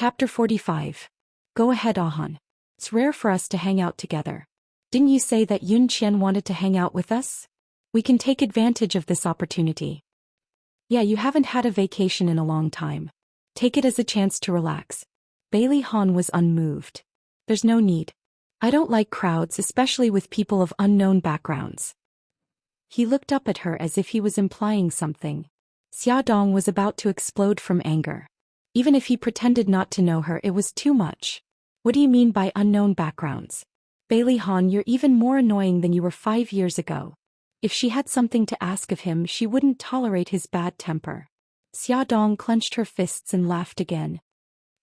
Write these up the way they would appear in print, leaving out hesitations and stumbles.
Chapter 45. Go ahead, Ahan. It's rare for us to hang out together. Didn't you say that Yun Qian wanted to hang out with us? We can take advantage of this opportunity. Yeah, you haven't had a vacation in a long time. Take it as a chance to relax. Bailey Han was unmoved. There's no need. I don't like crowds, especially with people of unknown backgrounds. He looked up at her as if he was implying something. Xia Dong was about to explode from anger. Even if he pretended not to know her, it was too much. What do you mean by unknown backgrounds? Bailey Han, you're even more annoying than you were 5 years ago. If she had something to ask of him, she wouldn't tolerate his bad temper. Xia Dong clenched her fists and laughed again.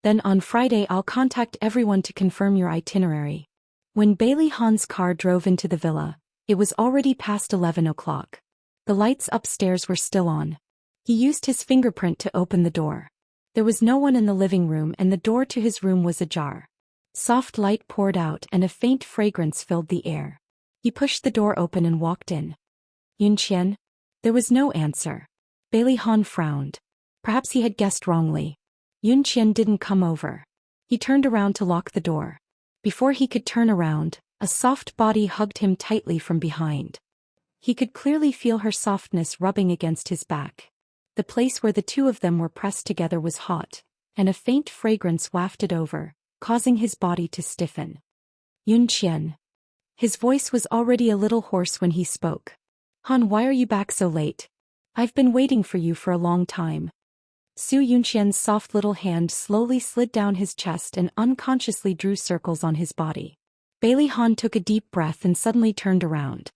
Then on Friday I'll contact everyone to confirm your itinerary. When Bailey Han's car drove into the villa, it was already past 11 o'clock. The lights upstairs were still on. He used his fingerprint to open the door. There was no one in the living room and the door to his room was ajar. Soft light poured out and a faint fragrance filled the air. He pushed the door open and walked in. Yun Qian? There was no answer. Bailey Han frowned. Perhaps he had guessed wrongly. Yun Qian didn't come over. He turned around to lock the door. Before he could turn around, a soft body hugged him tightly from behind. He could clearly feel her softness rubbing against his back. The place where the two of them were pressed together was hot, and a faint fragrance wafted over, causing his body to stiffen. Yun Qian. His voice was already a little hoarse when he spoke. Han, why are you back so late? I've been waiting for you for a long time. Su Yunqian's soft little hand slowly slid down his chest and unconsciously drew circles on his body. Bailey Han took a deep breath and suddenly turned around.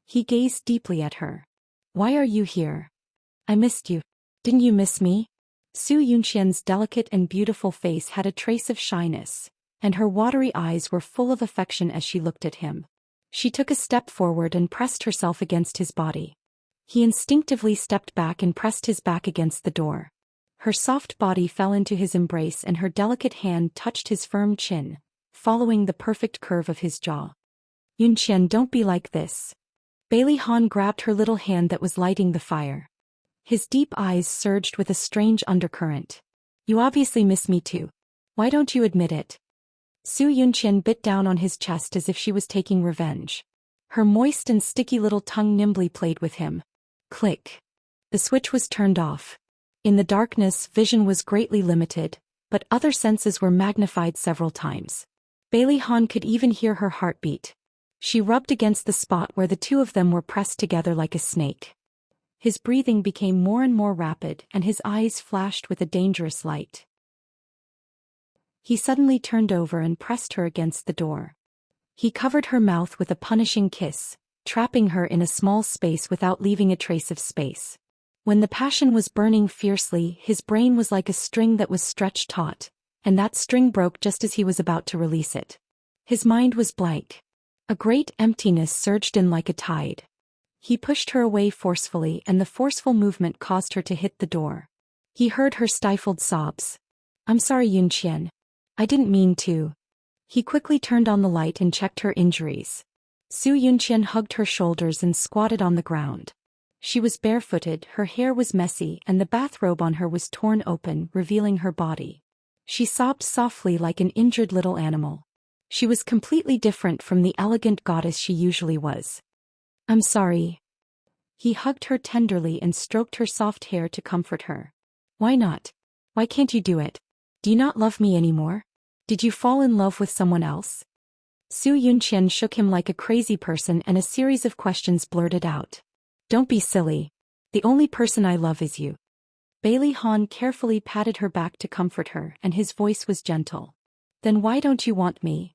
He gazed deeply at her. Why are you here? I missed you. Didn't you miss me? Su Yunqian's delicate and beautiful face had a trace of shyness, and her watery eyes were full of affection as she looked at him. She took a step forward and pressed herself against his body. He instinctively stepped back and pressed his back against the door. Her soft body fell into his embrace and her delicate hand touched his firm chin, following the perfect curve of his jaw. Yun Qian, don't be like this. Bailey Han grabbed her little hand that was lighting the fire. His deep eyes surged with a strange undercurrent. You obviously miss me too. Why don't you admit it? Su Yunqian bit down on his chest as if she was taking revenge. Her moist and sticky little tongue nimbly played with him. Click. The switch was turned off. In the darkness, vision was greatly limited, but other senses were magnified several times. Bailey Han could even hear her heartbeat. She rubbed against the spot where the two of them were pressed together like a snake. His breathing became more and more rapid and his eyes flashed with a dangerous light. He suddenly turned over and pressed her against the door. He covered her mouth with a punishing kiss, trapping her in a small space without leaving a trace of space. When the passion was burning fiercely, his brain was like a string that was stretched taut, and that string broke just as he was about to release it. His mind was blank. A great emptiness surged in like a tide. He pushed her away forcefully and the forceful movement caused her to hit the door. He heard her stifled sobs. I'm sorry, Yun Qian. I didn't mean to. He quickly turned on the light and checked her injuries. Su Yunqian hugged her shoulders and squatted on the ground. She was barefooted, her hair was messy, and the bathrobe on her was torn open, revealing her body. She sobbed softly like an injured little animal. She was completely different from the elegant goddess she usually was. I'm sorry. He hugged her tenderly and stroked her soft hair to comfort her. Why not? Why can't you do it? Do you not love me anymore? Did you fall in love with someone else? Su Yunqian shook him like a crazy person and a series of questions blurted out. Don't be silly. The only person I love is you. Bailey Han carefully patted her back to comfort her and his voice was gentle. Then why don't you want me?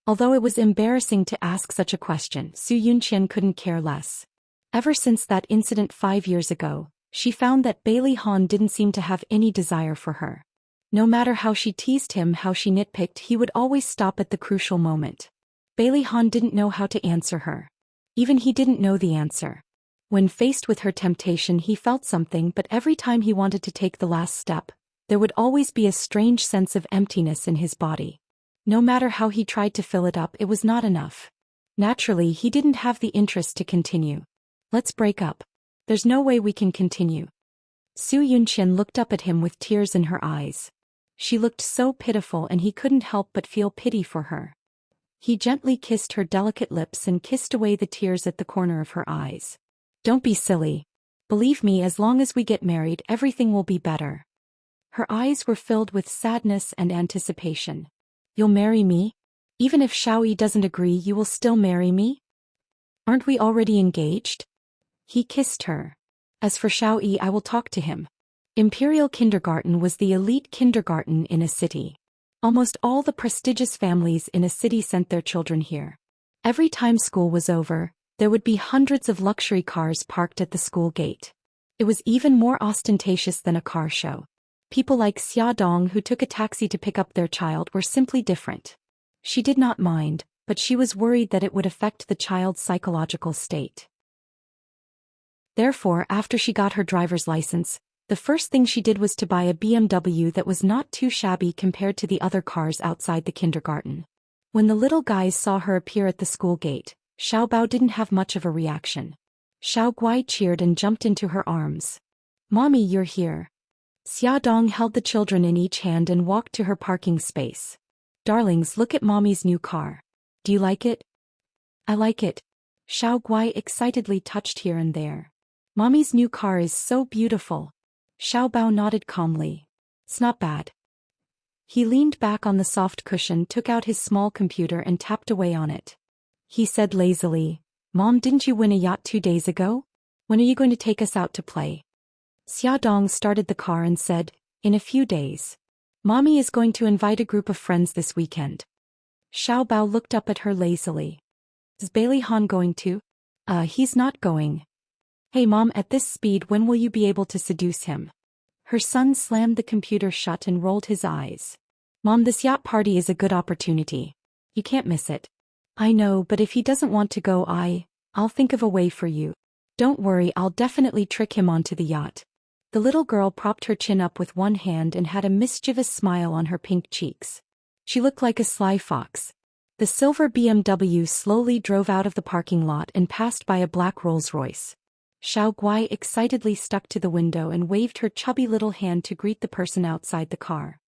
Although it was embarrassing to ask such a question, Su Yunqian couldn't care less. Ever since that incident 5 years ago, she found that Bailey Han didn't seem to have any desire for her. No matter how she teased him, how she nitpicked, he would always stop at the crucial moment. Bailey Han didn't know how to answer her. Even he didn't know the answer. When faced with her temptation, he felt something, but every time he wanted to take the last step, there would always be a strange sense of emptiness in his body. No matter how he tried to fill it up, it was not enough. Naturally, he didn't have the interest to continue. Let's break up. There's no way we can continue. Su Yunqian looked up at him with tears in her eyes. She looked so pitiful and he couldn't help but feel pity for her. He gently kissed her delicate lips and kissed away the tears at the corner of her eyes. Don't be silly. Believe me, as long as we get married, everything will be better. Her eyes were filled with sadness and anticipation. You'll marry me? Even if Xiaoyi doesn't agree, you will still marry me? Aren't we already engaged? He kissed her. As for Xiaoyi, I will talk to him. Imperial Kindergarten was the elite kindergarten in a city. Almost all the prestigious families in a city sent their children here. Every time school was over, there would be hundreds of luxury cars parked at the school gate. It was even more ostentatious than a car show. People like Xia Dong, who took a taxi to pick up their child, were simply different. She did not mind, but she was worried that it would affect the child's psychological state. Therefore, after she got her driver's license, the first thing she did was to buy a BMW that was not too shabby compared to the other cars outside the kindergarten. When the little guys saw her appear at the school gate, Xiao Bao didn't have much of a reaction. Xiao Guai cheered and jumped into her arms. Mommy, you're here. Xia Dong held the children in each hand and walked to her parking space. Darlings, look at Mommy's new car. Do you like it? I like it. Xiao Guai excitedly touched here and there. Mommy's new car is so beautiful. Xiao Bao nodded calmly. It's not bad. He leaned back on the soft cushion, took out his small computer and tapped away on it. He said lazily, Mom, didn't you win a yacht 2 days ago? When are you going to take us out to play? Xia Dong started the car and said, in a few days. Mommy is going to invite a group of friends this weekend. Xiao Bao looked up at her lazily. Is Bailey Han going too? He's not going. Hey Mom, at this speed, when will you be able to seduce him? Her son slammed the computer shut and rolled his eyes. Mom, this yacht party is a good opportunity. You can't miss it. I know, but if he doesn't want to go, I'll think of a way for you. Don't worry, I'll definitely trick him onto the yacht. The little girl propped her chin up with one hand and had a mischievous smile on her pink cheeks. She looked like a sly fox. The silver BMW slowly drove out of the parking lot and passed by a black Rolls-Royce. Xiao Guai excitedly stuck to the window and waved her chubby little hand to greet the person outside the car.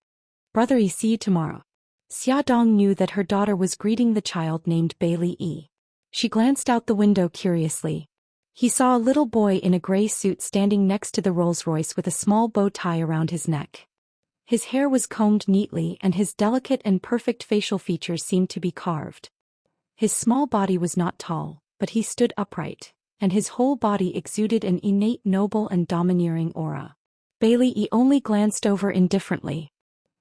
Brother, see you tomorrow. Xia Dong knew that her daughter was greeting the child named Bailey Yi. She glanced out the window curiously. He saw a little boy in a gray suit standing next to the Rolls-Royce with a small bow tie around his neck. His hair was combed neatly and his delicate and perfect facial features seemed to be carved. His small body was not tall, but he stood upright, and his whole body exuded an innate noble and domineering aura. Bailey Yi only glanced over indifferently.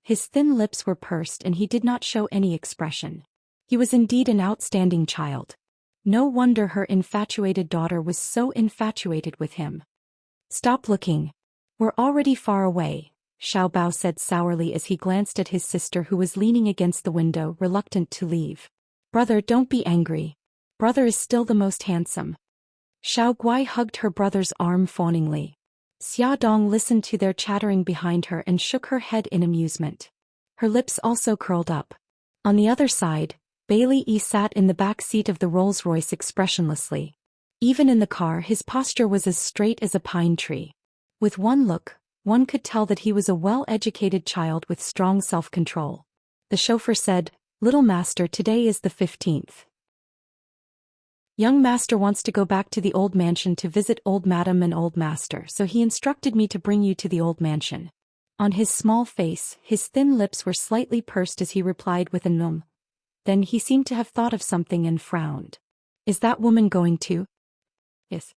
His thin lips were pursed and he did not show any expression. He was indeed an outstanding child. No wonder her infatuated daughter was so infatuated with him. Stop looking. We're already far away, Xiao Bao said sourly as he glanced at his sister who was leaning against the window, reluctant to leave. Brother, don't be angry. Brother is still the most handsome. Xiao Guai hugged her brother's arm fawningly. Xia Dong listened to their chattering behind her and shook her head in amusement. Her lips also curled up. On the other side, Bailey Yi sat in the back seat of the Rolls-Royce expressionlessly. Even in the car, his posture was as straight as a pine tree. With one look, one could tell that he was a well-educated child with strong self-control. The chauffeur said, Little master, today is the 15th. Young master wants to go back to the old mansion to visit old madam and old master, so he instructed me to bring you to the old mansion. On his small face, his thin lips were slightly pursed as he replied with a num. Then he seemed to have thought of something and frowned. Is that woman going too? Yes.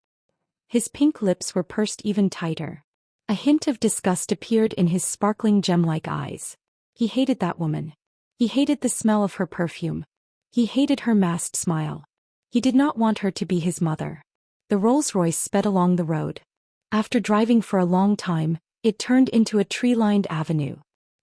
His pink lips were pursed even tighter. A hint of disgust appeared in his sparkling gem-like eyes. He hated that woman. He hated the smell of her perfume. He hated her masked smile. He did not want her to be his mother. The Rolls-Royce sped along the road. After driving for a long time, it turned into a tree-lined avenue.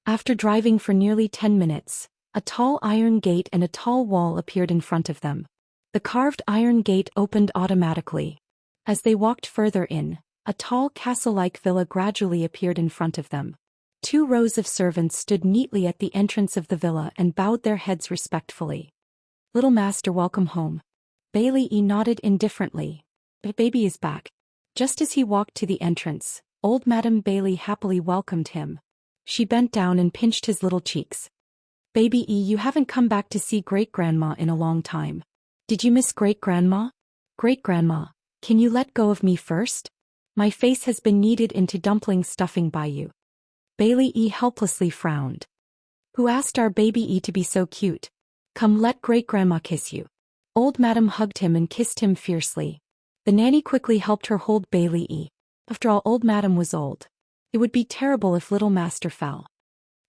After driving for nearly 10 minutes, a tall iron gate and a tall wall appeared in front of them. The carved iron gate opened automatically. As they walked further in, a tall castle-like villa gradually appeared in front of them. 2 rows of servants stood neatly at the entrance of the villa and bowed their heads respectfully. Little master, welcome home. Bailey Yi nodded indifferently. But baby is back. Just as he walked to the entrance, old Madame Bailey happily welcomed him. She bent down and pinched his little cheeks. Baby E, you haven't come back to see great-grandma in a long time. Did you miss great-grandma? Great-grandma, can you let go of me first? My face has been kneaded into dumpling stuffing by you. Bailey E helplessly frowned. Who asked our baby E to be so cute? Come, let great-grandma kiss you. Old Madam hugged him and kissed him fiercely. The nanny quickly helped her hold Bailey E. After all, Old Madam was old. It would be terrible if little master fell.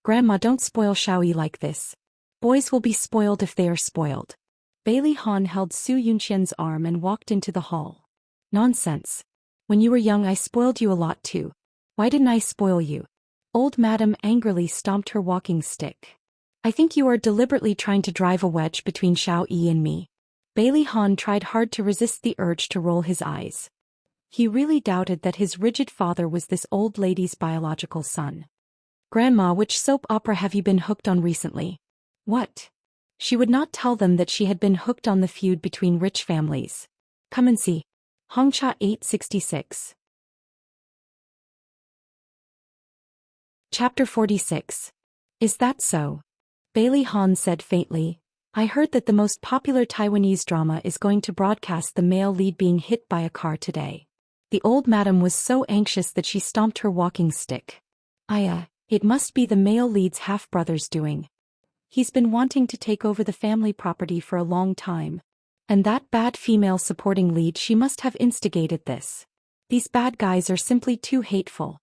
Grandma, don't spoil Xiaoyi like this. Boys will be spoiled if they are spoiled. Bailey Han held Su Yunqian's arm and walked into the hall. Nonsense. When you were young I spoiled you a lot too. Why didn't I spoil you? Old Madam angrily stomped her walking stick. I think you are deliberately trying to drive a wedge between Xiaoyi and me. Bailey Han tried hard to resist the urge to roll his eyes. He really doubted that his rigid father was this old lady's biological son. Grandma, which soap opera have you been hooked on recently? What? She would not tell them that she had been hooked on the feud between rich families. Come and see. Hongcha 866. Chapter 46. Is that so? Bailey Han said faintly. I heard that the most popular Taiwanese drama is going to broadcast the male lead being hit by a car today. The old madam was so anxious that she stomped her walking stick. It must be the male lead's half-brother's doing. He's been wanting to take over the family property for a long time. And that bad female supporting lead, she must have instigated this. These bad guys are simply too hateful.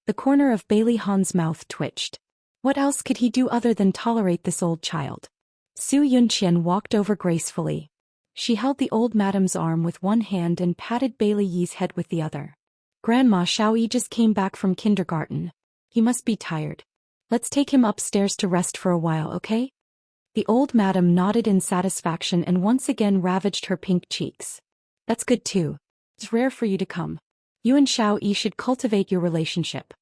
The corner of Bailey Han's mouth twitched. What else could he do other than tolerate this old child? Su Yunqian walked over gracefully. She held the old madam's arm with one hand and patted Bailey Yi's head with the other. Grandma, Xiaoyi just came back from kindergarten. He must be tired. Let's take him upstairs to rest for a while, okay? The old madam nodded in satisfaction and once again ravaged her pink cheeks. That's good too. It's rare for you to come. You and Xiaoyi should cultivate your relationship.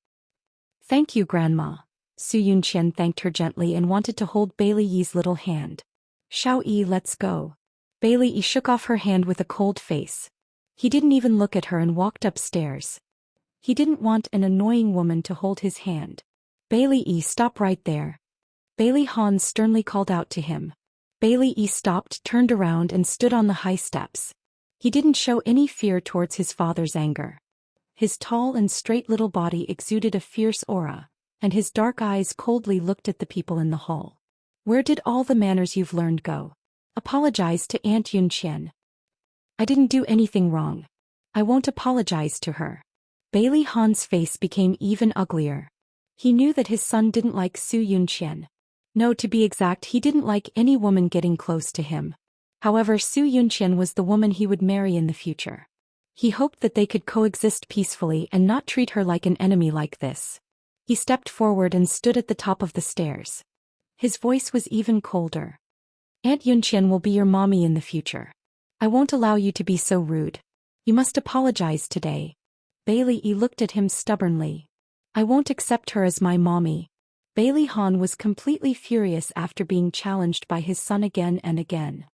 Thank you, Grandma. Su Yunqian thanked her gently and wanted to hold Bailey Yi's little hand. Xiaoyi, let's go. Bailey Yi shook off her hand with a cold face. He didn't even look at her and walked upstairs. He didn't want an annoying woman to hold his hand. Bailey Yi, stop right there. Bailey Han sternly called out to him. Bailey Yi stopped, turned around and stood on the high steps. He didn't show any fear towards his father's anger. His tall and straight little body exuded a fierce aura, and his dark eyes coldly looked at the people in the hall. Where did all the manners you've learned go? Apologize to Aunt Yunqian. I didn't do anything wrong. I won't apologize to her. Bailey Han's face became even uglier. He knew that his son didn't like Su Yunqian. No, to be exact, he didn't like any woman getting close to him. However, Su Yunqian was the woman he would marry in the future. He hoped that they could coexist peacefully and not treat her like an enemy like this. He stepped forward and stood at the top of the stairs. His voice was even colder. Aunt Yunqian will be your mommy in the future. I won't allow you to be so rude. You must apologize today. Bailey Yi looked at him stubbornly. I won't accept her as my mommy. Bailey Han was completely furious after being challenged by his son again and again.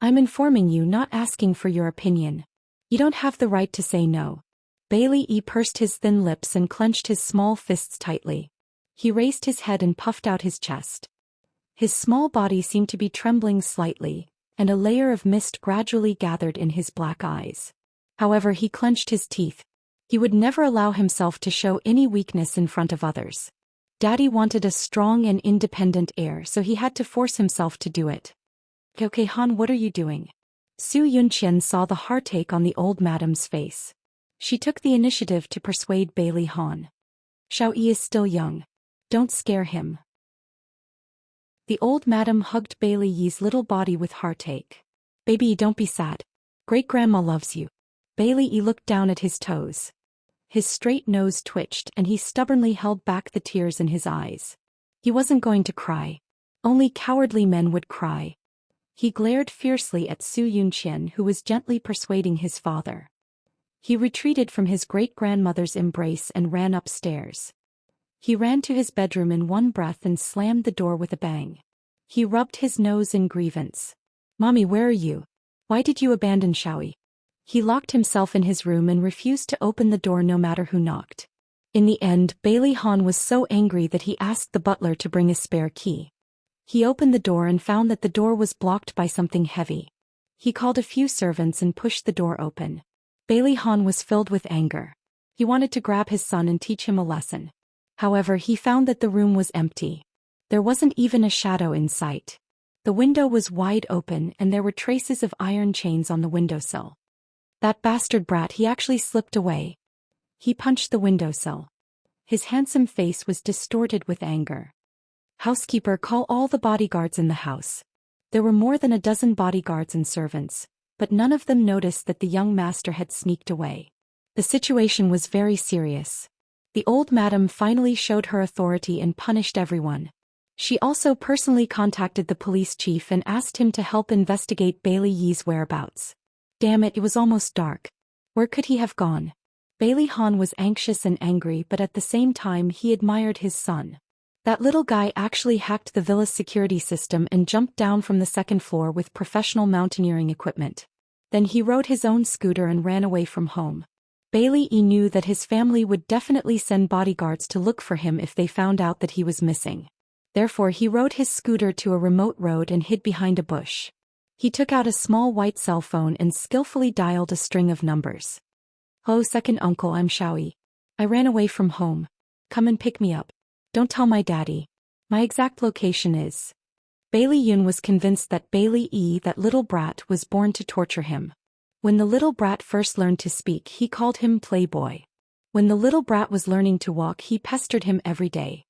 I'm informing you, not asking for your opinion. You don't have the right to say no. Bailey Yi pursed his thin lips and clenched his small fists tightly. He raised his head and puffed out his chest. His small body seemed to be trembling slightly, and a layer of mist gradually gathered in his black eyes. However, he clenched his teeth. He would never allow himself to show any weakness in front of others. Daddy wanted a strong and independent heir, so he had to force himself to do it. Okay, Han, what are you doing? Su Yunqian saw the heartache on the old madam's face. She took the initiative to persuade Bailey Han. Xiaoyi is still young. Don't scare him. The old madam hugged Bailey Yi's little body with heartache. Baby, don't be sad. Great-grandma loves you. Bailey Yi looked down at his toes. His straight nose twitched and he stubbornly held back the tears in his eyes. He wasn't going to cry. Only cowardly men would cry. He glared fiercely at Su Yunqian, who was gently persuading his father. He retreated from his great-grandmother's embrace and ran upstairs. He ran to his bedroom in one breath and slammed the door with a bang. He rubbed his nose in grievance. Mommy, where are you? Why did you abandon Xiaoyi? He locked himself in his room and refused to open the door no matter who knocked. In the end, Bailey Han was so angry that he asked the butler to bring a spare key. He opened the door and found that the door was blocked by something heavy. He called a few servants and pushed the door open. Bailey Han was filled with anger. He wanted to grab his son and teach him a lesson. However, he found that the room was empty. There wasn't even a shadow in sight. The window was wide open and there were traces of iron chains on the windowsill. That bastard brat, he actually slipped away. He punched the windowsill. His handsome face was distorted with anger. Housekeeper, call all the bodyguards in the house. There were more than a dozen bodyguards and servants, but none of them noticed that the young master had sneaked away. The situation was very serious. The old madam finally showed her authority and punished everyone. She also personally contacted the police chief and asked him to help investigate Bailey Yi's whereabouts. Damn it, it was almost dark. Where could he have gone? Bailey Han was anxious and angry, but at the same time he admired his son. That little guy actually hacked the villa's security system and jumped down from the second floor with professional mountaineering equipment. Then he rode his own scooter and ran away from home. Bailey Yi knew that his family would definitely send bodyguards to look for him if they found out that he was missing. Therefore he rode his scooter to a remote road and hid behind a bush. He took out a small white cell phone and skillfully dialed a string of numbers. "Oh, second uncle, I'm Xiaoyi. I ran away from home. Come and pick me up. Don't tell my daddy. My exact location is..." Bailey Yun was convinced that Bailey Yi, that little brat, was born to torture him. When the little brat first learned to speak, he called him Playboy. When the little brat was learning to walk, he pestered him every day.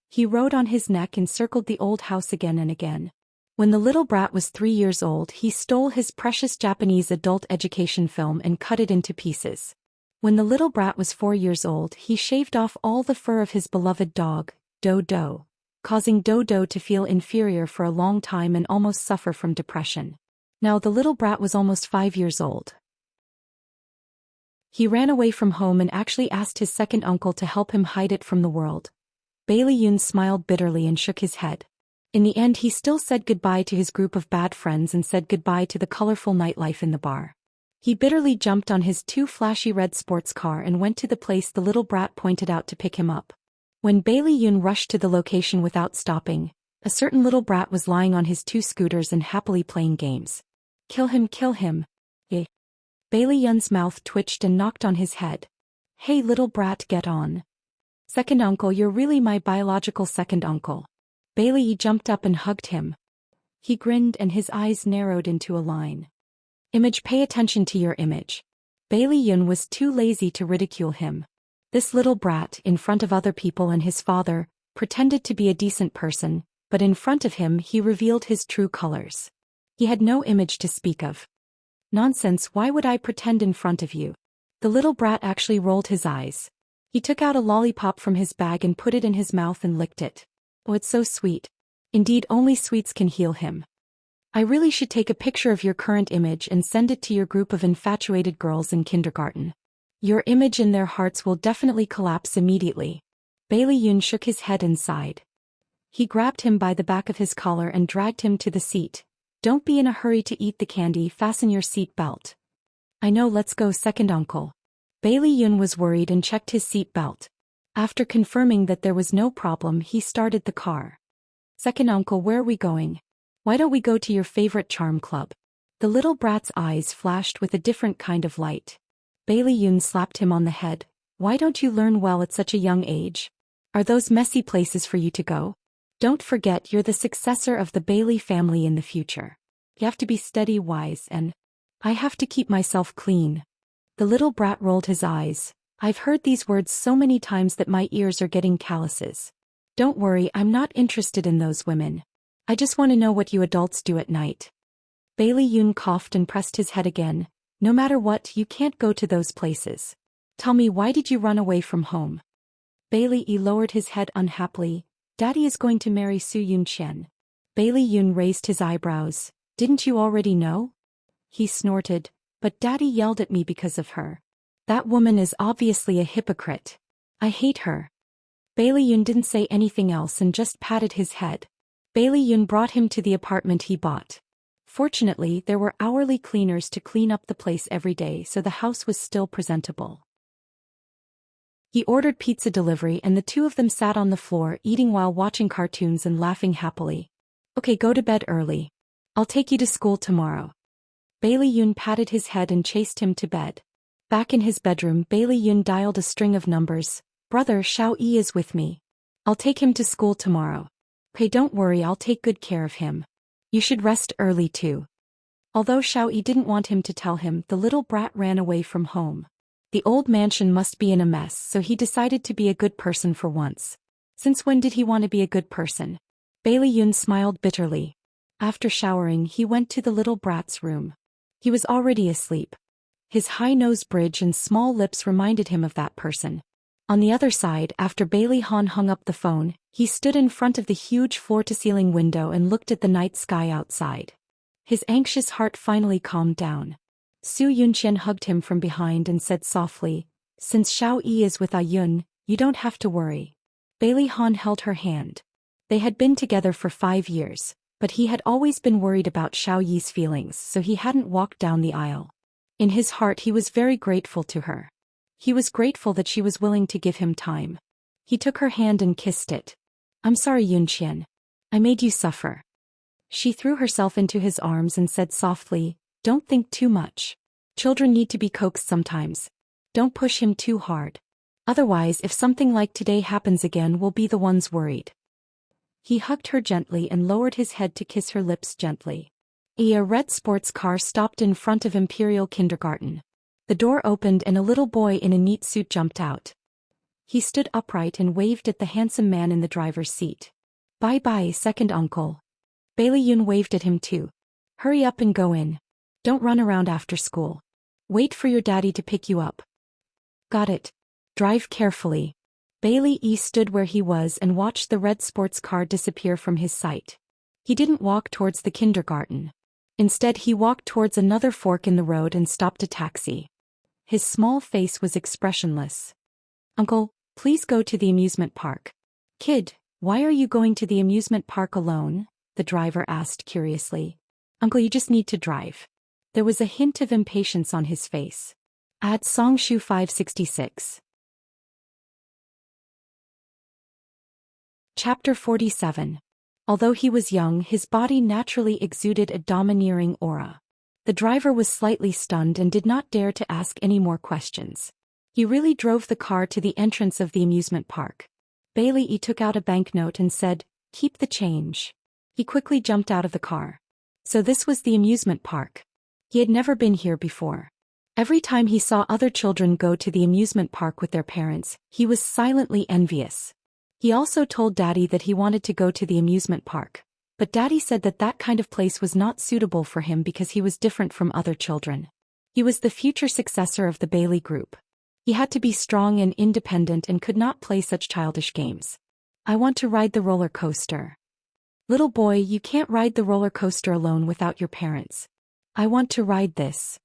He rode on his neck and circled the old house again and again. When the little brat was 3 years old, he stole his precious Japanese adult education film and cut it into pieces. When the little brat was 4 years old, he shaved off all the fur of his beloved dog, Dodo, causing Dodo to feel inferior for a long time and almost suffer from depression. Now the little brat was almost 5 years old. He ran away from home and actually asked his second uncle to help him hide it from the world. Bailey Yun smiled bitterly and shook his head. In the end, he still said goodbye to his group of bad friends and said goodbye to the colorful nightlife in the bar. He bitterly jumped on his 2 flashy red sports car and went to the place the little brat pointed out to pick him up. When Bailey Yun rushed to the location without stopping, a certain little brat was lying on his 2 scooters and happily playing games. Kill him, kill him. Eh. Bailey Yun's mouth twitched and knocked on his head. Hey little brat, get on. Second uncle, you're really my biological second uncle. Bailey jumped up and hugged him. He grinned and his eyes narrowed into a line. Image, pay attention to your image. Bailey Yun was too lazy to ridicule him. This little brat, in front of other people and his father, pretended to be a decent person, but in front of him he revealed his true colors. He had no image to speak of. Nonsense, why would I pretend in front of you? The little brat actually rolled his eyes. He took out a lollipop from his bag and put it in his mouth and licked it. Oh, it's so sweet. Indeed, only sweets can heal him. I really should take a picture of your current image and send it to your group of infatuated girls in kindergarten. Your image in their hearts will definitely collapse immediately. Bailey Yun shook his head and sighed. He grabbed him by the back of his collar and dragged him to the seat. Don't be in a hurry to eat the candy, fasten your seat belt. I know, let's go, second uncle. Bailey Yun was worried and checked his seat belt. After confirming that there was no problem, he started the car. Second uncle, where are we going? Why don't we go to your favorite charm club? The little brat's eyes flashed with a different kind of light. Bailey Yun slapped him on the head. Why don't you learn well at such a young age? Are those messy places for you to go? Don't forget, you're the successor of the Bailey family in the future. You have to be steady, wise, and I have to keep myself clean. The little brat rolled his eyes. I've heard these words so many times that my ears are getting calluses. Don't worry, I'm not interested in those women. I just want to know what you adults do at night. Bailey Yun coughed and pressed his head again. No matter what, you can't go to those places. Tell me, why did you run away from home? Bailey lowered his head unhappily. Daddy is going to marry Su Yun Chen. Bailey Yun raised his eyebrows. Didn't you already know? He snorted. But Daddy yelled at me because of her. That woman is obviously a hypocrite. I hate her. Bailey Yun didn't say anything else and just patted his head. Bailey Yun brought him to the apartment he bought. Fortunately, there were hourly cleaners to clean up the place every day, so the house was still presentable. He ordered pizza delivery and the two of them sat on the floor eating while watching cartoons and laughing happily. Okay, go to bed early. I'll take you to school tomorrow. Bailey Yoon patted his head and chased him to bed. Back in his bedroom, Bailey Yoon dialed a string of numbers. Brother Xiao-yi is with me. I'll take him to school tomorrow. Okay, don't worry, I'll take good care of him. You should rest early too. Although Xiao-yi didn't want him to tell him, the little brat ran away from home. The old mansion must be in a mess, so he decided to be a good person for once. Since when did he want to be a good person? Bailey Yoon smiled bitterly. After showering, he went to the little brat's room. He was already asleep. His high nose bridge and small lips reminded him of that person. On the other side, after Bailey Han hung up the phone, he stood in front of the huge floor-to-ceiling window and looked at the night sky outside. His anxious heart finally calmed down. Su Yunqian hugged him from behind and said softly, "Since Xiao-yi is with Ayun, you don't have to worry." Bailey Han held her hand. They had been together for 5 years, but he had always been worried about Xiao-yi's feelings, so he hadn't walked down the aisle. In his heart he was very grateful to her. He was grateful that she was willing to give him time. He took her hand and kissed it. "I'm sorry, Yunqian. I made you suffer." She threw herself into his arms and said softly, "Don't think too much. Children need to be coaxed sometimes. Don't push him too hard. Otherwise, if something like today happens again, we'll be the ones worried." He hugged her gently and lowered his head to kiss her lips gently. A red sports car stopped in front of Imperial Kindergarten. The door opened and a little boy in a neat suit jumped out. He stood upright and waved at the handsome man in the driver's seat. "Bye-bye, second uncle." Bailey Yoon waved at him too. "Hurry up and go in. Don't run around after school. Wait for your daddy to pick you up." "Got it. Drive carefully." Bailey E stood where he was and watched the red sports car disappear from his sight. He didn't walk towards the kindergarten. Instead, he walked towards another fork in the road and stopped a taxi. His small face was expressionless. "Uncle, please go to the amusement park." "Kid, why are you going to the amusement park alone?" the driver asked curiously. "Uncle, you just need to drive." There was a hint of impatience on his face. Add Songshu 566. Chapter 47. Although he was young, his body naturally exuded a domineering aura. The driver was slightly stunned and did not dare to ask any more questions. He really drove the car to the entrance of the amusement park. Bailey E took out a banknote and said, "Keep the change." He quickly jumped out of the car. So this was the amusement park. He had never been here before. Every time he saw other children go to the amusement park with their parents, he was silently envious. He also told Daddy that he wanted to go to the amusement park. But Daddy said that that kind of place was not suitable for him because he was different from other children. He was the future successor of the Bailey group. He had to be strong and independent and could not play such childish games. "I want to ride the roller coaster." "Little boy, you can't ride the roller coaster alone without your parents." "I want to ride this."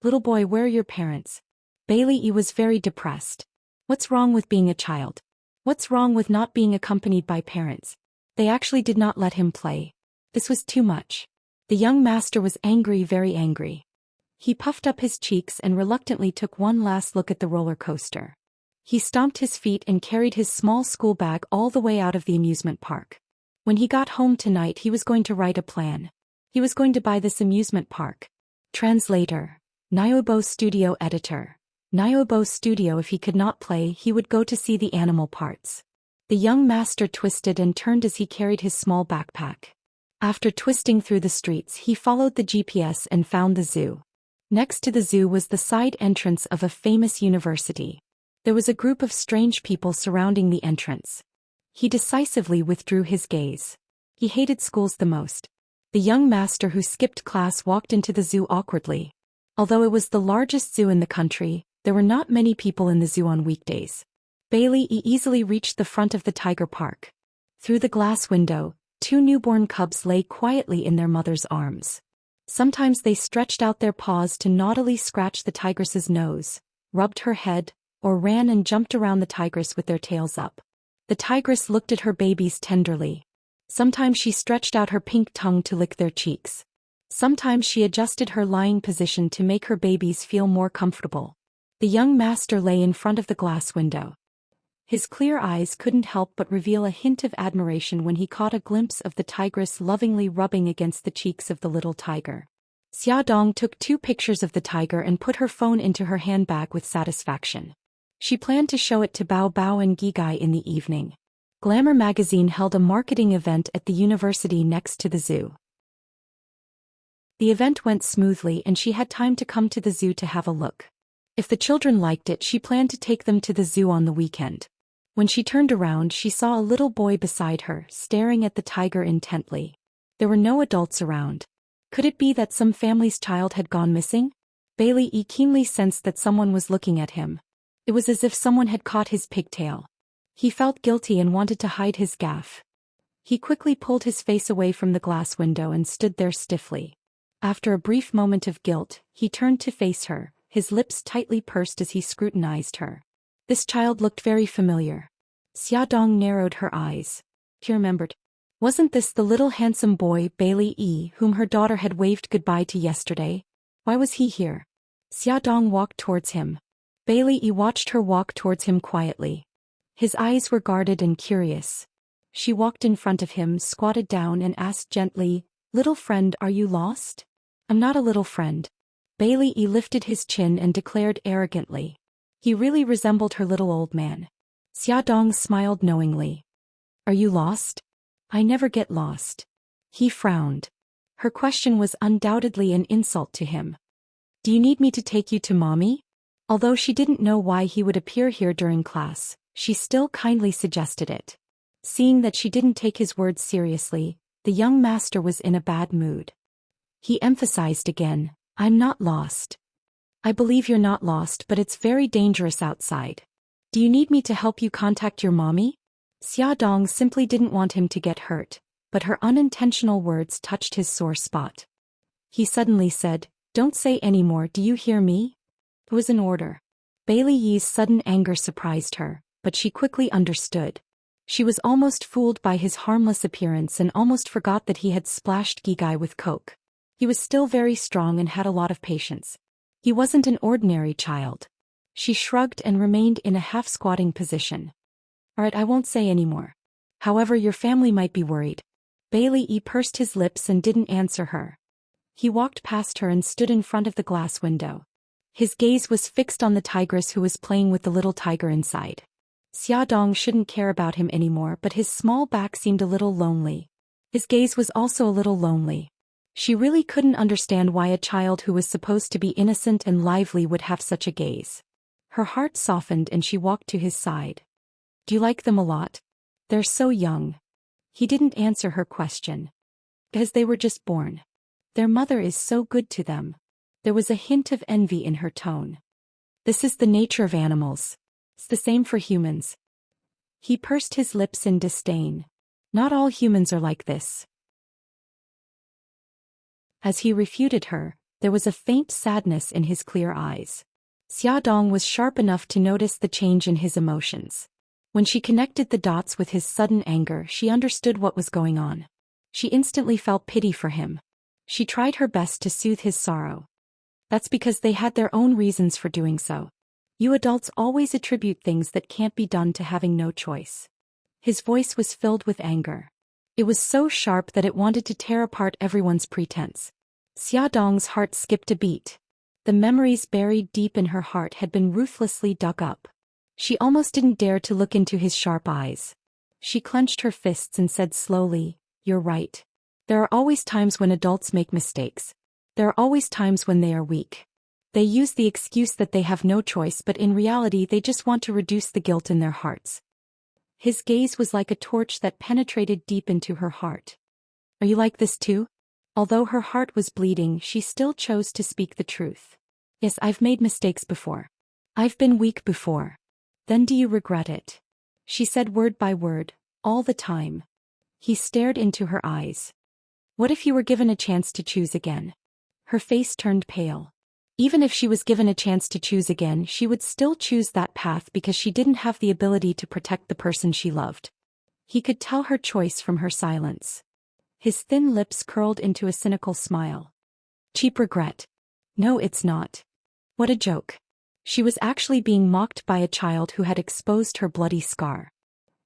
"Little boy, where are your parents?" Bailey E was very depressed. What's wrong with being a child? What's wrong with not being accompanied by parents? They actually did not let him play. This was too much. The young master was angry, very angry. He puffed up his cheeks and reluctantly took one last look at the roller coaster. He stomped his feet and carried his small school bag all the way out of the amusement park. When he got home tonight, he was going to write a plan. He was going to buy this amusement park. Translator. Nyobo Studio Editor. Nyobo Studio. If he could not play, he would go to see the animal parts. The young master twisted and turned as he carried his small backpack. After twisting through the streets, he followed the GPS and found the zoo. Next to the zoo was the side entrance of a famous university. There was a group of strange people surrounding the entrance. He decisively withdrew his gaze. He hated schools the most. The young master who skipped class walked into the zoo awkwardly. Although it was the largest zoo in the country, there were not many people in the zoo on weekdays. Bailey easily reached the front of the tiger park. Through the glass window, 2 newborn cubs lay quietly in their mother's arms. Sometimes they stretched out their paws to naughtily scratch the tigress's nose, rubbed her head, or ran and jumped around the tigress with their tails up. The tigress looked at her babies tenderly. Sometimes she stretched out her pink tongue to lick their cheeks. Sometimes she adjusted her lying position to make her babies feel more comfortable. The young master lay in front of the glass window. His clear eyes couldn't help but reveal a hint of admiration when he caught a glimpse of the tigress lovingly rubbing against the cheeks of the little tiger. Xiaodong took 2 pictures of the tiger and put her phone into her handbag with satisfaction. She planned to show it to Bao Bao and Gigai in the evening. Glamour magazine held a marketing event at the university next to the zoo. The event went smoothly and she had time to come to the zoo to have a look. If the children liked it, she planned to take them to the zoo on the weekend. When she turned around, she saw a little boy beside her, staring at the tiger intently. There were no adults around. Could it be that some family's child had gone missing? Bailey keenly sensed that someone was looking at him. It was as if someone had caught his pigtail. He felt guilty and wanted to hide his gaffe. He quickly pulled his face away from the glass window and stood there stiffly. After a brief moment of guilt, he turned to face her, his lips tightly pursed as he scrutinized her. This child looked very familiar. Xiaodong narrowed her eyes. She remembered. Wasn't this the little handsome boy Bailey whom her daughter had waved goodbye to yesterday? Why was he here? Xiaodong walked towards him. Bailey watched her walk towards him quietly. His eyes were guarded and curious. She walked in front of him, squatted down and asked gently, "Little friend, are you lost?" "I'm not a little friend." Bailey lifted his chin and declared arrogantly. He really resembled her little old man. Xiaodong smiled knowingly. "Are you lost?" "I never get lost." He frowned. Her question was undoubtedly an insult to him. "Do you need me to take you to mommy?" Although she didn't know why he would appear here during class, she still kindly suggested it. Seeing that she didn't take his words seriously, the young master was in a bad mood. He emphasized again, "I'm not lost." "I believe you're not lost, but it's very dangerous outside. Do you need me to help you contact your mommy?" Xiaodong simply didn't want him to get hurt, but her unintentional words touched his sore spot. He suddenly said, "Don't say any more, do you hear me?" It was an order. Bailey Yi's sudden anger surprised her, but she quickly understood. She was almost fooled by his harmless appearance and almost forgot that he had splashed Gigai with coke. He was still very strong and had a lot of patience. He wasn't an ordinary child. She shrugged and remained in a half-squatting position. "Alright, I won't say any more. However, your family might be worried." Bailey pursed his lips and didn't answer her. He walked past her and stood in front of the glass window. His gaze was fixed on the tigress who was playing with the little tiger inside. Xiaodong shouldn't care about him anymore, but his small back seemed a little lonely. His gaze was also a little lonely. She really couldn't understand why a child who was supposed to be innocent and lively would have such a gaze. Her heart softened and she walked to his side. "Do you like them a lot?" "They're so young." He didn't answer her question. "Because they were just born. Their mother is so good to them." There was a hint of envy in her tone. "This is the nature of animals. It's the same for humans." He pursed his lips in disdain. "Not all humans are like this." As he refuted her, there was a faint sadness in his clear eyes. Xiaodong was sharp enough to notice the change in his emotions. When she connected the dots with his sudden anger, she understood what was going on. She instantly felt pity for him. She tried her best to soothe his sorrow. "That's because they had their own reasons for doing so. You adults always attribute things that can't be done to having no choice." His voice was filled with anger. It was so sharp that it wanted to tear apart everyone's pretense. Xiaodong's heart skipped a beat. The memories buried deep in her heart had been ruthlessly dug up. She almost didn't dare to look into his sharp eyes. She clenched her fists and said slowly, "You're right. There are always times when adults make mistakes. There are always times when they are weak. They use the excuse that they have no choice, but in reality they just want to reduce the guilt in their hearts." His gaze was like a torch that penetrated deep into her heart. "Are you like this too?" Although her heart was bleeding, she still chose to speak the truth. "Yes, I've made mistakes before. I've been weak before." "Then do you regret it?" She said word by word, "All the time." He stared into her eyes. "What if you were given a chance to choose again?" Her face turned pale. Even if she was given a chance to choose again, she would still choose that path because she didn't have the ability to protect the person she loved. He could tell her choice from her silence. His thin lips curled into a cynical smile. "Cheap regret." "No, it's not." "What a joke." She was actually being mocked by a child who had exposed her bloody scar.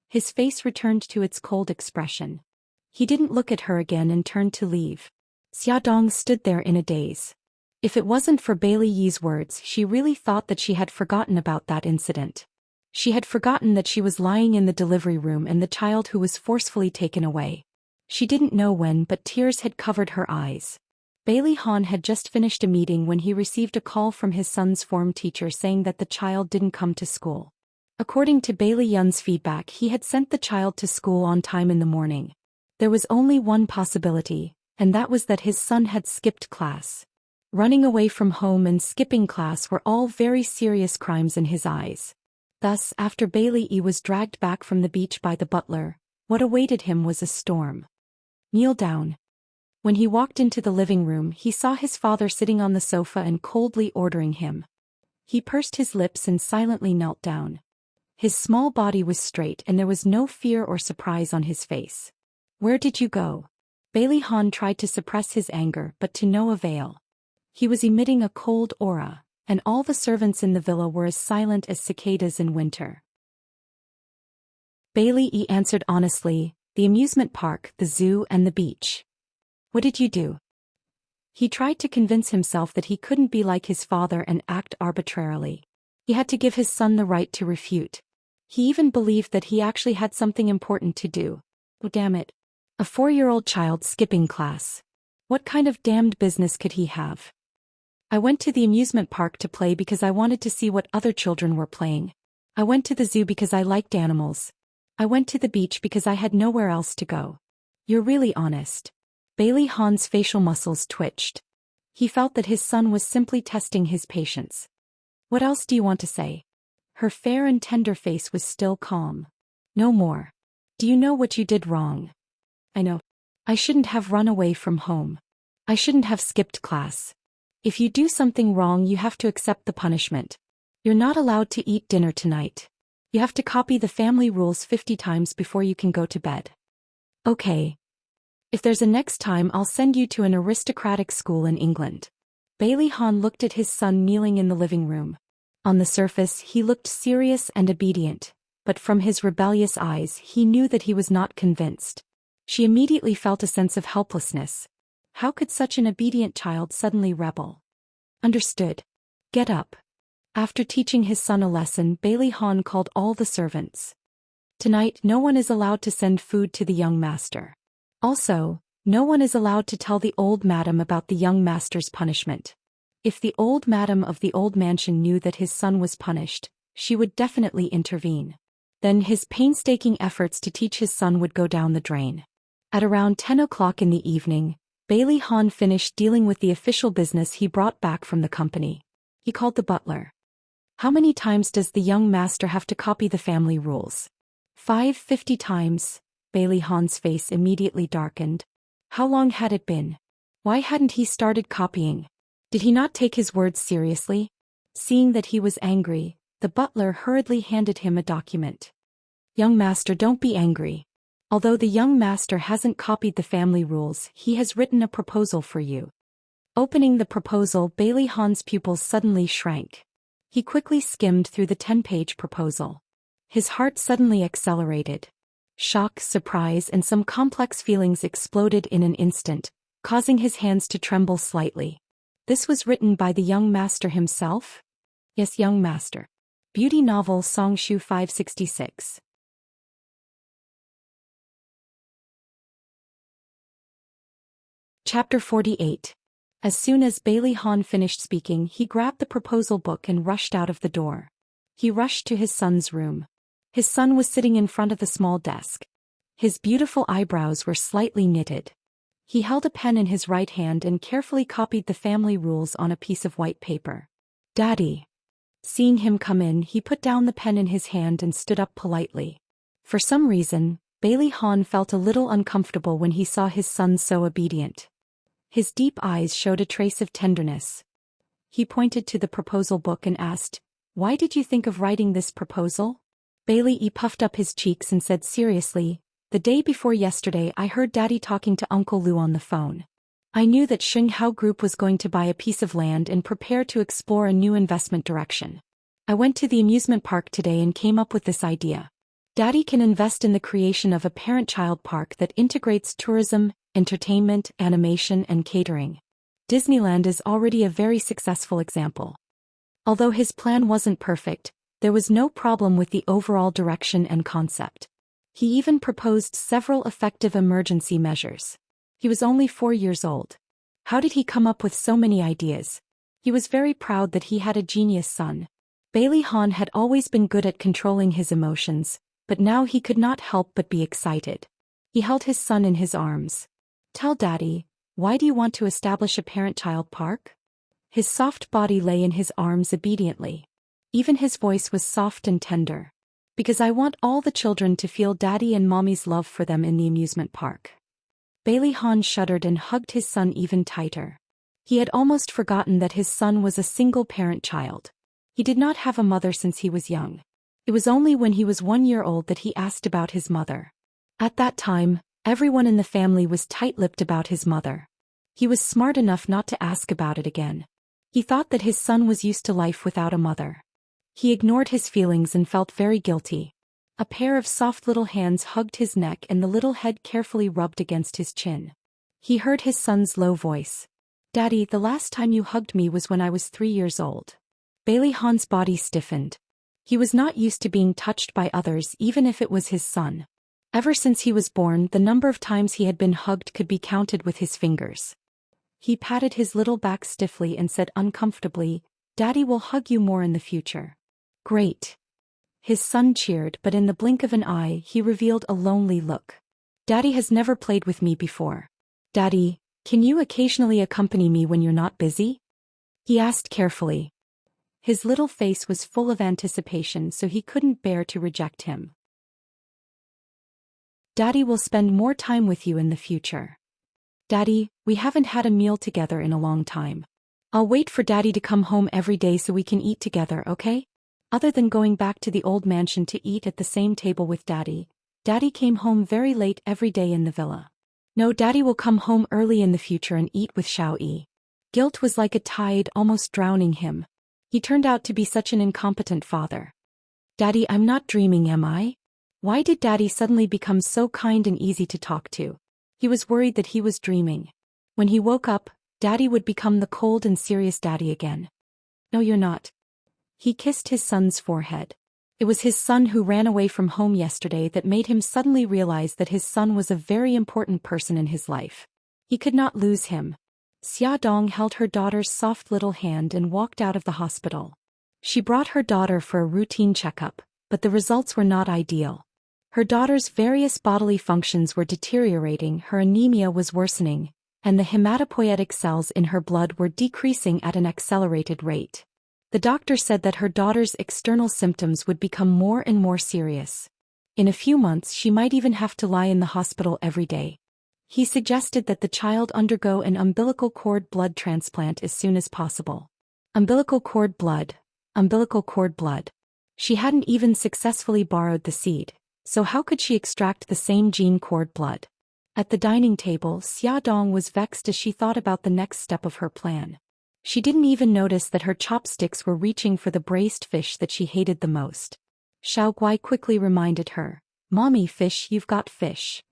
His face returned to its cold expression. He didn't look at her again and turned to leave. Xiaodong stood there in a daze. If it wasn't for Bailey Yi's words, she really thought that she had forgotten about that incident. She had forgotten that she was lying in the delivery room and the child who was forcefully taken away. She didn't know when, but tears had covered her eyes. Bailey Han had just finished a meeting when he received a call from his son's form teacher saying that the child didn't come to school. According to Bailey Yun's feedback, he had sent the child to school on time in the morning. There was only one possibility, and that was that his son had skipped class. Running away from home and skipping class were all very serious crimes in his eyes. Thus, after Bailey Yi was dragged back from the beach by the butler, what awaited him was a storm. Kneel down. When he walked into the living room, he saw his father sitting on the sofa and coldly ordering him. He pursed his lips and silently knelt down. His small body was straight and there was no fear or surprise on his face. "Where did you go?" Bailey Han tried to suppress his anger, but to no avail. He was emitting a cold aura, and all the servants in the villa were as silent as cicadas in winter. Bailey Yi answered honestly, "The amusement park, the zoo and the beach." "What did you do?" He tried to convince himself that he couldn't be like his father and act arbitrarily. He had to give his son the right to refute. He even believed that he actually had something important to do. Oh, damn it. A 4-year-old child skipping class. What kind of damned business could he have? "I went to the amusement park to play because I wanted to see what other children were playing. I went to the zoo because I liked animals. I went to the beach because I had nowhere else to go." "You're really honest." Bailey Han's facial muscles twitched. He felt that his son was simply testing his patience. "What else do you want to say?" Her fair and tender face was still calm. "No more. Do you know what you did wrong?" "I know. I shouldn't have run away from home. I shouldn't have skipped class. If you do something wrong, you have to accept the punishment. You're not allowed to eat dinner tonight. You have to copy the family rules 50 times before you can go to bed." "Okay. If there's a next time, I'll send you to an aristocratic school in England." Bailey Han looked at his son kneeling in the living room. On the surface, he looked serious and obedient, but from his rebellious eyes, he knew that he was not convinced. She immediately felt a sense of helplessness. How could such an obedient child suddenly rebel? "Understood. Get up." After teaching his son a lesson, Bailey Han called all the servants. "Tonight, no one is allowed to send food to the young master. Also, no one is allowed to tell the old madam about the young master's punishment. If the old madam of the old mansion knew that his son was punished, she would definitely intervene. Then his painstaking efforts to teach his son would go down the drain." At around 10 o'clock in the evening, Bailey Han finished dealing with the official business he brought back from the company. He called the butler. "How many times does the young master have to copy the family rules?" 50 times." Bailey Han's face immediately darkened. How long had it been? Why hadn't he started copying? Did he not take his words seriously? Seeing that he was angry, the butler hurriedly handed him a document. "Young master, don't be angry. Although the young master hasn't copied the family rules, he has written a proposal for you." Opening the proposal, Bailey Han's pupils suddenly shrank. He quickly skimmed through the 10-page proposal. His heart suddenly accelerated. Shock, surprise, and some complex feelings exploded in an instant, causing his hands to tremble slightly. This was written by the young master himself? Yes, young master. Beauty novel Songshu 566. Chapter 48. As soon as Bailey Han finished speaking, he grabbed the proposal book and rushed out of the door. He rushed to his son's room. His son was sitting in front of the small desk. His beautiful eyebrows were slightly knitted. He held a pen in his right hand and carefully copied the family rules on a piece of white paper. "Daddy." Seeing him come in, he put down the pen in his hand and stood up politely. For some reason, Bailey Han felt a little uncomfortable when he saw his son so obedient. His deep eyes showed a trace of tenderness. He pointed to the proposal book and asked, "Why did you think of writing this proposal?" Bailey Yi puffed up his cheeks and said seriously, "The day before yesterday I heard Daddy talking to Uncle Lu on the phone. I knew that Xinghao Group was going to buy a piece of land and prepare to explore a new investment direction. I went to the amusement park today and came up with this idea. Daddy can invest in the creation of a parent-child park that integrates tourism, entertainment, animation, and catering. Disneyland is already a very successful example. Although his plan wasn't perfect, there was no problem with the overall direction and concept. He even proposed several effective emergency measures. He was only 4 years old. How did he come up with so many ideas? He was very proud that he had a genius son. Bailey Han had always been good at controlling his emotions, but now he could not help but be excited. He held his son in his arms. "Tell Daddy, why do you want to establish a parent-child park?" His soft body lay in his arms obediently. Even his voice was soft and tender. "Because I want all the children to feel Daddy and Mommy's love for them in the amusement park." Bailey Han shuddered and hugged his son even tighter. He had almost forgotten that his son was a single-parent child. He did not have a mother since he was young. It was only when he was 1 year old that he asked about his mother. At that time, everyone in the family was tight-lipped about his mother. He was smart enough not to ask about it again. He thought that his son was used to life without a mother. He ignored his feelings and felt very guilty. A pair of soft little hands hugged his neck and the little head carefully rubbed against his chin. He heard his son's low voice. "Daddy, the last time you hugged me was when I was 3 years old." Bailey Han's body stiffened. He was not used to being touched by others even if it was his son. Ever since he was born, the number of times he had been hugged could be counted with his fingers. He patted his little back stiffly and said uncomfortably, "Daddy will hug you more in the future." "Great." His son cheered, but in the blink of an eye he revealed a lonely look. "Daddy has never played with me before. Daddy, can you occasionally accompany me when you're not busy?" he asked carefully. His little face was full of anticipation, so he couldn't bear to reject him. "Daddy will spend more time with you in the future." "Daddy, we haven't had a meal together in a long time. I'll wait for Daddy to come home every day so we can eat together, okay?" Other than going back to the old mansion to eat at the same table with Daddy, Daddy came home very late every day in the villa. No, Daddy will come home early in the future and eat with Xiao Yi. Guilt was like a tide almost drowning him. He turned out to be such an incompetent father. "Daddy, I'm not dreaming, am I? Why did Daddy suddenly become so kind and easy to talk to?" He was worried that he was dreaming. When he woke up, Daddy would become the cold and serious Daddy again. "No, you're not." He kissed his son's forehead. It was his son who ran away from home yesterday that made him suddenly realize that his son was a very important person in his life. He could not lose him. Xia Dong held her daughter's soft little hand and walked out of the hospital. She brought her daughter for a routine checkup, but the results were not ideal. Her daughter's various bodily functions were deteriorating, her anemia was worsening, and the hematopoietic cells in her blood were decreasing at an accelerated rate. The doctor said that her daughter's external symptoms would become more and more serious. In a few months she might even have to lie in the hospital every day. He suggested that the child undergo an umbilical cord blood transplant as soon as possible. Umbilical cord blood. Umbilical cord blood. She hadn't even successfully borrowed the seed, so how could she extract the same gene cord blood? At the dining table, Xia Dong was vexed as she thought about the next step of her plan. She didn't even notice that her chopsticks were reaching for the braised fish that she hated the most. Xiao Guai quickly reminded her, "Mommy, fish, you've got fish."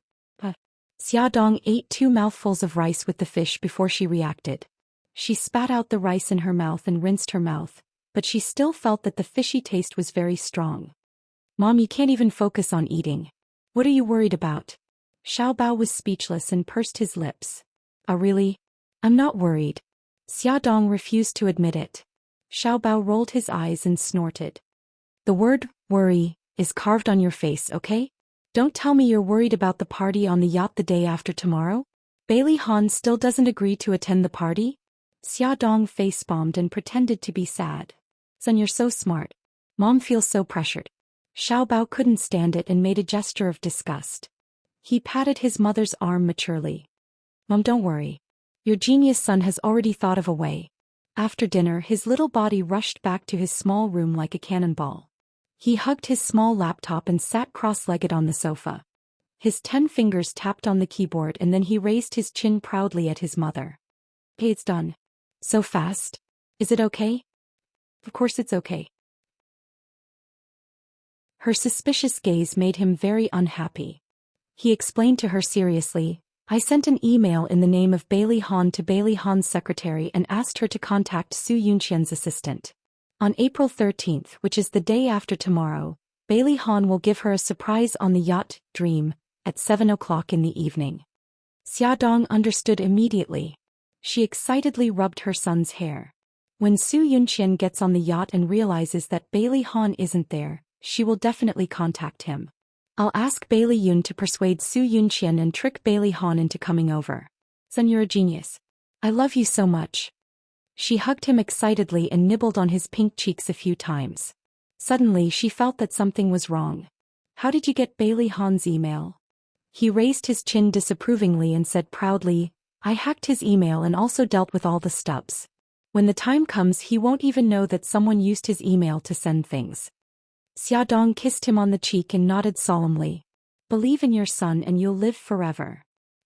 Xia Dong ate 2 mouthfuls of rice with the fish before she reacted. She spat out the rice in her mouth and rinsed her mouth, but she still felt that the fishy taste was very strong. "Mom, you can't even focus on eating. What are you worried about?" Xiao Bao was speechless and pursed his lips. "Oh really? I'm not worried." Xia Dong refused to admit it. Xiao Bao rolled his eyes and snorted. "The word, worry, is carved on your face, okay? Don't tell me you're worried about the party on the yacht the day after tomorrow? Bailey Han still doesn't agree to attend the party?" Xia Dong face-bombed and pretended to be sad. "Son, you're so smart. Mom feels so pressured." Xiao Bao couldn't stand it and made a gesture of disgust. He patted his mother's arm maturely. "Mom, don't worry. Your genius son has already thought of a way." After dinner, his little body rushed back to his small room like a cannonball. He hugged his small laptop and sat cross-legged on the sofa. His 10 fingers tapped on the keyboard and then he raised his chin proudly at his mother. "Hey, it's done. So fast. Is it okay?" "Of course it's okay." Her suspicious gaze made him very unhappy. He explained to her seriously, "I sent an email in the name of Bailey Han to Bailey Han's secretary and asked her to contact Su Yunqian's assistant. On April 13th, which is the day after tomorrow, Bailey Han will give her a surprise on the yacht, Dream, at 7 o'clock in the evening." Xiaodong understood immediately. She excitedly rubbed her son's hair. When Su Yunqian gets on the yacht and realizes that Bailey Han isn't there, she will definitely contact him. "I'll ask Bailey Yun to persuade Su Yunqian and trick Bailey Han into coming over. Son, you're a genius. I love you so much." She hugged him excitedly and nibbled on his pink cheeks a few times. Suddenly she felt that something was wrong. "How did you get Bailey Han's email?" He raised his chin disapprovingly and said proudly, "I hacked his email and also dealt with all the stubs. When the time comes he won't even know that someone used his email to send things." Xiaodong kissed him on the cheek and nodded solemnly. "Believe in your son and you'll live forever."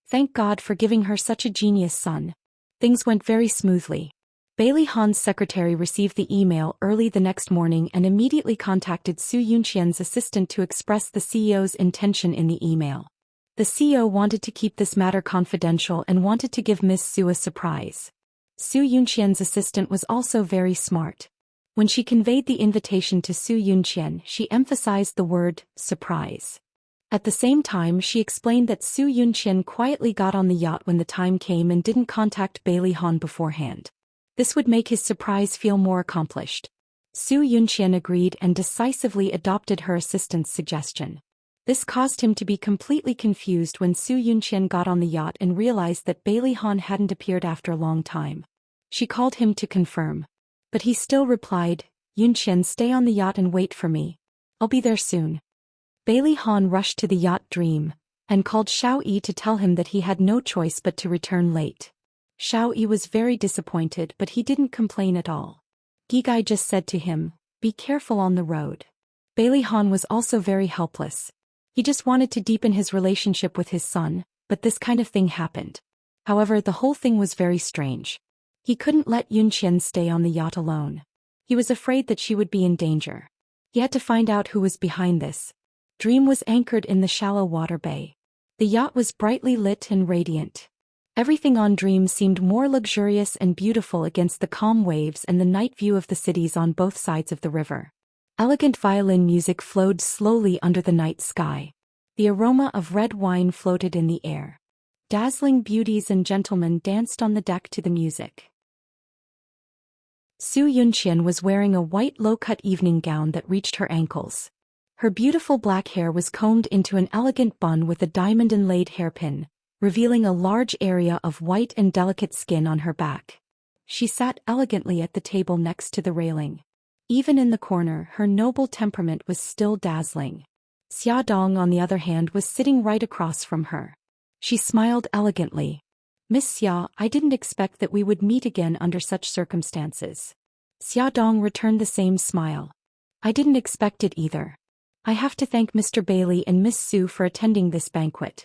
Thank God for giving her such a genius son. Things went very smoothly. Bailey Han's secretary received the email early the next morning and immediately contacted Su Yunqian's assistant to express the CEO's intention in the email. The CEO wanted to keep this matter confidential and wanted to give Miss Su a surprise. Su Yunqian's assistant was also very smart. When she conveyed the invitation to Su Yunqian, she emphasized the word, surprise. At the same time she explained that Su Yunqian quietly got on the yacht when the time came and didn't contact Bailey Han beforehand. This would make his surprise feel more accomplished. Su Yunqian agreed and decisively adopted her assistant's suggestion. This caused him to be completely confused when Su Yunqian got on the yacht and realized that Bailey Han hadn't appeared after a long time. She called him to confirm. But he still replied, "Yunqian, stay on the yacht and wait for me. I'll be there soon." Bailey Han rushed to the yacht Dream, and called Xiao Yi to tell him that he had no choice but to return late. Xiao Yi was very disappointed but he didn't complain at all. Gigai just said to him, "Be careful on the road." Bailey Han was also very helpless. He just wanted to deepen his relationship with his son, but this kind of thing happened. However, the whole thing was very strange. He couldn't let Yunqian stay on the yacht alone. He was afraid that she would be in danger. He had to find out who was behind this. Dream was anchored in the shallow water bay. The yacht was brightly lit and radiant. Everything on Dream seemed more luxurious and beautiful against the calm waves and the night view of the cities on both sides of the river. Elegant violin music flowed slowly under the night sky. The aroma of red wine floated in the air. Dazzling beauties and gentlemen danced on the deck to the music. Su Yunqian was wearing a white low-cut evening gown that reached her ankles. Her beautiful black hair was combed into an elegant bun with a diamond-inlaid hairpin, revealing a large area of white and delicate skin on her back. She sat elegantly at the table next to the railing. Even in the corner, her noble temperament was still dazzling. Xiaodong, on the other hand, was sitting right across from her. She smiled elegantly. "Miss Xia, I didn't expect that we would meet again under such circumstances." Xiaodong returned the same smile. "I didn't expect it either. I have to thank Mr. Bailey and Miss Su for attending this banquet."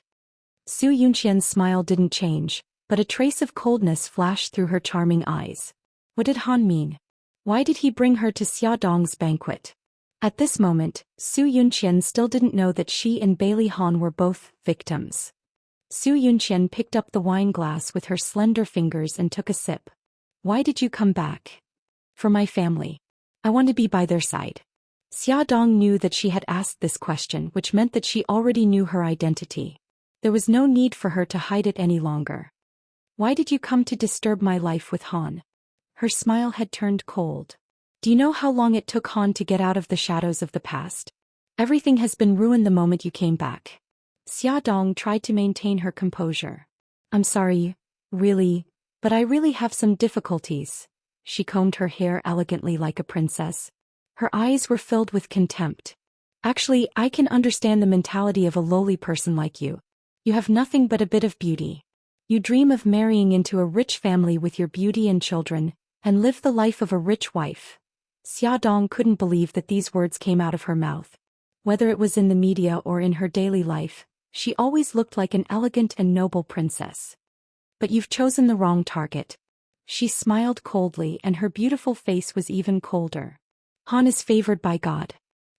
Su Yunqian's smile didn't change, but a trace of coldness flashed through her charming eyes. What did Han mean? Why did he bring her to Xiaodong's banquet? At this moment, Su Yunqian still didn't know that she and Bailey Han were both victims. Su Yunqian picked up the wine glass with her slender fingers and took a sip. "Why did you come back?" "For my family. I want to be by their side." Xiaodong knew that she had asked this question, which meant that she already knew her identity. There was no need for her to hide it any longer. "Why did you come to disturb my life with Han?" Her smile had turned cold. "Do you know how long it took Han to get out of the shadows of the past? Everything has been ruined the moment you came back." Xiaodong tried to maintain her composure. "I'm sorry, really, but I really have some difficulties." She combed her hair elegantly like a princess. Her eyes were filled with contempt. "Actually, I can understand the mentality of a lowly person like you. You have nothing but a bit of beauty. You dream of marrying into a rich family with your beauty and children, and live the life of a rich wife." Xiaodong couldn't believe that these words came out of her mouth. Whether it was in the media or in her daily life, She always looked like an elegant and noble princess. But you've chosen the wrong target. She smiled coldly and her beautiful face was even colder. Han is favored by God.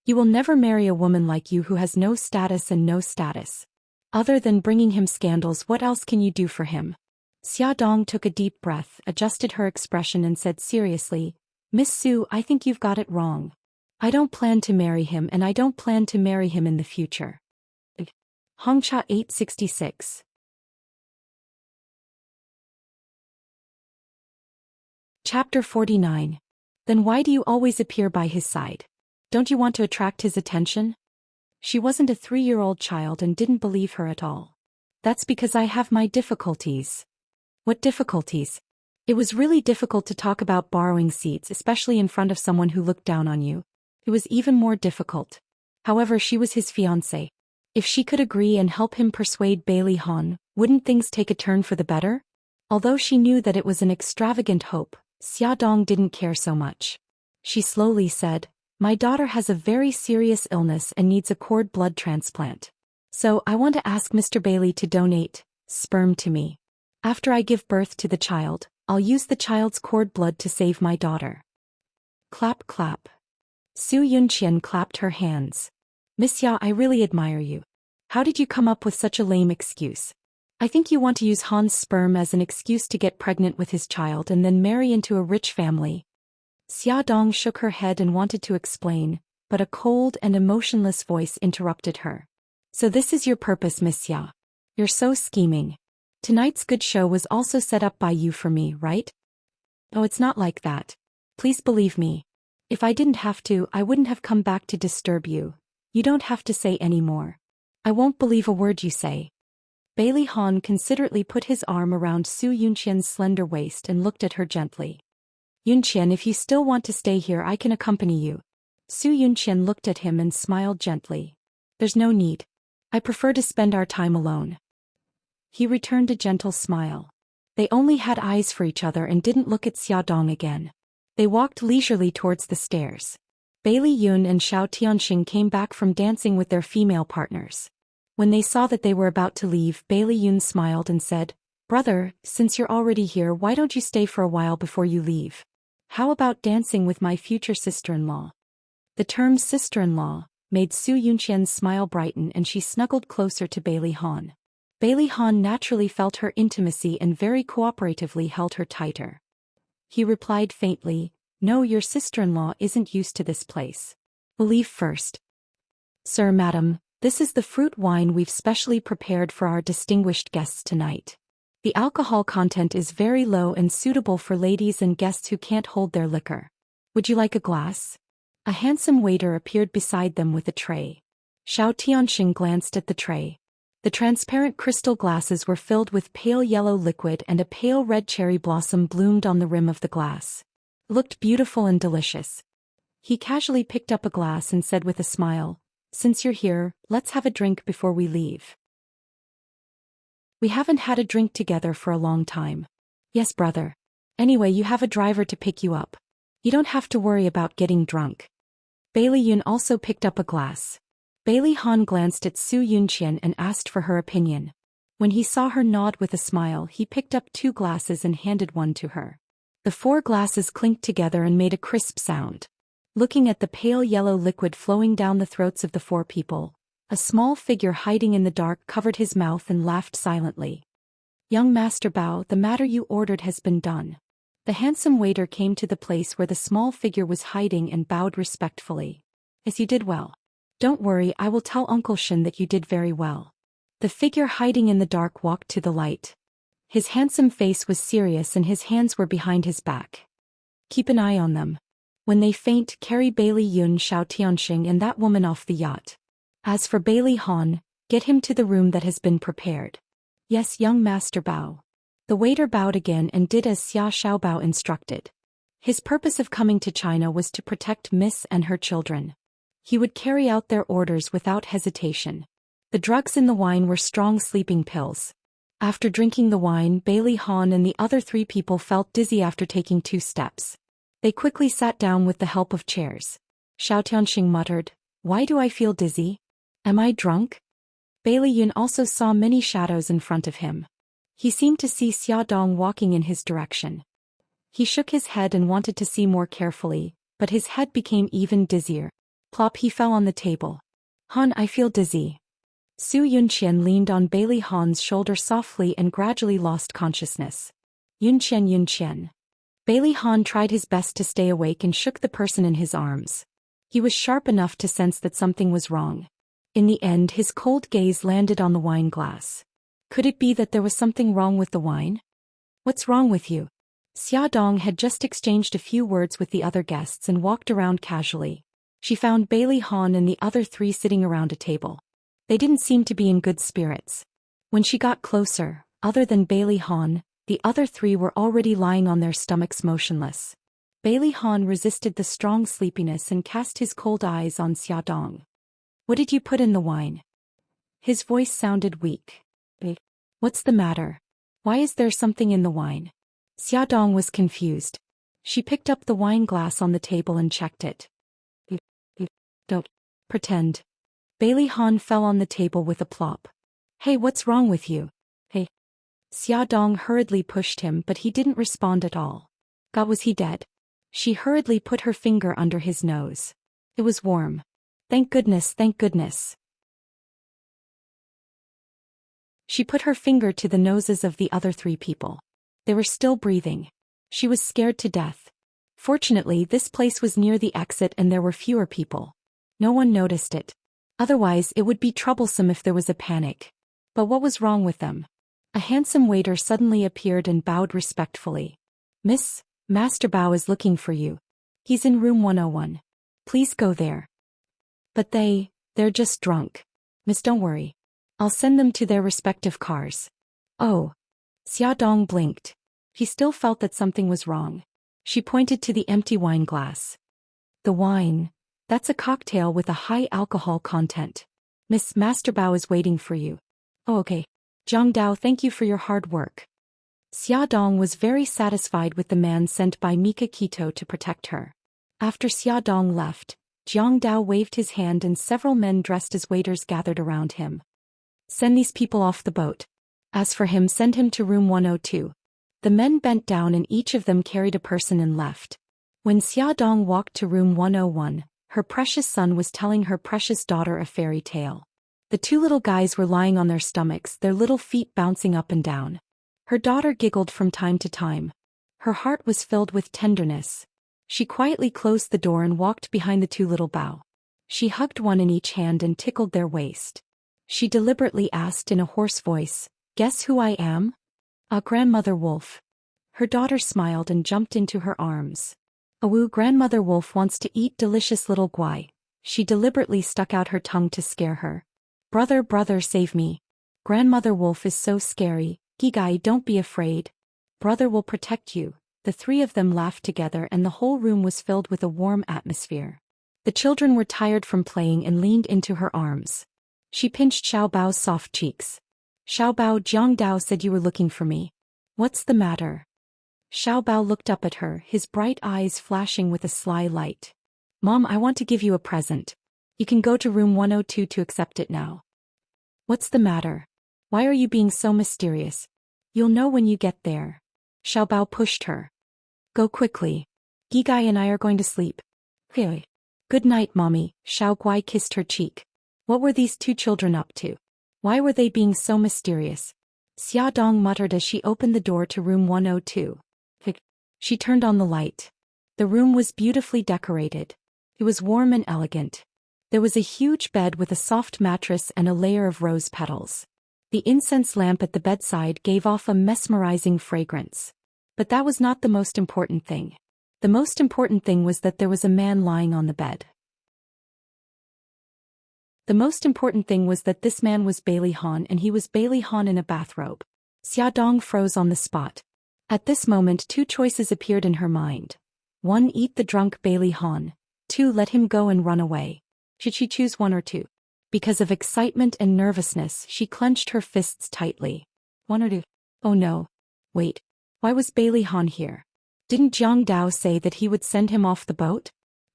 You will never marry a woman like you who has no status and no status. Other than bringing him scandals, what else can you do for him? Xia Dong took a deep breath, adjusted her expression and said seriously, Miss Su, I think you've got it wrong. I don't plan to marry him and I don't plan to marry him in the future. Hongcha 866. Chapter 49. Then why do you always appear by his side? Don't you want to attract his attention? She wasn't a 3-year-old child and didn't believe her at all. That's because I have my difficulties. What difficulties? It was really difficult to talk about borrowing seats, especially in front of someone who looked down on you. It was even more difficult. However, she was his fiancée. If she could agree and help him persuade Bailey Han, wouldn't things take a turn for the better? Although she knew that it was an extravagant hope, Xia Dong didn't care so much. She slowly said, My daughter has a very serious illness and needs a cord blood transplant. So I want to ask Mr. Bailey to donate sperm to me. After I give birth to the child, I'll use the child's cord blood to save my daughter. Clap clap. Su Yunqian clapped her hands. Miss Ya, I really admire you. How did you come up with such a lame excuse? I think you want to use Han's sperm as an excuse to get pregnant with his child and then marry into a rich family. Xia Dong shook her head and wanted to explain, but a cold and emotionless voice interrupted her. So this is your purpose, Miss Ya. You're so scheming. Tonight's good show was also set up by you for me, right? Oh, it's not like that. Please believe me. If I didn't have to, I wouldn't have come back to disturb you. You don't have to say any more. I won't believe a word you say. Bailey Han considerately put his arm around Su Yunqian's slender waist and looked at her gently. Yunqian, if you still want to stay here, I can accompany you. Su Yunqian looked at him and smiled gently. There's no need. I prefer to spend our time alone. He returned a gentle smile. They only had eyes for each other and didn't look at Xia Dong again. They walked leisurely towards the stairs. Bailey Yun and Xiao Tianxing came back from dancing with their female partners. When they saw that they were about to leave, Bailey Yun smiled and said, Brother, since you're already here, why don't you stay for a while before you leave? How about dancing with my future sister-in-law? The term sister-in-law made Su Yunqian's smile brighten and she snuggled closer to Bailey Han. Bailey Han naturally felt her intimacy and very cooperatively held her tighter. He replied faintly, No, your sister-in-law isn't used to this place. We'll leave first. Sir, madam, this is the fruit wine we've specially prepared for our distinguished guests tonight. The alcohol content is very low and suitable for ladies and guests who can't hold their liquor. Would you like a glass? A handsome waiter appeared beside them with a tray. Xiao Tianxing glanced at the tray. The transparent crystal glasses were filled with pale yellow liquid and a pale red cherry blossom bloomed on the rim of the glass. It looked beautiful and delicious. He casually picked up a glass and said with a smile, Since you're here, let's have a drink before we leave. We haven't had a drink together for a long time. Yes, brother. Anyway, you have a driver to pick you up. You don't have to worry about getting drunk. Bailey Yun also picked up a glass. Bailey Han glanced at Su Yunqian and asked for her opinion. When he saw her nod with a smile, he picked up 2 glasses and handed one to her. The 4 glasses clinked together and made a crisp sound. Looking at the pale yellow liquid flowing down the throats of the 4 people, a small figure hiding in the dark covered his mouth and laughed silently. Young Master Bao, the matter you ordered has been done. The handsome waiter came to the place where the small figure was hiding and bowed respectfully. As you did well. Don't worry, I will tell Uncle Shin that you did very well. The figure hiding in the dark walked to the light. His handsome face was serious and his hands were behind his back. Keep an eye on them. When they faint, carry Bailey Yun, Xiao Tianxing and that woman off the yacht. As for Bailey Han, get him to the room that has been prepared. Yes, young Master Bao. The waiter bowed again and did as Xia Xiaobao instructed. His purpose of coming to China was to protect Miss and her children. He would carry out their orders without hesitation. The drugs in the wine were strong sleeping pills. After drinking the wine, Bailey Han and the other 3 people felt dizzy after taking 2 steps. They quickly sat down with the help of chairs. Xiao Tianxing muttered, Why do I feel dizzy? Am I drunk? Bailey Yun also saw many shadows in front of him. He seemed to see Xiaodong walking in his direction. He shook his head and wanted to see more carefully, but his head became even dizzier. Plop, he fell on the table. Han, I feel dizzy. Su Yunqian leaned on Bailey Han's shoulder softly and gradually lost consciousness. Yunqian. Bailey Han tried his best to stay awake and shook the person in his arms. He was sharp enough to sense that something was wrong. In the end, his cold gaze landed on the wine glass. Could it be that there was something wrong with the wine? What's wrong with you? Xiaodong had just exchanged a few words with the other guests and walked around casually. She found Bailey Han and the other three sitting around a table. They didn't seem to be in good spirits. When she got closer, other than Bailey Han, the other three were already lying on their stomachs motionless. Bailey Han resisted the strong sleepiness and cast his cold eyes on Xiaodong. What did you put in the wine? His voice sounded weak. What's the matter? Why is there something in the wine? Xiaodong was confused. She picked up the wine glass on the table and checked it. Don't pretend. Bailey Han fell on the table with a plop. Hey, what's wrong with you? Hey. Xiaodong hurriedly pushed him, but he didn't respond at all. God, was he dead? She hurriedly put her finger under his nose. It was warm. Thank goodness, thank goodness. She put her finger to the noses of the other three people. They were still breathing. She was scared to death. Fortunately, this place was near the exit and there were fewer people. No one noticed it. Otherwise, it would be troublesome if there was a panic. But what was wrong with them? A handsome waiter suddenly appeared and bowed respectfully. Miss, Master Bao is looking for you. He's in room 101. Please go there. But they're just drunk. Miss, don't worry. I'll send them to their respective cars. Oh. Xiaodong blinked. He still felt that something was wrong. She pointed to the empty wine glass. The wine. That's a cocktail with a high alcohol content. Miss, Master Bao is waiting for you. Oh, okay. Jiang Dao, thank you for your hard work. Xiaodong was very satisfied with the man sent by Mika Kito to protect her. After Xiaodong left, Jiang Dao waved his hand and several men dressed as waiters gathered around him. Send these people off the boat. As for him, send him to room 102. The men bent down and each of them carried a person and left. When Xiaodong walked to room 101, her precious son was telling her precious daughter a fairy tale. The two little guys were lying on their stomachs, their little feet bouncing up and down. Her daughter giggled from time to time. Her heart was filled with tenderness. She quietly closed the door and walked behind the two little Bao. She hugged one in each hand and tickled their waist. She deliberately asked in a hoarse voice, "Guess who I am?" Grandmother Wolf. Her daughter smiled and jumped into her arms. Awoo, Grandmother Wolf wants to eat delicious little guai. She deliberately stuck out her tongue to scare her. Brother, save me. Grandmother Wolf is so scary. Gigai, don't be afraid. Brother will protect you. The three of them laughed together and the whole room was filled with a warm atmosphere. The children were tired from playing and leaned into her arms. She pinched Xiao Bao's soft cheeks. Xiao Bao, Jiang Dao said you were looking for me. What's the matter? Xiao Bao looked up at her, his bright eyes flashing with a sly light. Mom, I want to give you a present. You can go to room 102 to accept it now. What's the matter? Why are you being so mysterious? You'll know when you get there. Xiao Bao pushed her. Go quickly. Gigai and I are going to sleep. Hey. Good night, Mommy. Xiao Guai kissed her cheek. What were these two children up to? Why were they being so mysterious? Xiaodong muttered as she opened the door to room 102. She turned on the light. The room was beautifully decorated. It was warm and elegant. There was a huge bed with a soft mattress and a layer of rose petals. The incense lamp at the bedside gave off a mesmerizing fragrance. But that was not the most important thing. The most important thing was that there was a man lying on the bed. The most important thing was that this man was Bailey Han and he was Bailey Han in a bathrobe. Xiaodong froze on the spot. At this moment, two choices appeared in her mind. 1. Eat the drunk Bailey Han. 2. Let him go and run away. Should she choose 1 or 2? Because of excitement and nervousness, she clenched her fists tightly. 1 or 2? Oh no. Wait. Why was Bailey Han here? Didn't Jiang Dao say that he would send him off the boat?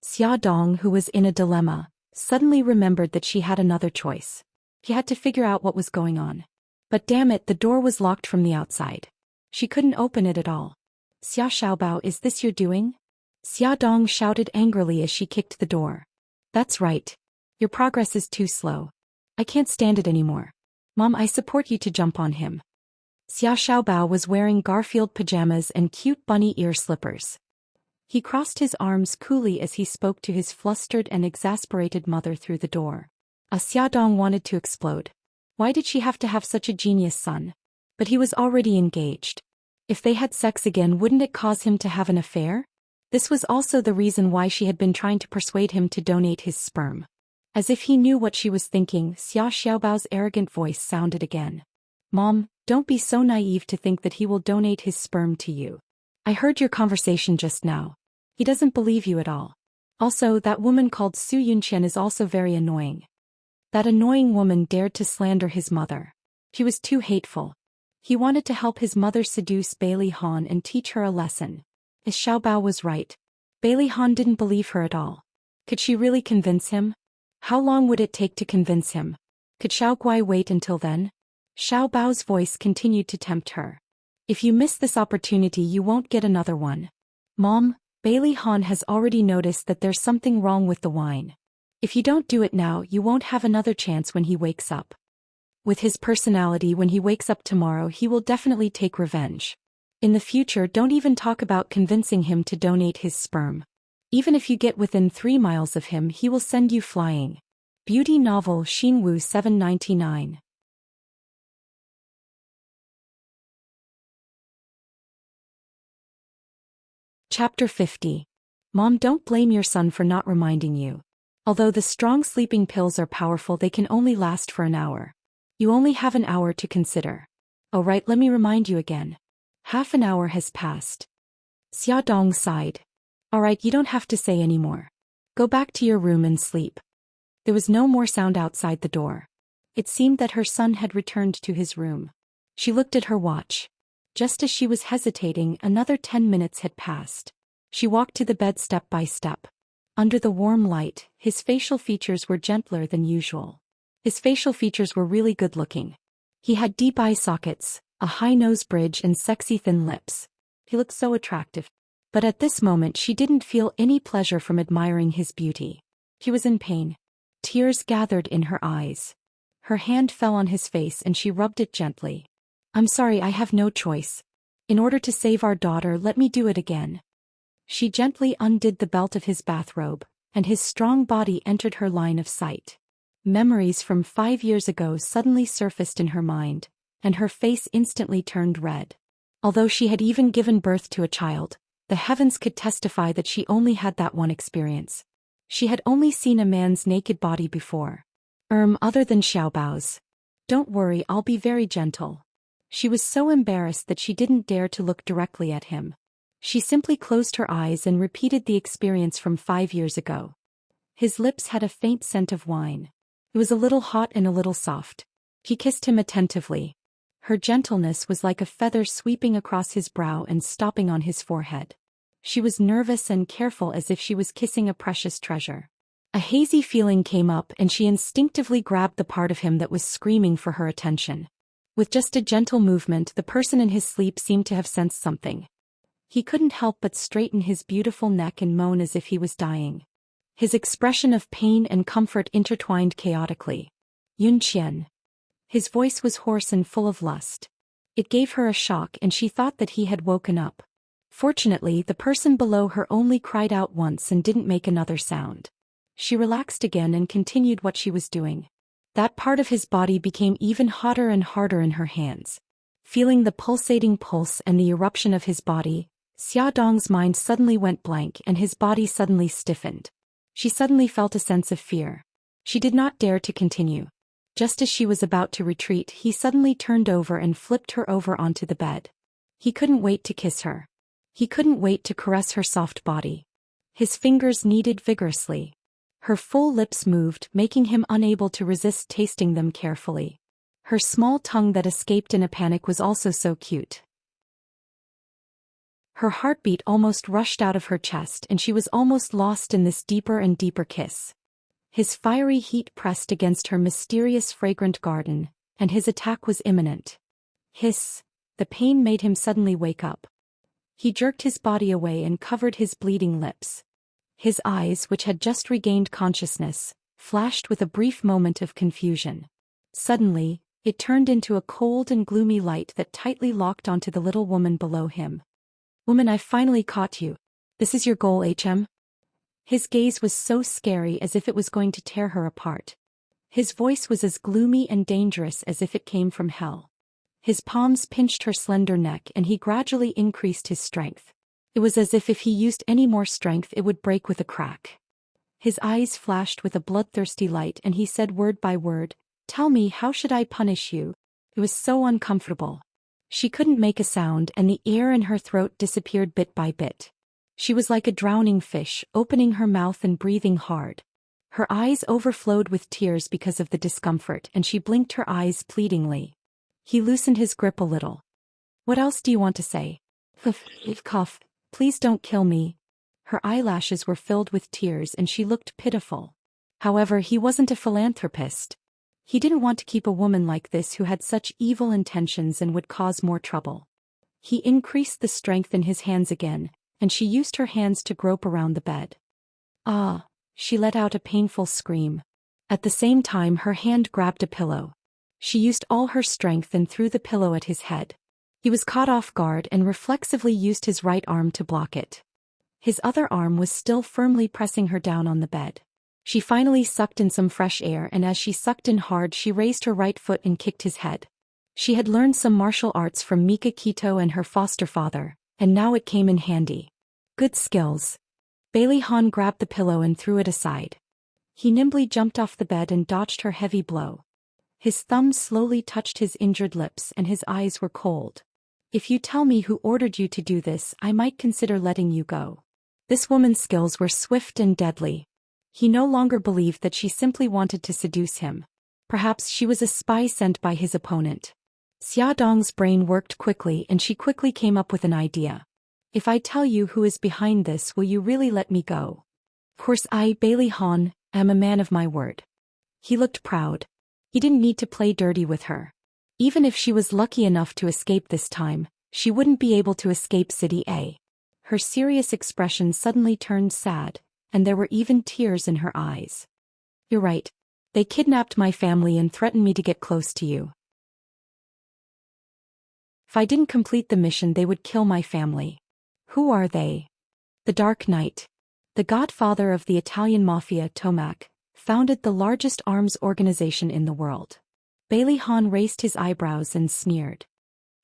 Xiaodong, who was in a dilemma, suddenly remembered that she had another choice. He had to figure out what was going on. But damn it, the door was locked from the outside. She couldn't open it at all. Xia Xiaobao, is this your doing? Xia Dong shouted angrily as she kicked the door. That's right. Your progress is too slow. I can't stand it anymore. Mom, I support you to jump on him. Xia Xiaobao was wearing Garfield pajamas and cute bunny ear slippers. He crossed his arms coolly as he spoke to his flustered and exasperated mother through the door. Xia Dong wanted to explode. Why did she have to have such a genius son? But he was already engaged. If they had sex again, wouldn't it cause him to have an affair? This was also the reason why she had been trying to persuade him to donate his sperm. As if he knew what she was thinking, Xia Xiaobao's arrogant voice sounded again. Mom, don't be so naive to think that he will donate his sperm to you. I heard your conversation just now. He doesn't believe you at all. Also, that woman called Su Yunqian is also very annoying. That annoying woman dared to slander his mother. She was too hateful. He wanted to help his mother seduce Bailey Han and teach her a lesson. As Xiaobao was right. Bailey Han didn't believe her at all. Could she really convince him? How long would it take to convince him? Could Xiao Guai wait until then? Xiaobao's voice continued to tempt her. If you miss this opportunity, you won't get another one. Mom, Bailey Han has already noticed that there's something wrong with the wine. If you don't do it now, you won't have another chance when he wakes up. With his personality, when he wakes up tomorrow, he will definitely take revenge. In the future, don't even talk about convincing him to donate his sperm. Even if you get within 3 miles of him, he will send you flying. Beauty novel Xinwu 799. Chapter 50. Mom, don't blame your son for not reminding you. Although the strong sleeping pills are powerful, they can only last for an hour. You only have an hour to consider. Oh right, let me remind you again. Half an hour has passed. Xia Dong sighed. Alright, you don't have to say any more. Go back to your room and sleep. There was no more sound outside the door. It seemed that her son had returned to his room. She looked at her watch. Just as she was hesitating, another 10 minutes had passed. She walked to the bed step by step. Under the warm light, his facial features were gentler than usual. His facial features were really good-looking. He had deep eye sockets, a high nose bridge and sexy thin lips. He looked so attractive. But at this moment she didn't feel any pleasure from admiring his beauty. He was in pain. Tears gathered in her eyes. Her hand fell on his face and she rubbed it gently. I'm sorry, I have no choice. In order to save our daughter, let me do it again. She gently undid the belt of his bathrobe, and his strong body entered her line of sight. Memories from 5 years ago suddenly surfaced in her mind, and her face instantly turned red. Although she had even given birth to a child, the heavens could testify that she only had that one experience. She had only seen a man's naked body before. Other than Xiaobao's. Don't worry, I'll be very gentle. She was so embarrassed that she didn't dare to look directly at him. She simply closed her eyes and repeated the experience from 5 years ago. His lips had a faint scent of wine. It was a little hot and a little soft. He kissed him attentively. Her gentleness was like a feather sweeping across his brow and stopping on his forehead. She was nervous and careful as if she was kissing a precious treasure. A hazy feeling came up and she instinctively grabbed the part of him that was screaming for her attention. With just a gentle movement, the person in his sleep seemed to have sensed something. He couldn't help but straighten his beautiful neck and moan as if he was dying. His expression of pain and comfort intertwined chaotically. Yunqian. His voice was hoarse and full of lust. It gave her a shock and she thought that he had woken up. Fortunately, the person below her only cried out once and didn't make another sound. She relaxed again and continued what she was doing. That part of his body became even hotter and harder in her hands. Feeling the pulsating pulse and the eruption of his body, Xia Dong's mind suddenly went blank and his body suddenly stiffened. She suddenly felt a sense of fear. She did not dare to continue. Just as she was about to retreat, he suddenly turned over and flipped her over onto the bed. He couldn't wait to kiss her. He couldn't wait to caress her soft body. His fingers kneaded vigorously. Her full lips moved, making him unable to resist tasting them carefully. Her small tongue that escaped in a panic was also so cute. Her heartbeat almost rushed out of her chest and she was almost lost in this deeper and deeper kiss. His fiery heat pressed against her mysterious fragrant garden, and his attack was imminent. Hiss! The pain made him suddenly wake up. He jerked his body away and covered his bleeding lips. His eyes, which had just regained consciousness, flashed with a brief moment of confusion. Suddenly, it turned into a cold and gloomy light that tightly locked onto the little woman below him. "Woman, I've finally caught you. This is your goal, HM?" His gaze was so scary as if it was going to tear her apart. His voice was as gloomy and dangerous as if it came from hell. His palms pinched her slender neck and he gradually increased his strength. It was as if he used any more strength it would break with a crack. His eyes flashed with a bloodthirsty light and he said word by word, "Tell me, how should I punish you?" It was so uncomfortable. She couldn't make a sound and the air in her throat disappeared bit by bit. She was like a drowning fish, opening her mouth and breathing hard. Her eyes overflowed with tears because of the discomfort and she blinked her eyes pleadingly. He loosened his grip a little. "What else do you want to say?" "Cough, please don't kill me." Her eyelashes were filled with tears and she looked pitiful. However, he wasn't a philanthropist. He didn't want to keep a woman like this who had such evil intentions and would cause more trouble. He increased the strength in his hands again, and she used her hands to grope around the bed. "Ah!" She let out a painful scream. At the same time, her hand grabbed a pillow. She used all her strength and threw the pillow at his head. He was caught off guard and reflexively used his right arm to block it. His other arm was still firmly pressing her down on the bed. She finally sucked in some fresh air and as she sucked in hard she raised her right foot and kicked his head. She had learned some martial arts from Mika Kito and her foster father, and now it came in handy. Good skills. Bailey Han grabbed the pillow and threw it aside. He nimbly jumped off the bed and dodged her heavy blow. His thumb slowly touched his injured lips and his eyes were cold. "If you tell me who ordered you to do this, I might consider letting you go." This woman's skills were swift and deadly. He no longer believed that she simply wanted to seduce him. Perhaps she was a spy sent by his opponent. Xia Dong's brain worked quickly and she quickly came up with an idea. "If I tell you who is behind this, will you really let me go?" "Of course, I, Bailey Han, am a man of my word." He looked proud. He didn't need to play dirty with her. Even if she was lucky enough to escape this time, she wouldn't be able to escape City A. Her serious expression suddenly turned sad, and there were even tears in her eyes. "You're right. They kidnapped my family and threatened me to get close to you. If I didn't complete the mission, they would kill my family." "Who are they?" "The Dark Knight. The godfather of the Italian mafia, Tomac, founded the largest arms organization in the world." Bailey Han raised his eyebrows and sneered.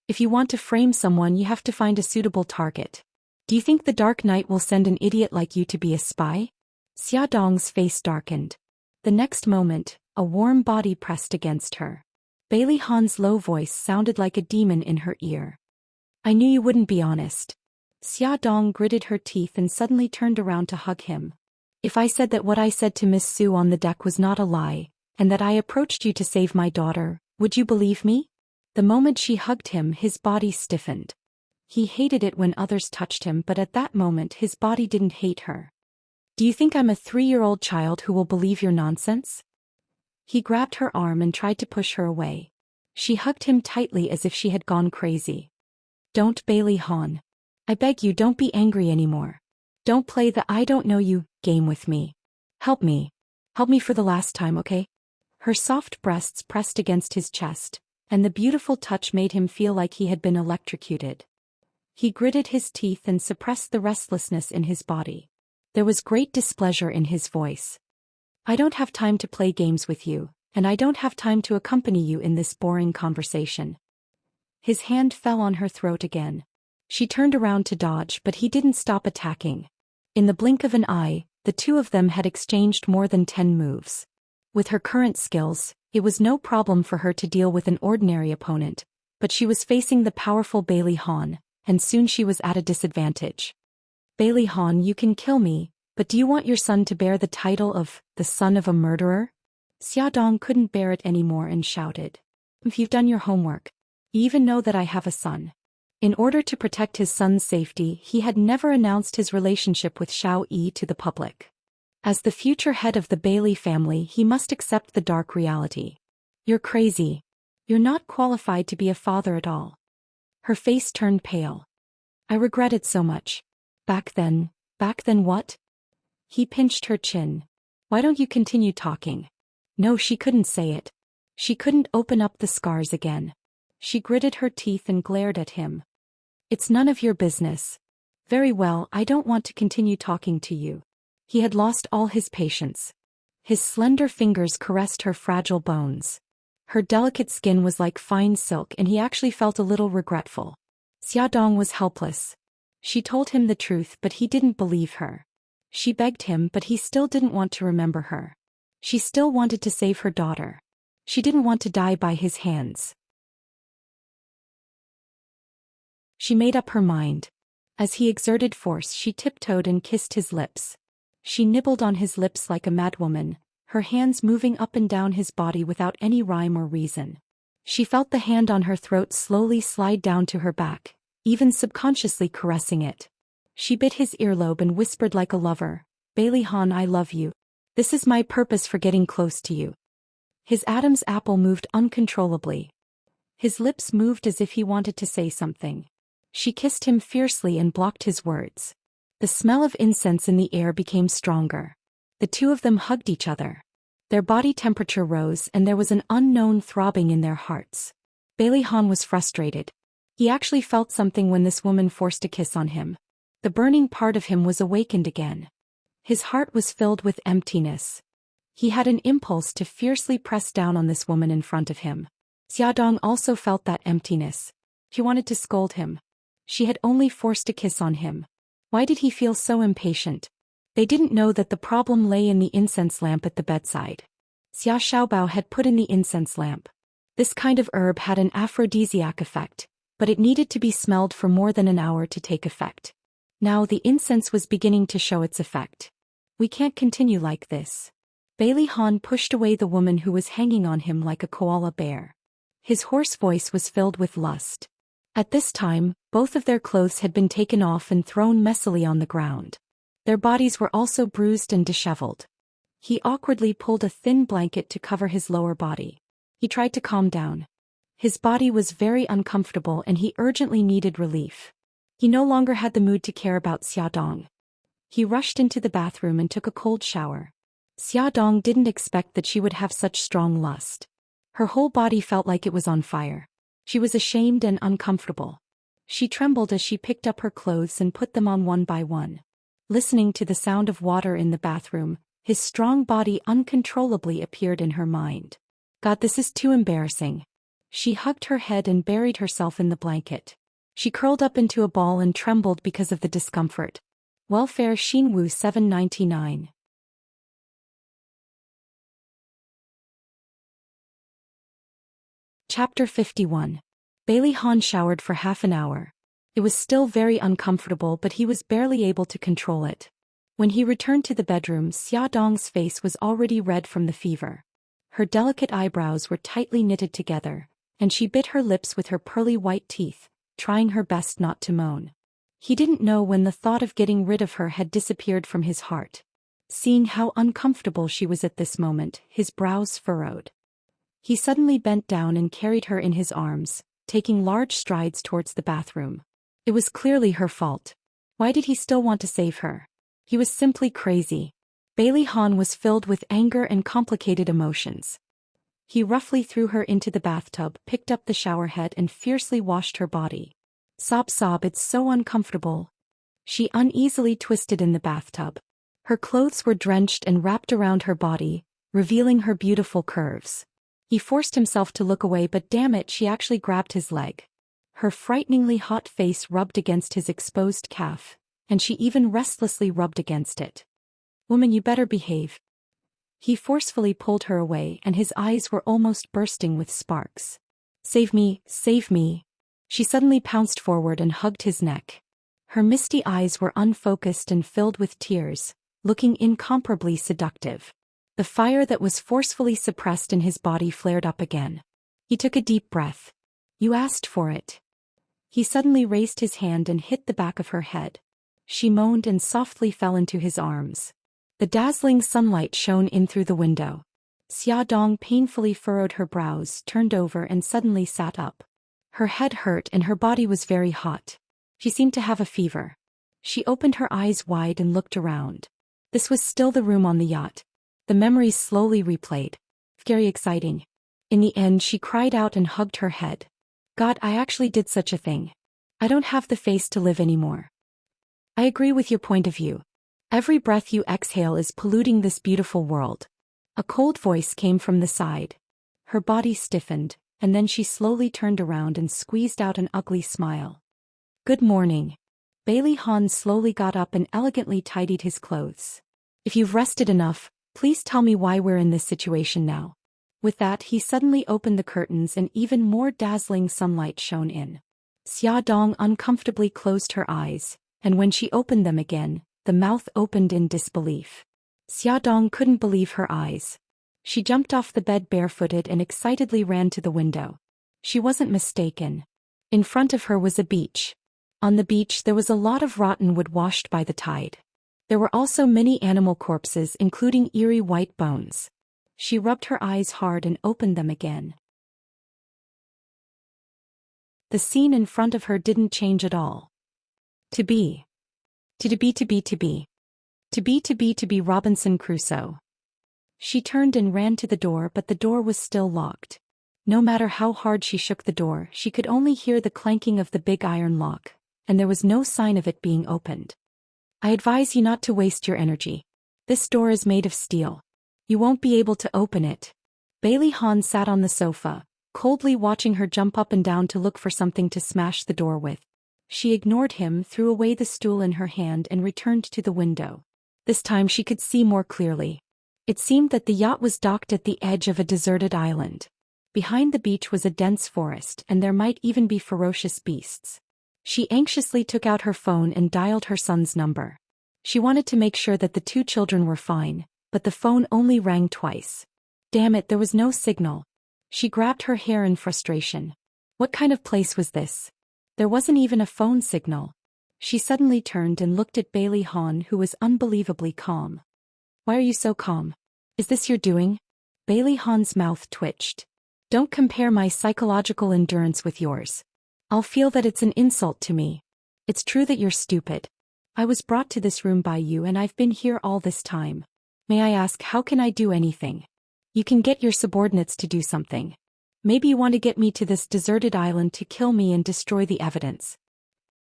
"If you want to frame someone, you have to find a suitable target. Do you think the Dark Knight will send an idiot like you to be a spy?" Xia Dong's face darkened. The next moment, a warm body pressed against her. Bailey Han's low voice sounded like a demon in her ear. "I knew you wouldn't be honest." Xia Dong gritted her teeth and suddenly turned around to hug him. "If I said that what I said to Miss Su on the deck was not a lie, and that I approached you to save my daughter, would you believe me?" The moment she hugged him, his body stiffened. He hated it when others touched him, but at that moment his body didn't hate her. "Do you think I'm a 3-year-old child who will believe your nonsense?" He grabbed her arm and tried to push her away. She hugged him tightly as if she had gone crazy. "Don't, Bailey Han. I beg you, don't be angry anymore. Don't play the I don't know you game with me. Help me. Help me for the last time, okay?" Her soft breasts pressed against his chest, and the beautiful touch made him feel like he had been electrocuted. He gritted his teeth and suppressed the restlessness in his body. There was great displeasure in his voice. "I don't have time to play games with you, and I don't have time to accompany you in this boring conversation." His hand fell on her throat again. She turned around to dodge, but he didn't stop attacking. In the blink of an eye, the two of them had exchanged more than 10 moves. With her current skills, it was no problem for her to deal with an ordinary opponent, but she was facing the powerful Bailey Han, and soon she was at a disadvantage. "Bailey Han, you can kill me, but do you want your son to bear the title of the son of a murderer?" Xia Dong couldn't bear it anymore and shouted. "If you've done your homework, you even know that I have a son." In order to protect his son's safety, he had never announced his relationship with Xiao Yi to the public. As the future head of the Bailey family, he must accept the dark reality. You're crazy. You're not qualified to be a father at all. Her face turned pale. I regret it so much. Back then what? He pinched her chin. Why don't you continue talking? No, she couldn't say it. She couldn't open up the scars again. She gritted her teeth and glared at him. It's none of your business. Very well, I don't want to continue talking to you. He had lost all his patience. His slender fingers caressed her fragile bones. Her delicate skin was like fine silk, and he actually felt a little regretful. Xiaodong was helpless. She told him the truth, but he didn't believe her. She begged him, but he still didn't want to remember her. She still wanted to save her daughter. She didn't want to die by his hands. She made up her mind. As he exerted force, she tiptoed and kissed his lips. She nibbled on his lips like a madwoman, her hands moving up and down his body without any rhyme or reason. She felt the hand on her throat slowly slide down to her back, even subconsciously caressing it. She bit his earlobe and whispered like a lover, Bailey Han, I love you. This is my purpose for getting close to you. His Adam's apple moved uncontrollably. His lips moved as if he wanted to say something. She kissed him fiercely and blocked his words. The smell of incense in the air became stronger. The two of them hugged each other. Their body temperature rose and there was an unknown throbbing in their hearts. Bailey Han was frustrated. He actually felt something when this woman forced a kiss on him. The burning part of him was awakened again. His heart was filled with emptiness. He had an impulse to fiercely press down on this woman in front of him. Xiaodong also felt that emptiness. She wanted to scold him. She had only forced a kiss on him. Why did he feel so impatient? They didn't know that the problem lay in the incense lamp at the bedside. Xia Xiaobao had put in the incense lamp. This kind of herb had an aphrodisiac effect, but it needed to be smelled for more than an hour to take effect. Now the incense was beginning to show its effect. We can't continue like this. Bailey Han pushed away the woman who was hanging on him like a koala bear. His hoarse voice was filled with lust. At this time, both of their clothes had been taken off and thrown messily on the ground. Their bodies were also bruised and disheveled. He awkwardly pulled a thin blanket to cover his lower body. He tried to calm down. His body was very uncomfortable and he urgently needed relief. He no longer had the mood to care about Xiaodong. He rushed into the bathroom and took a cold shower. Xiaodong didn't expect that she would have such strong lust. Her whole body felt like it was on fire. She was ashamed and uncomfortable. She trembled as she picked up her clothes and put them on one by one. Listening to the sound of water in the bathroom, his strong body uncontrollably appeared in her mind. God, this is too embarrassing. She hugged her head and buried herself in the blanket. She curled up into a ball and trembled because of the discomfort. Welfare Xinwu 799. Chapter 51. Bailey Han showered for half an hour. It was still very uncomfortable, but he was barely able to control it. When he returned to the bedroom, Xiaodong's face was already red from the fever. Her delicate eyebrows were tightly knitted together, and she bit her lips with her pearly white teeth, trying her best not to moan. He didn't know when the thought of getting rid of her had disappeared from his heart. Seeing how uncomfortable she was at this moment, his brows furrowed. He suddenly bent down and carried her in his arms, taking large strides towards the bathroom. It was clearly her fault. Why did he still want to save her? He was simply crazy. Bailey Han was filled with anger and complicated emotions. He roughly threw her into the bathtub, picked up the shower head and fiercely washed her body. Sob, it's so uncomfortable. She uneasily twisted in the bathtub. Her clothes were drenched and wrapped around her body, revealing her beautiful curves. He forced himself to look away, but damn it, she actually grabbed his leg. Her frighteningly hot face rubbed against his exposed calf, and she even restlessly rubbed against it. Woman, you better behave. He forcefully pulled her away and his eyes were almost bursting with sparks. Save me, save me. She suddenly pounced forward and hugged his neck. Her misty eyes were unfocused and filled with tears, looking incomparably seductive. The fire that was forcefully suppressed in his body flared up again. He took a deep breath. You asked for it. He suddenly raised his hand and hit the back of her head. She moaned and softly fell into his arms. The dazzling sunlight shone in through the window. Xiaodong painfully furrowed her brows, turned over and suddenly sat up. Her head hurt and her body was very hot. She seemed to have a fever. She opened her eyes wide and looked around. This was still the room on the yacht. The memories slowly replayed. Very exciting. In the end she cried out and hugged her head. God, I actually did such a thing. I don't have the face to live anymore. I agree with your point of view. Every breath you exhale is polluting this beautiful world. A cold voice came from the side. Her body stiffened, and then she slowly turned around and squeezed out an ugly smile. Good morning. Bailey Han slowly got up and elegantly tidied his clothes. If you've rested enough, please tell me why we're in this situation now. With that, he suddenly opened the curtains and even more dazzling sunlight shone in. Xiaodong uncomfortably closed her eyes, and when she opened them again, the mouth opened in disbelief. Xiaodong couldn't believe her eyes. She jumped off the bed barefooted and excitedly ran to the window. She wasn't mistaken. In front of her was a beach. On the beach there was a lot of rotten wood washed by the tide. There were also many animal corpses, including eerie white bones. She rubbed her eyes hard and opened them again. The scene in front of her didn't change at all. To be Robinson Crusoe. She turned and ran to the door, but the door was still locked. No matter how hard she shook the door, she could only hear the clanking of the big iron lock, and there was no sign of it being opened. I advise you not to waste your energy. This door is made of steel. You won't be able to open it. Bailey Han sat on the sofa, coldly watching her jump up and down to look for something to smash the door with. She ignored him, threw away the stool in her hand and returned to the window. This time she could see more clearly. It seemed that the yacht was docked at the edge of a deserted island. Behind the beach was a dense forest, and there might even be ferocious beasts. She anxiously took out her phone and dialed her son's number. She wanted to make sure that the two children were fine, but the phone only rang twice. Damn it, there was no signal. She grabbed her hair in frustration. What kind of place was this? There wasn't even a phone signal. She suddenly turned and looked at Bailey Han, who was unbelievably calm. Why are you so calm? Is this your doing? Bailey Han's mouth twitched. Don't compare my psychological endurance with yours. I'll feel that it's an insult to me. It's true that you're stupid. I was brought to this room by you and I've been here all this time. May I ask, how can I do anything? You can get your subordinates to do something. Maybe you want to get me to this deserted island to kill me and destroy the evidence.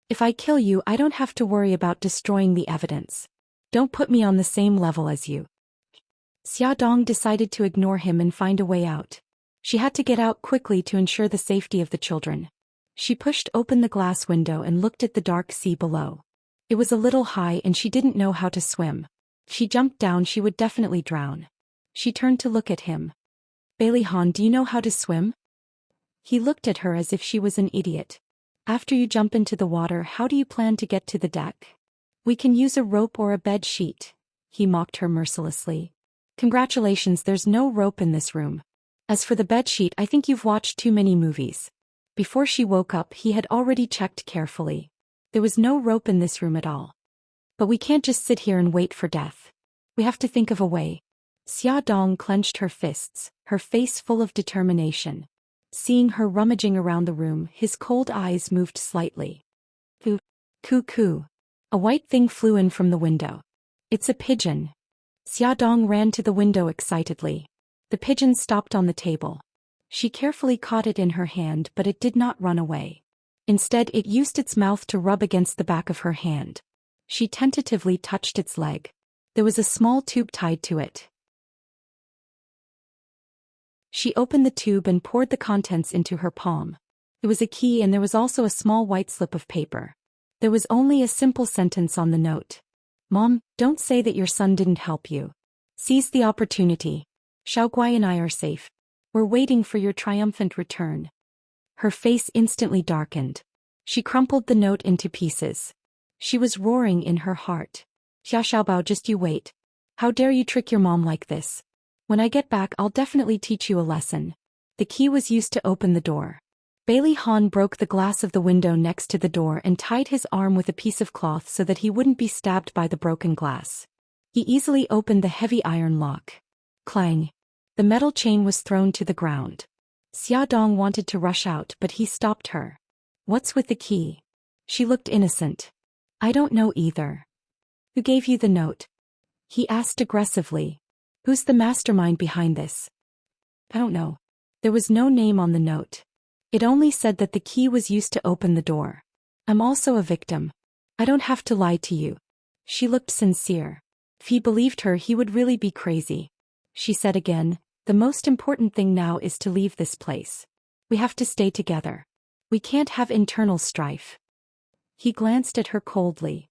If I kill you, I don't have to worry about destroying the evidence. Don't put me on the same level as you. Xiaodong decided to ignore him and find a way out. She had to get out quickly to ensure the safety of the children. She pushed open the glass window and looked at the dark sea below. It was a little high and she didn't know how to swim. If she jumped down, she would definitely drown. She turned to look at him. Bailey Han, do you know how to swim? He looked at her as if she was an idiot. After you jump into the water, how do you plan to get to the deck? We can use a rope or a bed sheet. He mocked her mercilessly. Congratulations, there's no rope in this room. As for the bed sheet, I think you've watched too many movies. Before she woke up, he had already checked carefully. There was no rope in this room at all. But we can't just sit here and wait for death. We have to think of a way. Xiaodong clenched her fists, her face full of determination. Seeing her rummaging around the room, his cold eyes moved slightly. Coo. A white thing flew in from the window. It's a pigeon. Xiaodong ran to the window excitedly. The pigeon stopped on the table. She carefully caught it in her hand, but it did not run away. Instead, it used its mouth to rub against the back of her hand. She tentatively touched its leg. There was a small tube tied to it. She opened the tube and poured the contents into her palm. It was a key, and there was also a small white slip of paper. There was only a simple sentence on the note. Mom, don't say that your son didn't help you. Seize the opportunity. Xiaoguai and I are safe. We're waiting for your triumphant return. Her face instantly darkened. She crumpled the note into pieces. She was roaring in her heart. Xia Xiaobao, just you wait. How dare you trick your mom like this? When I get back, I'll definitely teach you a lesson. The key was used to open the door. Bailey Han broke the glass of the window next to the door and tied his arm with a piece of cloth so that he wouldn't be stabbed by the broken glass. He easily opened the heavy iron lock. Clang. The metal chain was thrown to the ground. Xiaodong wanted to rush out, but he stopped her. What's with the key? She looked innocent. I don't know either. Who gave you the note? He asked aggressively. Who's the mastermind behind this? I don't know. There was no name on the note. It only said that the key was used to open the door. I'm also a victim. I don't have to lie to you. She looked sincere. If he believed her, he would really be crazy. She said again, the most important thing now is to leave this place. We have to stay together. We can't have internal strife. He glanced at her coldly.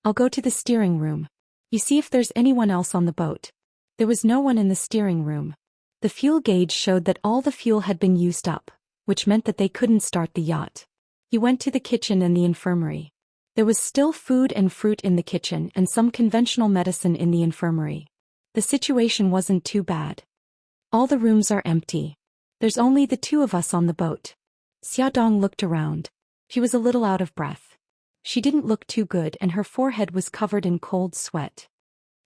I'll go to the steering room. You see if there's anyone else on the boat. There was no one in the steering room. The fuel gauge showed that all the fuel had been used up, which meant that they couldn't start the yacht. He went to the kitchen and the infirmary. There was still food and fruit in the kitchen and some conventional medicine in the infirmary. The situation wasn't too bad. All the rooms are empty. There's only the two of us on the boat. Xiaodong looked around. She was a little out of breath. She didn't look too good and her forehead was covered in cold sweat.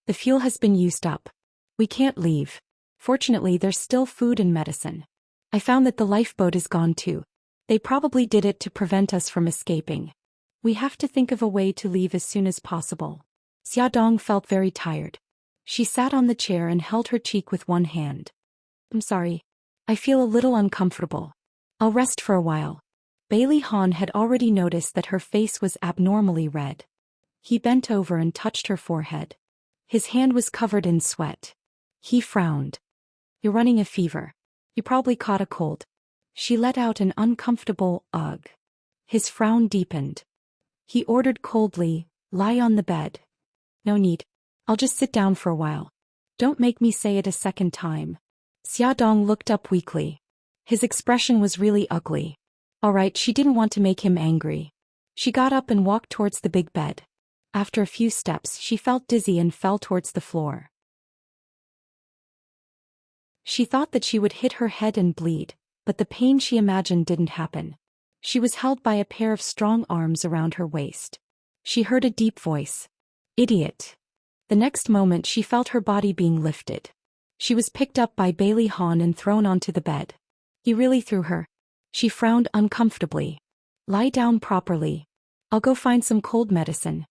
The fuel has been used up. We can't leave. Fortunately, there's still food and medicine. I found that the lifeboat is gone too. They probably did it to prevent us from escaping. We have to think of a way to leave as soon as possible. Xiaodong felt very tired. She sat on the chair and held her cheek with one hand. I'm sorry. I feel a little uncomfortable. I'll rest for a while. Bailey Han had already noticed that her face was abnormally red. He bent over and touched her forehead. His hand was covered in sweat. He frowned. You're running a fever. You probably caught a cold. She let out an uncomfortable ugh. His frown deepened. He ordered coldly, lie on the bed. No need. I'll just sit down for a while. Don't make me say it a second time. Xiaodong looked up weakly. His expression was really ugly. All right, she didn't want to make him angry. She got up and walked towards the big bed. After a few steps, she felt dizzy and fell towards the floor. She thought that she would hit her head and bleed, but the pain she imagined didn't happen. She was held by a pair of strong arms around her waist. She heard a deep voice. Idiot. The next moment she felt her body being lifted. She was picked up by Bailey Han and thrown onto the bed. He really threw her. She frowned uncomfortably. Lie down properly. I'll go find some cold medicine.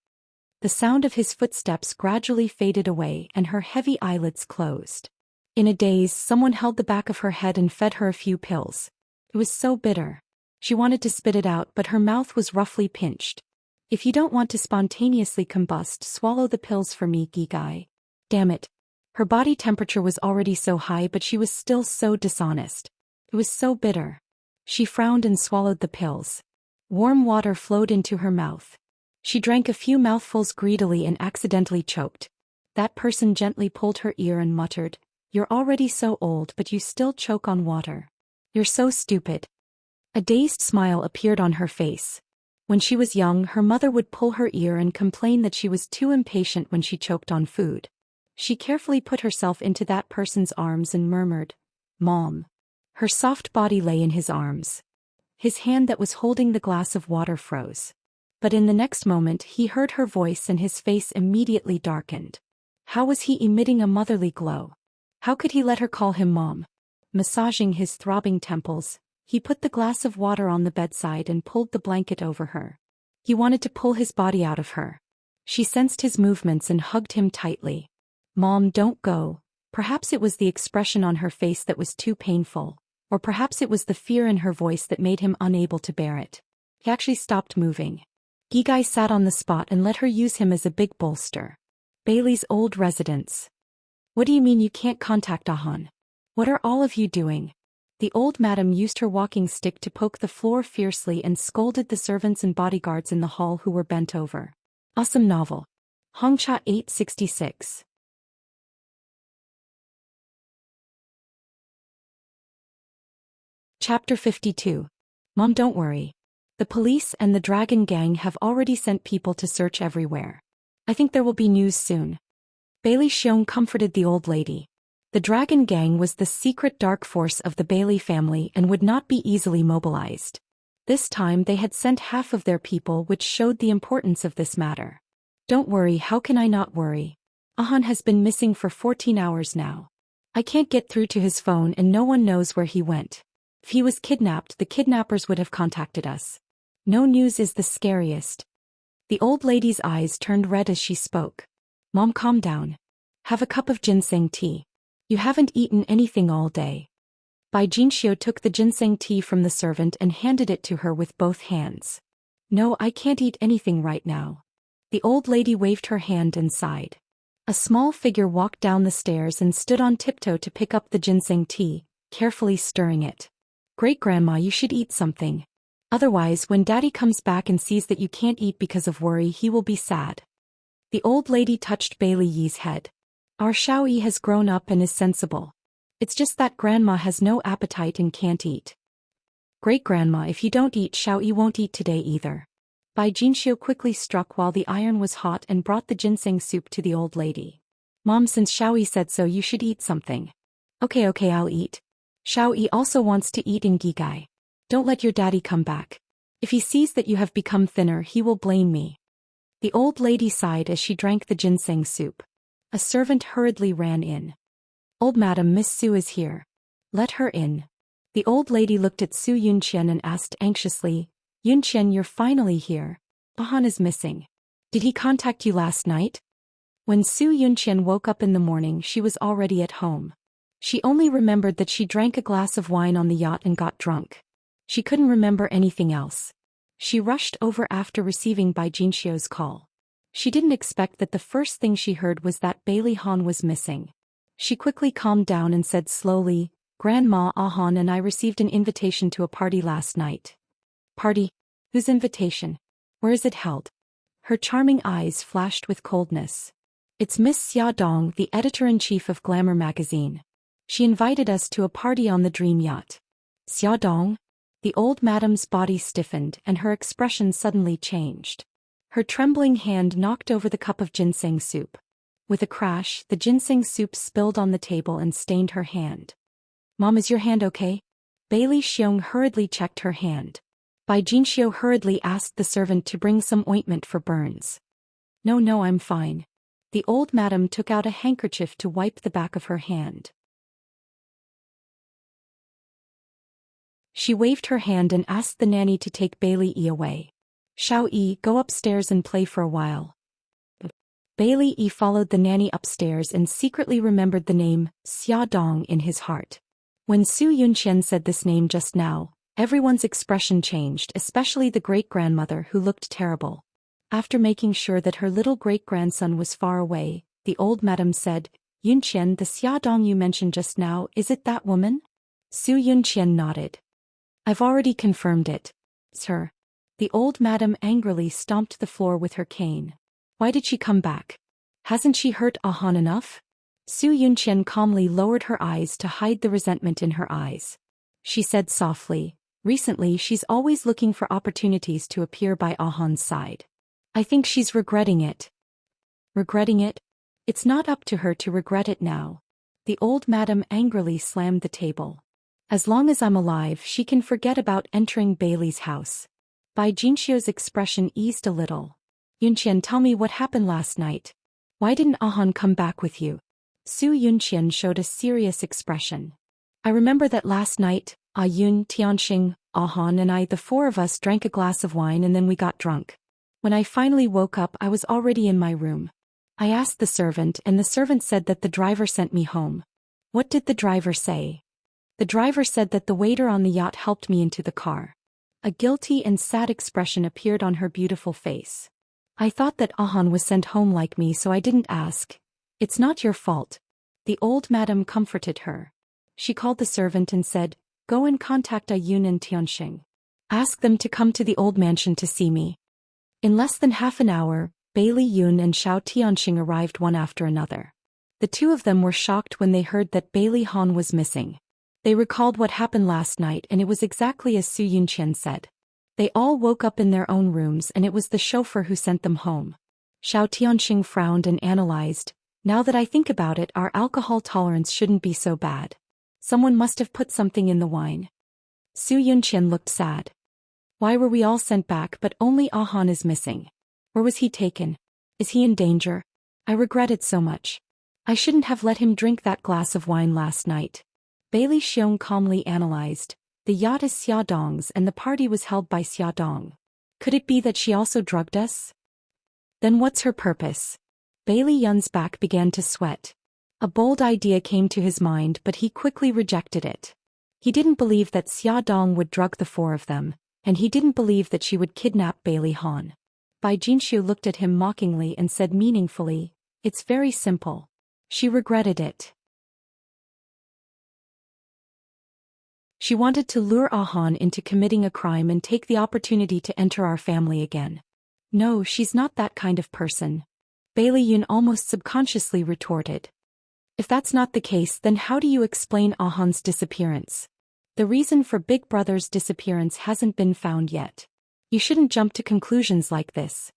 The sound of his footsteps gradually faded away and her heavy eyelids closed. In a daze, someone held the back of her head and fed her a few pills. It was so bitter. She wanted to spit it out, but her mouth was roughly pinched. If you don't want to spontaneously combust, swallow the pills for me, Gigai. Damn it. Her body temperature was already so high, but she was still so dishonest. It was so bitter. She frowned and swallowed the pills. Warm water flowed into her mouth. She drank a few mouthfuls greedily and accidentally choked. That person gently pulled her ear and muttered, You're already so old, but you still choke on water. You're so stupid. A dazed smile appeared on her face. When she was young, her mother would pull her ear and complain that she was too impatient when she choked on food. She carefully put herself into that person's arms and murmured, Mom. Her soft body lay in his arms. His hand that was holding the glass of water froze. But in the next moment he heard her voice and his face immediately darkened. How was he emitting a motherly glow? How could he let her call him Mom? Massaging his throbbing temples, he put the glass of water on the bedside and pulled the blanket over her. He wanted to pull his body out of her. She sensed his movements and hugged him tightly. Mom, don't go. Perhaps it was the expression on her face that was too painful. Or perhaps it was the fear in her voice that made him unable to bear it. He actually stopped moving. Gigai sat on the spot and let her use him as a big bolster. Bailey's old residence. What do you mean you can't contact Ahan? What are all of you doing? The old madam used her walking stick to poke the floor fiercely and scolded the servants and bodyguards in the hall who were bent over. Awesome novel. Hongcha 866. Chapter 52. Mom, don't worry. The police and the Dragon Gang have already sent people to search everywhere. I think there will be news soon. Bailey Xiong comforted the old lady. The Dragon Gang was the secret dark force of the Bailey family and would not be easily mobilized. This time they had sent half of their people, which showed the importance of this matter. Don't worry, how can I not worry? Ahan has been missing for 14 hours now. I can't get through to his phone and no one knows where he went. If he was kidnapped, the kidnappers would have contacted us. No news is the scariest. The old lady's eyes turned red as she spoke. Mom, calm down. Have a cup of ginseng tea. You haven't eaten anything all day. Bai Jinxiu took the ginseng tea from the servant and handed it to her with both hands. No, I can't eat anything right now. The old lady waved her hand and sighed. A small figure walked down the stairs and stood on tiptoe to pick up the ginseng tea, carefully stirring it. Great-grandma, you should eat something. Otherwise, when Daddy comes back and sees that you can't eat because of worry, he will be sad. The old lady touched Bailey Yi's head. Our Xiao-Yi has grown up and is sensible. It's just that Grandma has no appetite and can't eat. Great-grandma, if you don't eat, Xiao-Yi won't eat today either. Bai Jinxiu quickly struck while the iron was hot and brought the ginseng soup to the old lady. Mom, since Xiao-Yi said so, you should eat something. Okay, I'll eat. Xiao-Yi also wants to eat in Gigai. Don't let your daddy come back. If he sees that you have become thinner, he will blame me. The old lady sighed as she drank the ginseng soup. A servant hurriedly ran in. Old madam, Miss Su is here. Let her in. The old lady looked at Su Yunqian and asked anxiously, Yunqian, you're finally here. Ahan is missing. Did he contact you last night? When Su Yunqian woke up in the morning, she was already at home. She only remembered that she drank a glass of wine on the yacht and got drunk. She couldn't remember anything else. She rushed over after receiving Bai Jinxiu's call. She didn't expect that the first thing she heard was that Bailey Han was missing. She quickly calmed down and said slowly, Grandma, Ahan and I received an invitation to a party last night. Party? Whose invitation? Where is it held? Her charming eyes flashed with coldness. It's Miss Xia Dong, the editor-in-chief of Glamour magazine. She invited us to a party on the Dream Yacht. Xia Dong? The old madam's body stiffened and her expression suddenly changed. Her trembling hand knocked over the cup of ginseng soup. With a crash, the ginseng soup spilled on the table and stained her hand. Mom, is your hand okay? Bailey Xiong hurriedly checked her hand. Bai Jinxiu hurriedly asked the servant to bring some ointment for burns. No, I'm fine. The old madam took out a handkerchief to wipe the back of her hand. She waved her hand and asked the nanny to take Bailey Yi away. Xiao-Yi, go upstairs and play for a while. Bailey Yi followed the nanny upstairs and secretly remembered the name, Xia Dong, in his heart. When Su Yunqian said this name just now, everyone's expression changed, especially the great-grandmother who looked terrible. After making sure that her little great-grandson was far away, the old madam said, Yunqian, the Xia Dong you mentioned just now, is it that woman? Su Yunqian nodded. I've already confirmed it. It's her. The old madam angrily stomped the floor with her cane. Why did she come back? Hasn't she hurt Ahan enough? Su Yunqian calmly lowered her eyes to hide the resentment in her eyes. She said softly, recently she's always looking for opportunities to appear by Ahan's side. I think she's regretting it. Regretting it? It's not up to her to regret it now. The old madam angrily slammed the table. As long as I'm alive, she can forget about entering Bailey's house. Bai Jinxiu's expression eased a little. Yunqian, tell me what happened last night. Why didn't Ahan come back with you? Su Yunqian showed a serious expression. I remember that last night, Yun, Tianxing, Ahan and I, the four of us, drank a glass of wine and then we got drunk. When I finally woke up, I was already in my room. I asked the servant and the servant said that the driver sent me home. What did the driver say? The driver said that the waiter on the yacht helped me into the car. A guilty and sad expression appeared on her beautiful face. I thought that Ahan was sent home like me, so I didn't ask. It's not your fault. The old madam comforted her. She called the servant and said, go and contact Yun and Tianxing. Ask them to come to the old mansion to see me. In less than half an hour, Bailey Yun and Xiao Tianxing arrived one after another. The two of them were shocked when they heard that Bailey Han was missing. They recalled what happened last night and it was exactly as Su Yunqian said. They all woke up in their own rooms and it was the chauffeur who sent them home. Xiao Tianxing frowned and analyzed. Now that I think about it, our alcohol tolerance shouldn't be so bad. Someone must have put something in the wine. Su Yunqian looked sad. Why were we all sent back but only Ahan is missing? Where was he taken? Is he in danger? I regret it so much. I shouldn't have let him drink that glass of wine last night. Bailey Xiong calmly analyzed. The yacht is Xia Dong's and the party was held by Xia Dong. Could it be that she also drugged us? Then what's her purpose? Bailey Yun's back began to sweat. A bold idea came to his mind but he quickly rejected it. He didn't believe that Xia Dong would drug the four of them, and he didn't believe that she would kidnap Bailey Han. Bai Jinxiu looked at him mockingly and said meaningfully, "It's very simple." She regretted it. She wanted to lure Ah Han into committing a crime and take the opportunity to enter our family again. No, she's not that kind of person. Bailey Yun almost subconsciously retorted. If that's not the case, then how do you explain Ah Han's disappearance? The reason for Big Brother's disappearance hasn't been found yet. You shouldn't jump to conclusions like this.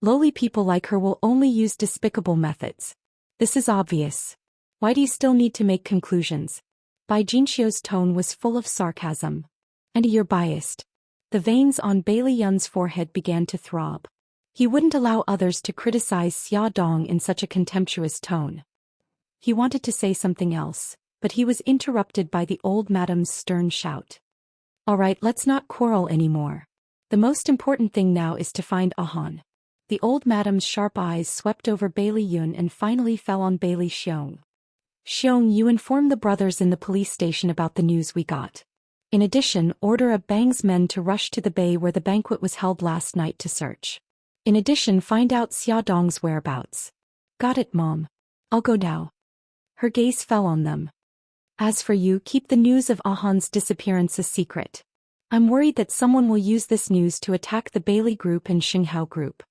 Lowly people like her will only use despicable methods. This is obvious. Why do you still need to make conclusions? Bai Jinxiu's tone was full of sarcasm. And you're biased. The veins on Bailey Yun's forehead began to throb. He wouldn't allow others to criticize Xia Dong in such a contemptuous tone. He wanted to say something else, but he was interrupted by the old madam's stern shout. All right, let's not quarrel anymore. The most important thing now is to find Ah Han. The old madam's sharp eyes swept over Bailey Yun and finally fell on Bailey Xiong. Xiong, you inform the brothers in the police station about the news we got. In addition, order a Bang's men to rush to the bay where the banquet was held last night to search. In addition, find out Xia Dong's whereabouts. Got it, Mom. I'll go now. Her gaze fell on them. As for you, keep the news of Ah Han's disappearance a secret. I'm worried that someone will use this news to attack the Bailey Group and Xinghao Group.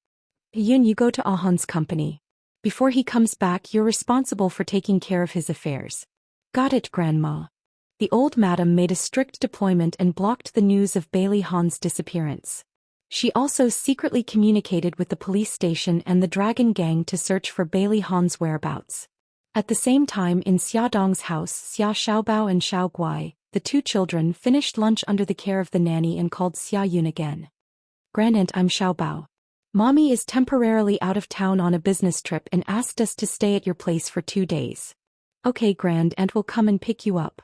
Yun, you go to Ah Han's company. Before he comes back, you're responsible for taking care of his affairs. Got it, Grandma. The old madam made a strict deployment and blocked the news of Bailey Han's disappearance. She also secretly communicated with the police station and the Dragon Gang to search for Bailey Han's whereabouts. At the same time, in Xia Dong's house, Xia Xiaobao and Xiao Guai, the two children, finished lunch under the care of the nanny and called Xia Yun again. Grandaunt, I'm Xiaobao. Mommy is temporarily out of town on a business trip and asked us to stay at your place for 2 days. Okay, Grandaunt will come and pick you up.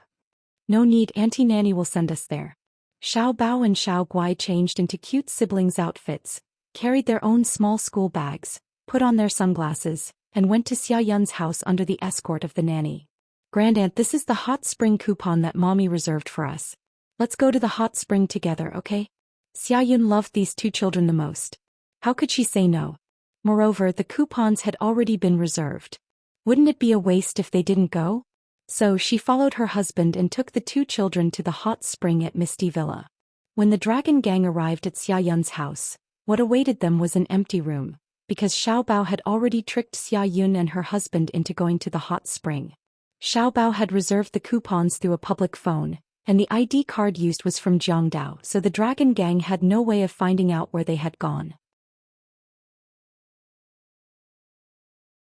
No need, Auntie Nanny will send us there. Xiao Bao and Xiao Guai changed into cute siblings' outfits, carried their own small school bags, put on their sunglasses, and went to Xia Yun's house under the escort of the nanny. Grandaunt, this is the hot spring coupon that Mommy reserved for us. Let's go to the hot spring together, okay? Xia Yun loved these two children the most. How could she say no? Moreover, the coupons had already been reserved. Wouldn't it be a waste if they didn't go? So she followed her husband and took the two children to the hot spring at Misty Villa. When the Dragon Gang arrived at Xia Yun's house, what awaited them was an empty room, because Xiao Bao had already tricked Xia Yun and her husband into going to the hot spring. Xiao Bao had reserved the coupons through a public phone, and the ID card used was from Jiangdao, so the Dragon Gang had no way of finding out where they had gone.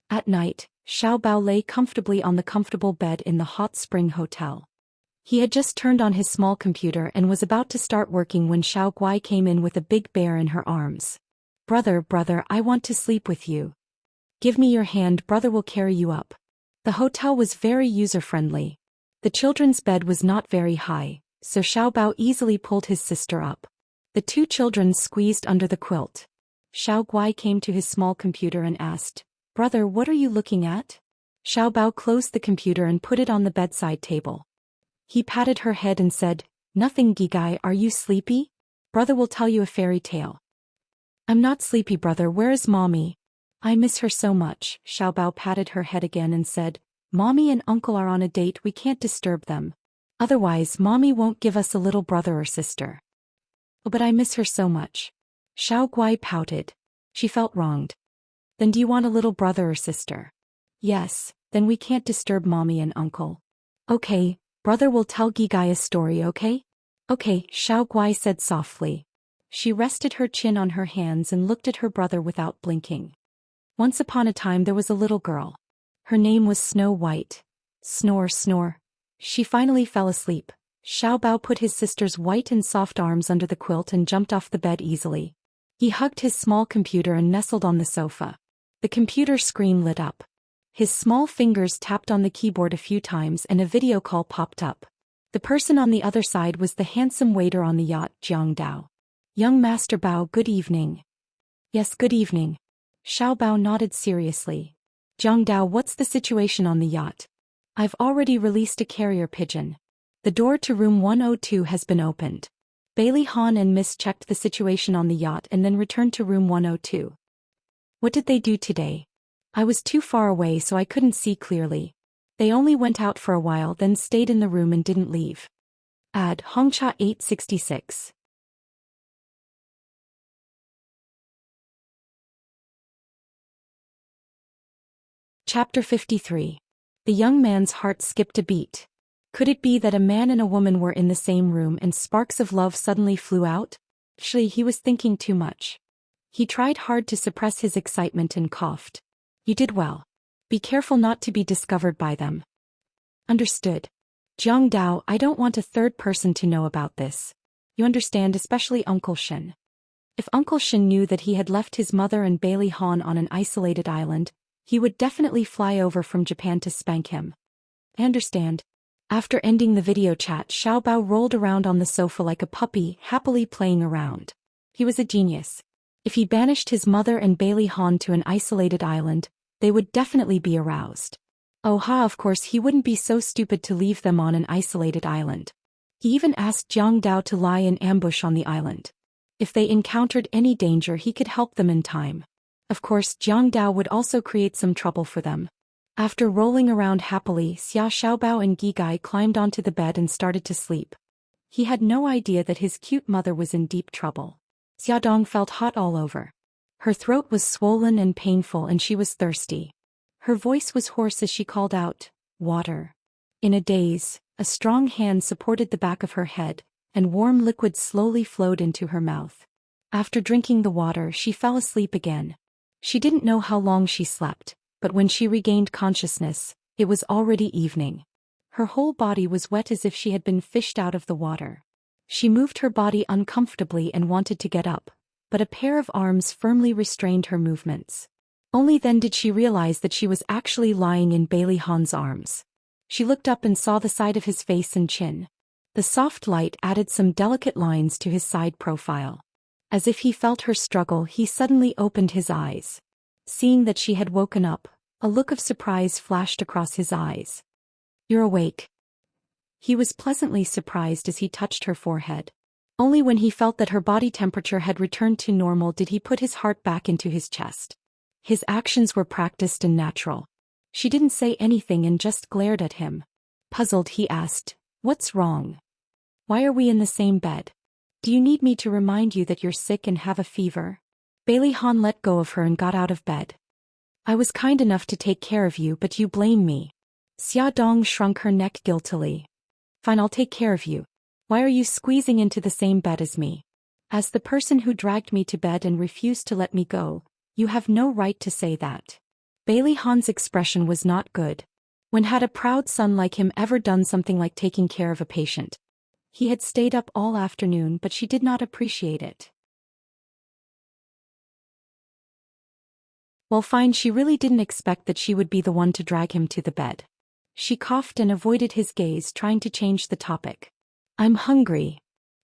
At night, Xiao Bao lay comfortably on the comfortable bed in the hot spring hotel. He had just turned on his small computer and was about to start working when Xiao Guai came in with a big bear in her arms. Brother, I want to sleep with you. Give me your hand, brother will carry you up. The hotel was very user-friendly. The children's bed was not very high, so Xiao Bao easily pulled his sister up. The two children squeezed under the quilt. Xiao Guai came to his small computer and asked, Brother, what are you looking at? Xiao Bao closed the computer and put it on the bedside table. He patted her head and said, Nothing, Gigai, are you sleepy? Brother will tell you a fairy tale. I'm not sleepy, brother, where is Mommy? I miss her so much. Xiao Bao patted her head again and said, Mommy and Uncle are on a date, we can't disturb them. Otherwise, Mommy won't give us a little brother or sister. Oh, but I miss her so much. Xiao Guai pouted. She felt wronged. Then do you want a little brother or sister? Yes, then we can't disturb Mommy and Uncle. Okay, brother will tell Gigai a story, okay? Okay, Xiao Guai said softly. She rested her chin on her hands and looked at her brother without blinking. Once upon a time there was a little girl. Her name was Snow White. Snore, snore. She finally fell asleep. Xiao Bao put his sister's white and soft arms under the quilt and jumped off the bed easily. He hugged his small computer and nestled on the sofa. The computer screen lit up. His small fingers tapped on the keyboard a few times and a video call popped up. The person on the other side was the handsome waiter on the yacht, Jiang Dao. Young Master Bao, good evening. Yes, good evening. Xiao Bao nodded seriously. Jiang Dao, what's the situation on the yacht? I've already released a carrier pigeon. The door to room 102 has been opened. Bailey Han and Miss checked the situation on the yacht and then returned to room 102. What did they do today? I was too far away so I couldn't see clearly. They only went out for a while then stayed in the room and didn't leave. Add Hongcha 866. Chapter 53. The young man's heart skipped a beat. Could it be that a man and a woman were in the same room and sparks of love suddenly flew out? Surely he was thinking too much. He tried hard to suppress his excitement and coughed. You did well. Be careful not to be discovered by them. Understood. Jiang Dao, I don't want a third person to know about this. You understand, especially Uncle Shen. If Uncle Shen knew that he had left his mother and Bailey Han on an isolated island, he would definitely fly over from Japan to spank him. I understand. After ending the video chat, Xiao Bao rolled around on the sofa like a puppy, happily playing around. He was a genius. If he banished his mother and Bailey Han to an isolated island, they would definitely be aroused. Oh ha, of course he wouldn't be so stupid to leave them on an isolated island. He even asked Jiang Dao to lie in ambush on the island. If they encountered any danger he could help them in time. Of course Jiang Dao would also create some trouble for them. After rolling around happily, Xia Xiaobao and Gi Gai climbed onto the bed and started to sleep. He had no idea that his cute mother was in deep trouble. Xia Dong felt hot all over. Her throat was swollen and painful and she was thirsty. Her voice was hoarse as she called out, "Water." In a daze, a strong hand supported the back of her head, and warm liquid slowly flowed into her mouth. After drinking the water, she fell asleep again. She didn't know how long she slept, but when she regained consciousness, it was already evening. Her whole body was wet as if she had been fished out of the water. She moved her body uncomfortably and wanted to get up, but a pair of arms firmly restrained her movements. Only then did she realize that she was actually lying in Bailey Han's arms. She looked up and saw the side of his face and chin. The soft light added some delicate lines to his side profile. As if he felt her struggle, he suddenly opened his eyes. Seeing that she had woken up, a look of surprise flashed across his eyes. "You're awake." He was pleasantly surprised as he touched her forehead. Only when he felt that her body temperature had returned to normal did he put his heart back into his chest. His actions were practiced and natural. She didn't say anything and just glared at him. Puzzled, he asked, "What's wrong? Why are we in the same bed? Do you need me to remind you that you're sick and have a fever?" Bailey Han let go of her and got out of bed. "I was kind enough to take care of you, but you blame me." Xia Dong shrunk her neck guiltily. "Fine, I'll take care of you. Why are you squeezing into the same bed as me? As the person who dragged me to bed and refused to let me go, you have no right to say that." Bailey Han's expression was not good. When had a proud son like him ever done something like taking care of a patient? He had stayed up all afternoon, but she did not appreciate it. Well, fine, she really didn't expect that she would be the one to drag him to the bed. She coughed and avoided his gaze, trying to change the topic. "I'm hungry."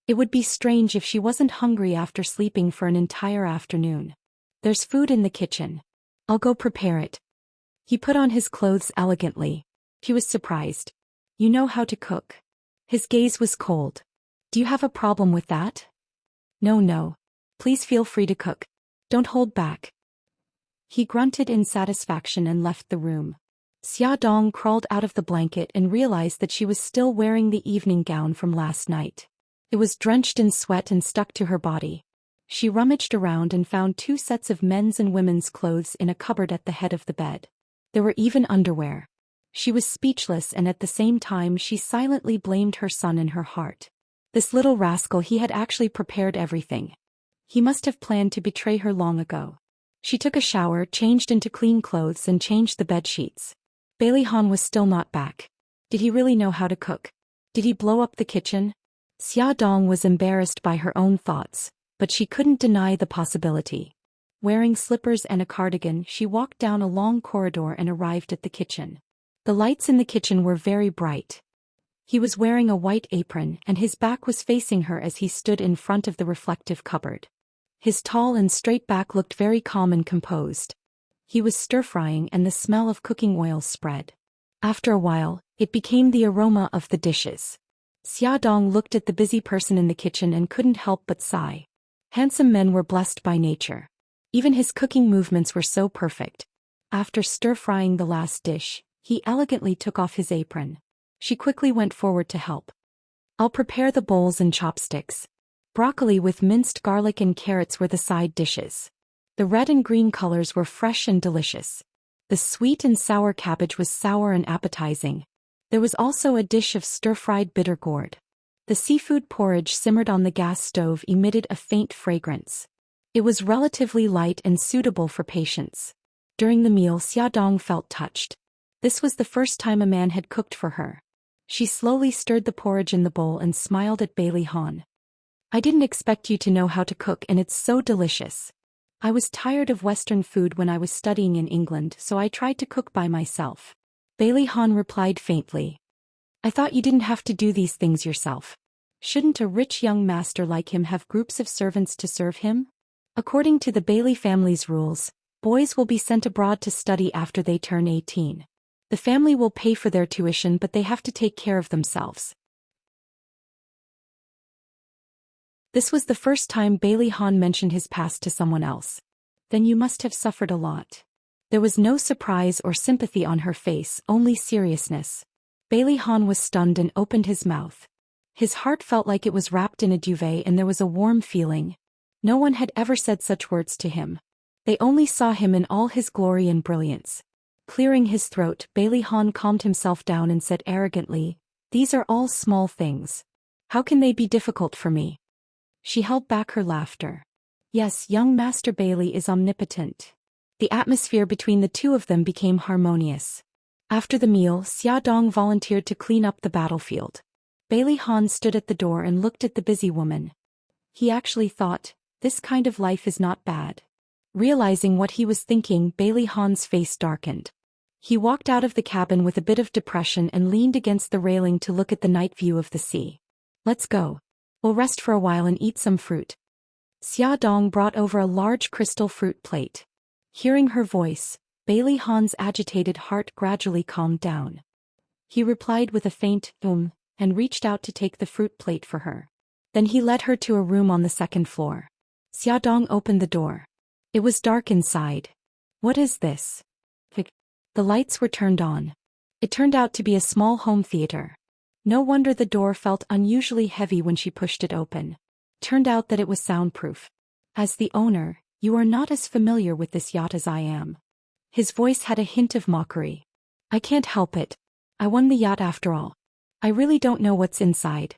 It would be strange if she wasn't hungry after sleeping for an entire afternoon. "There's food in the kitchen. I'll go prepare it." He put on his clothes elegantly. He was surprised. "You know how to cook?" His gaze was cold. "Do you have a problem with that?" No. Please feel free to cook. Don't hold back." He grunted in satisfaction and left the room. Xia Dong crawled out of the blanket and realized that she was still wearing the evening gown from last night. It was drenched in sweat and stuck to her body. She rummaged around and found 2 sets of men's and women's clothes in a cupboard at the head of the bed. There were even underwear. She was speechless, and at the same time she silently blamed her son in her heart. This little rascal, he had actually prepared everything. He must have planned to betray her long ago. She took a shower, changed into clean clothes and changed the bed sheets. Bailey Han was still not back. Did he really know how to cook? Did he blow up the kitchen? Xia Dong was embarrassed by her own thoughts, but she couldn't deny the possibility. Wearing slippers and a cardigan, she walked down a long corridor and arrived at the kitchen. The lights in the kitchen were very bright. He was wearing a white apron and his back was facing her as he stood in front of the reflective cupboard. His tall and straight back looked very calm and composed. He was stir-frying and the smell of cooking oil spread. After a while, it became the aroma of the dishes. Xiaodong looked at the busy person in the kitchen and couldn't help but sigh. Handsome men were blessed by nature. Even his cooking movements were so perfect. After stir-frying the last dish, he elegantly took off his apron. She quickly went forward to help. I'll prepare the bowls and chopsticks. Broccoli with minced garlic and carrots were the side dishes. The red and green colors were fresh and delicious. The sweet and sour cabbage was sour and appetizing. There was also a dish of stir-fried bitter gourd. The seafood porridge simmered on the gas stove emitted a faint fragrance. It was relatively light and suitable for patients. During the meal, Xiaodong felt touched. This was the first time a man had cooked for her. She slowly stirred the porridge in the bowl and smiled at Bailey Han. I didn't expect you to know how to cook and it's so delicious. I was tired of Western food when I was studying in England, so I tried to cook by myself. Bailey Han replied faintly. I thought you didn't have to do these things yourself. Shouldn't a rich young master like him have groups of servants to serve him? According to the Bailey family's rules, boys will be sent abroad to study after they turn 18. The family will pay for their tuition but they have to take care of themselves. This was the first time Bailey Han mentioned his past to someone else. Then you must have suffered a lot. There was no surprise or sympathy on her face, only seriousness. Bailey Han was stunned and opened his mouth. His heart felt like it was wrapped in a duvet and there was a warm feeling. No one had ever said such words to him. They only saw him in all his glory and brilliance. Clearing his throat, Bailey Han calmed himself down and said arrogantly, "These are all small things. How can they be difficult for me?" She held back her laughter. Yes, young Master Bailey is omnipotent. The atmosphere between the two of them became harmonious. After the meal, Xiaodong volunteered to clean up the battlefield. Bailey Han stood at the door and looked at the busy woman. He actually thought, this kind of life is not bad. Realizing what he was thinking, Bailey Han's face darkened. He walked out of the cabin with a bit of depression and leaned against the railing to look at the night view of the sea. Let's go. We'll rest for a while and eat some fruit. Xiaodong brought over a large crystal fruit plate. Hearing her voice, Bailey Han's agitated heart gradually calmed down. He replied with a faint and reached out to take the fruit plate for her. Then he led her to a room on the second floor. Xiaodong opened the door. It was dark inside. What is this? The lights were turned on. It turned out to be a small home theater. No wonder the door felt unusually heavy when she pushed it open. Turned out that it was soundproof. As the owner, you are not as familiar with this yacht as I am. His voice had a hint of mockery. I can't help it. I won the yacht after all. I really don't know what's inside.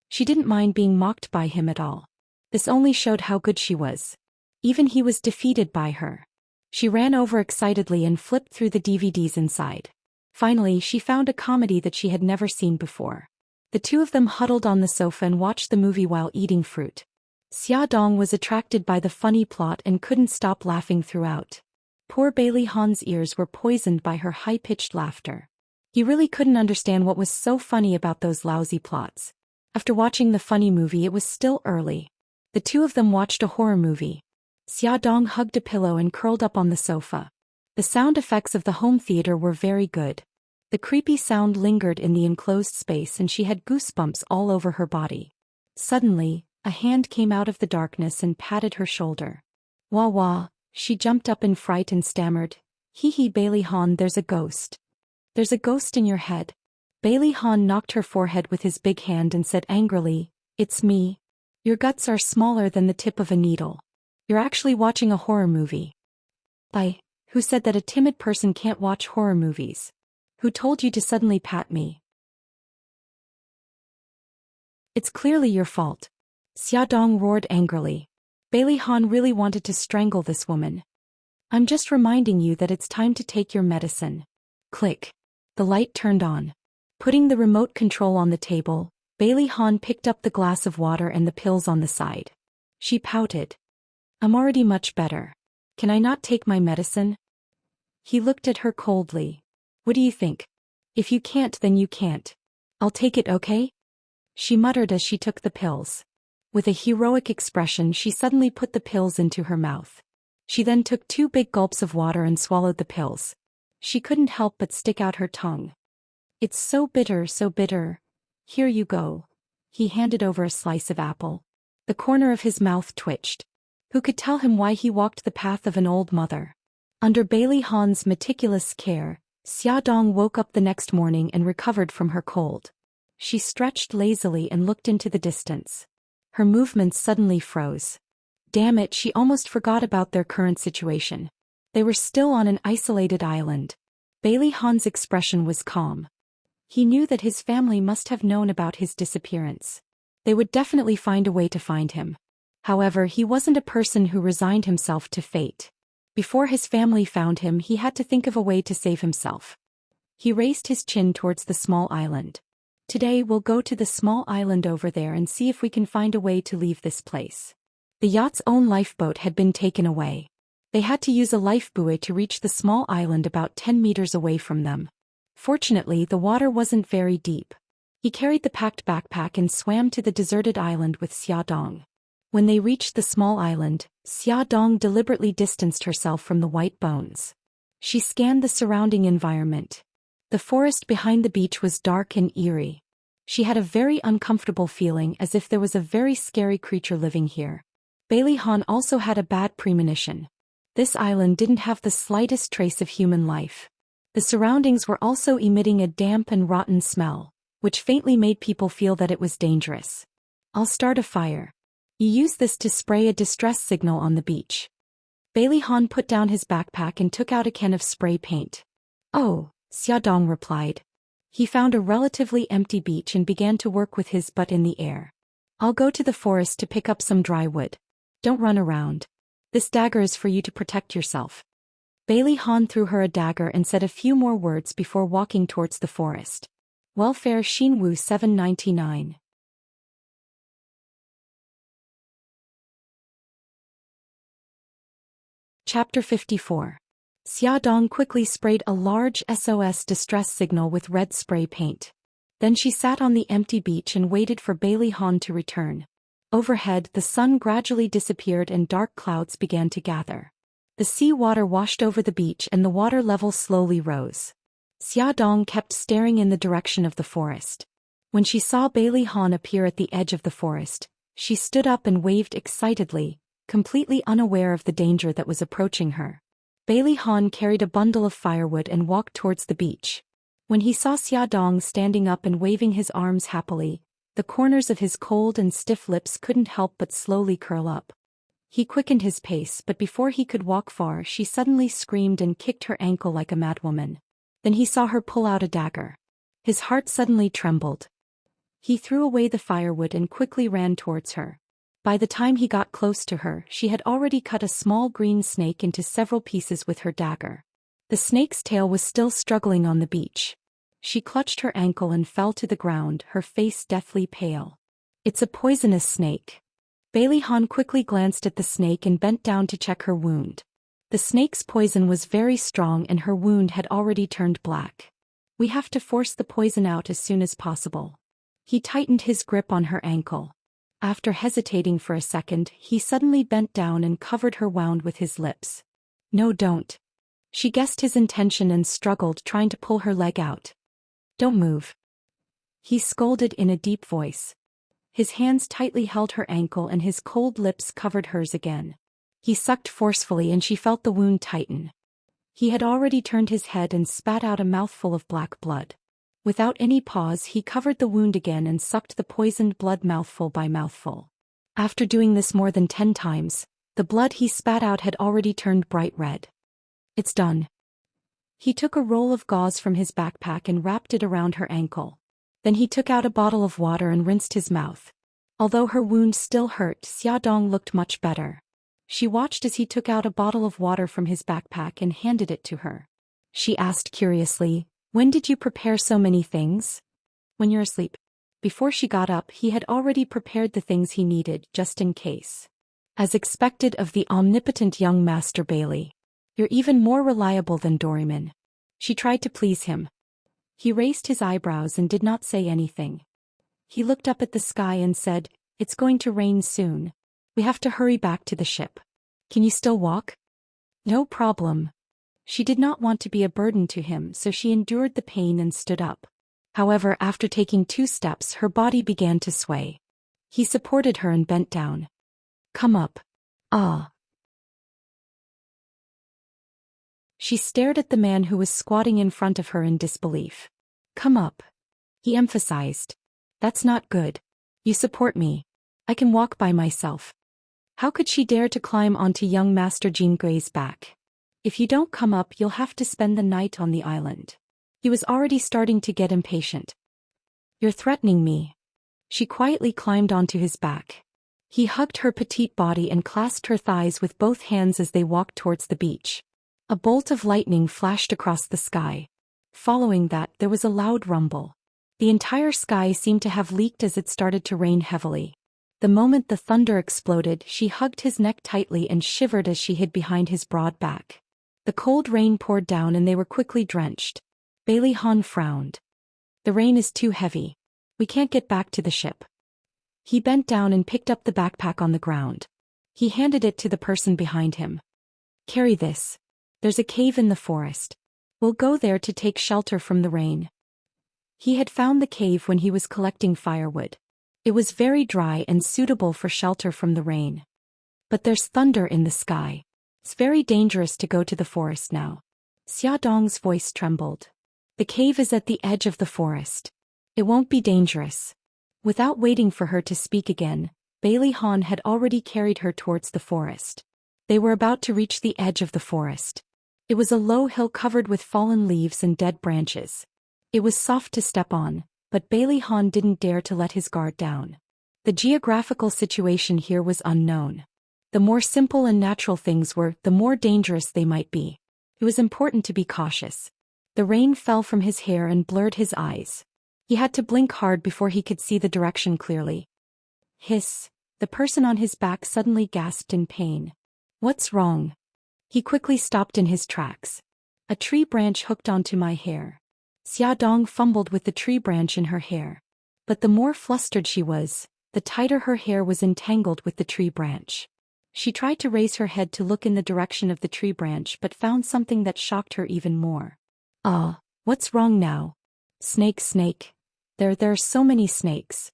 She didn't mind being mocked by him at all. This only showed how good she was. Even he was defeated by her. She ran over excitedly and flipped through the DVDs inside. Finally, she found a comedy that she had never seen before. The two of them huddled on the sofa and watched the movie while eating fruit. Xiaodong was attracted by the funny plot and couldn't stop laughing throughout. Poor Bailey Han's ears were poisoned by her high-pitched laughter. He really couldn't understand what was so funny about those lousy plots. After watching the funny movie, it was still early. The two of them watched a horror movie. Xiaodong hugged a pillow and curled up on the sofa. The sound effects of the home theater were very good. The creepy sound lingered in the enclosed space and she had goosebumps all over her body. Suddenly, a hand came out of the darkness and patted her shoulder. Wah wah, she jumped up in fright and stammered, Hee hee Bailey Han, there's a ghost. There's a ghost in your head. Bailey Han knocked her forehead with his big hand and said angrily, It's me. Your guts are smaller than the tip of a needle. You're actually watching a horror movie. Who said that a timid person can't watch horror movies? Who told you to suddenly pat me? It's clearly your fault. Xiaodong roared angrily. Bailey Han really wanted to strangle this woman. I'm just reminding you that it's time to take your medicine. Click. The light turned on. Putting the remote control on the table, Bailey Han picked up the glass of water and the pills on the side. She pouted. I'm already much better. Can I not take my medicine? He looked at her coldly. What do you think? If you can't, then you can't. I'll take it, okay? She muttered as she took the pills. With a heroic expression, she suddenly put the pills into her mouth. She then took 2 big gulps of water and swallowed the pills. She couldn't help but stick out her tongue. It's so bitter, so bitter. Here you go. He handed over a slice of apple. The corner of his mouth twitched. Who could tell him why he walked the path of an old mother? Under Bailey Han's meticulous care, Xiaodong woke up the next morning and recovered from her cold. She stretched lazily and looked into the distance. Her movements suddenly froze. Damn it, she almost forgot about their current situation. They were still on an isolated island. Bailey Han's expression was calm. He knew that his family must have known about his disappearance. They would definitely find a way to find him. However, he wasn't a person who resigned himself to fate. Before his family found him, he had to think of a way to save himself. He raised his chin towards the small island. Today we'll go to the small island over there and see if we can find a way to leave this place. The yacht's own lifeboat had been taken away. They had to use a lifebuoy to reach the small island about 10 meters away from them. Fortunately, the water wasn't very deep. He carried the packed backpack and swam to the deserted island with Xiaodong. When they reached the small island, Xiaodong deliberately distanced herself from the white bones. She scanned the surrounding environment. The forest behind the beach was dark and eerie. She had a very uncomfortable feeling, as if there was a very scary creature living here. Bailey Han also had a bad premonition. This island didn't have the slightest trace of human life. The surroundings were also emitting a damp and rotten smell, which faintly made people feel that it was dangerous. I'll start a fire. You use this to spray a distress signal on the beach. Bailey Han put down his backpack and took out a can of spray paint. Oh, Xiaodong replied. He found a relatively empty beach and began to work with his butt in the air. I'll go to the forest to pick up some dry wood. Don't run around. This dagger is for you to protect yourself. Bailey Han threw her a dagger and said a few more words before walking towards the forest. Welfare Xinwu 799. Chapter 54. Xiaodong quickly sprayed a large SOS distress signal with red spray paint. Then she sat on the empty beach and waited for Bailey Han to return. Overhead, the sun gradually disappeared and dark clouds began to gather. The sea water washed over the beach and the water level slowly rose. Xiaodong kept staring in the direction of the forest. When she saw Bailey Han appear at the edge of the forest, she stood up and waved excitedly, completely unaware of the danger that was approaching her. Bailey Han carried a bundle of firewood and walked towards the beach. When he saw Xiaodong standing up and waving his arms happily, the corners of his cold and stiff lips couldn't help but slowly curl up. He quickened his pace, but before he could walk far, she suddenly screamed and kicked her ankle like a madwoman. Then he saw her pull out a dagger. His heart suddenly trembled. He threw away the firewood and quickly ran towards her. By the time he got close to her, she had already cut a small green snake into several pieces with her dagger. The snake's tail was still struggling on the beach. She clutched her ankle and fell to the ground, her face deathly pale. It's a poisonous snake. Bailey Han quickly glanced at the snake and bent down to check her wound. The snake's poison was very strong and her wound had already turned black. We have to force the poison out as soon as possible. He tightened his grip on her ankle. After hesitating for a second, he suddenly bent down and covered her wound with his lips. No, don't. She guessed his intention and struggled, trying to pull her leg out. Don't move. He scolded in a deep voice. His hands tightly held her ankle and his cold lips covered hers again. He sucked forcefully and she felt the wound tighten. He had already turned his head and spat out a mouthful of black blood. Without any pause, he covered the wound again and sucked the poisoned blood mouthful by mouthful. After doing this more than 10 times, the blood he spat out had already turned bright red. It's done. He took a roll of gauze from his backpack and wrapped it around her ankle. Then he took out a bottle of water and rinsed his mouth. Although her wound still hurt, Xiaodong looked much better. She watched as he took out a bottle of water from his backpack and handed it to her. She asked curiously, "When did you prepare so many things?" "When you're asleep." Before she got up, he had already prepared the things he needed, just in case. As expected of the omnipotent young Master Bailey. You're even more reliable than Doraemon. She tried to please him. He raised his eyebrows and did not say anything. He looked up at the sky and said, "It's going to rain soon. We have to hurry back to the ship. Can you still walk?" "No problem." She did not want to be a burden to him, so she endured the pain and stood up. However, after taking 2 steps, her body began to sway. He supported her and bent down. "Come up." "Ah." She stared at the man who was squatting in front of her in disbelief. "Come up," he emphasized. "That's not good. You support me. I can walk by myself." How could she dare to climb onto young Master Jean Grey's back? "If you don't come up, you'll have to spend the night on the island." He was already starting to get impatient. "You're threatening me." She quietly climbed onto his back. He hugged her petite body and clasped her thighs with both hands as they walked towards the beach. A bolt of lightning flashed across the sky. Following that, there was a loud rumble. The entire sky seemed to have leaked as it started to rain heavily. The moment the thunder exploded, she hugged his neck tightly and shivered as she hid behind his broad back. The cold rain poured down and they were quickly drenched. Bailey Han frowned. "The rain is too heavy. We can't get back to the ship." He bent down and picked up the backpack on the ground. He handed it to the person behind him. "Carry this. There's a cave in the forest. We'll go there to take shelter from the rain." He had found the cave when he was collecting firewood. It was very dry and suitable for shelter from the rain. But there's thunder in the sky. It's very dangerous to go to the forest now. Xia Dong's voice trembled. "The cave is at the edge of the forest. It won't be dangerous." Without waiting for her to speak again, Bailey Han had already carried her towards the forest. They were about to reach the edge of the forest. It was a low hill covered with fallen leaves and dead branches. It was soft to step on, but Bailey Han didn't dare to let his guard down. The geographical situation here was unknown. The more simple and natural things were, the more dangerous they might be. It was important to be cautious. The rain fell from his hair and blurred his eyes. He had to blink hard before he could see the direction clearly. Hiss! The person on his back suddenly gasped in pain. "What's wrong?" He quickly stopped in his tracks. "A tree branch hooked onto my hair." Xia Dong fumbled with the tree branch in her hair. But the more flustered she was, the tighter her hair was entangled with the tree branch. She tried to raise her head to look in the direction of the tree branch but found something that shocked her even more. "Ah, what's wrong now?" "Snake, snake. There are so many snakes."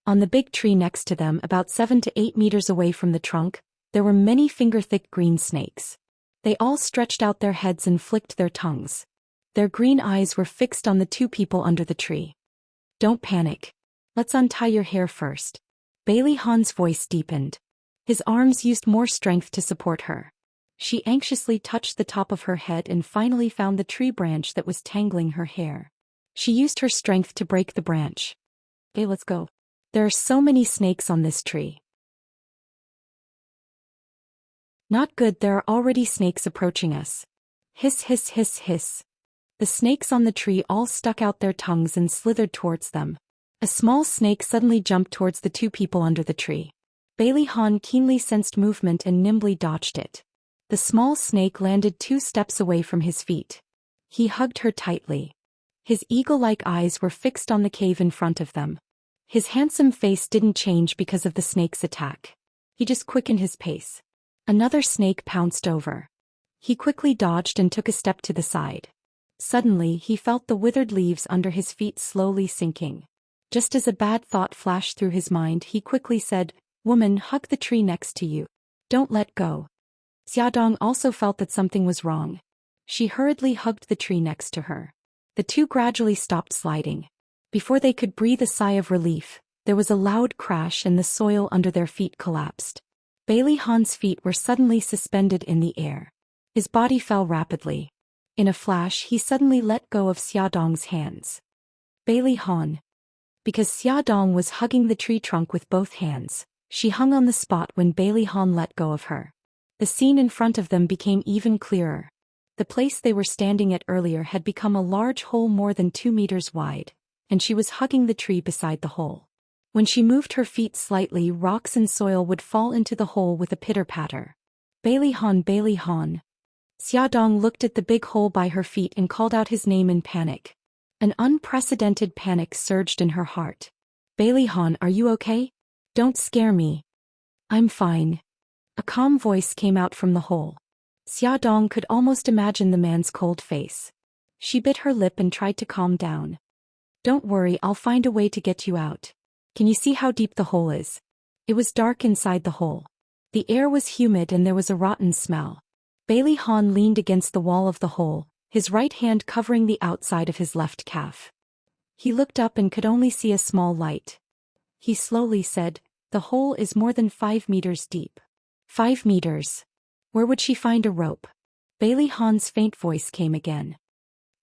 On the big tree next to them, about 7 to 8 meters away from the trunk, there were many finger-thick green snakes. They all stretched out their heads and flicked their tongues. Their green eyes were fixed on the 2 people under the tree. "Don't panic. Let's untie your hair first." Bailey Han's voice deepened. His arms used more strength to support her. She anxiously touched the top of her head and finally found the tree branch that was tangling her hair. She used her strength to break the branch. "Okay, let's go. There are so many snakes on this tree." "Not good, there are already snakes approaching us." Hiss, hiss, hiss, hiss. The snakes on the tree all stuck out their tongues and slithered towards them. A small snake suddenly jumped towards the 2 people under the tree. Bailey Han keenly sensed movement and nimbly dodged it. The small snake landed 2 steps away from his feet. He hugged her tightly. His eagle-like eyes were fixed on the cave in front of them. His handsome face didn't change because of the snake's attack. He just quickened his pace. Another snake pounced over. He quickly dodged and took a step to the side. Suddenly, he felt the withered leaves under his feet slowly sinking. Just as a bad thought flashed through his mind, he quickly said, "Woman, hug the tree next to you. Don't let go." Xiaodong also felt that something was wrong. She hurriedly hugged the tree next to her. The 2 gradually stopped sliding. Before they could breathe a sigh of relief, there was a loud crash and the soil under their feet collapsed. Bailey Han's feet were suddenly suspended in the air. His body fell rapidly. In a flash, he suddenly let go of Xiaodong's hands. Bailey Han. Because Xiaodong was hugging the tree trunk with both hands, she hung on the spot when Bailey Han let go of her. The scene in front of them became even clearer. The place they were standing at earlier had become a large hole more than 2 meters wide, and she was hugging the tree beside the hole. When she moved her feet slightly, rocks and soil would fall into the hole with a pitter-patter. Bailey Han, Bailey Han. Xiaodong looked at the big hole by her feet and called out his name in panic. An unprecedented panic surged in her heart. Bailey Han, are you okay? Don't scare me. I'm fine. A calm voice came out from the hole. Xiaodong could almost imagine the man's cold face. She bit her lip and tried to calm down. Don't worry, I'll find a way to get you out. Can you see how deep the hole is? It was dark inside the hole. The air was humid and there was a rotten smell. Bailey Han leaned against the wall of the hole, his right hand covering the outside of his left calf. He looked up and could only see a small light. He slowly said, "The hole is more than 5 meters deep." 5 meters. Where would she find a rope? Bailey Han's faint voice came again.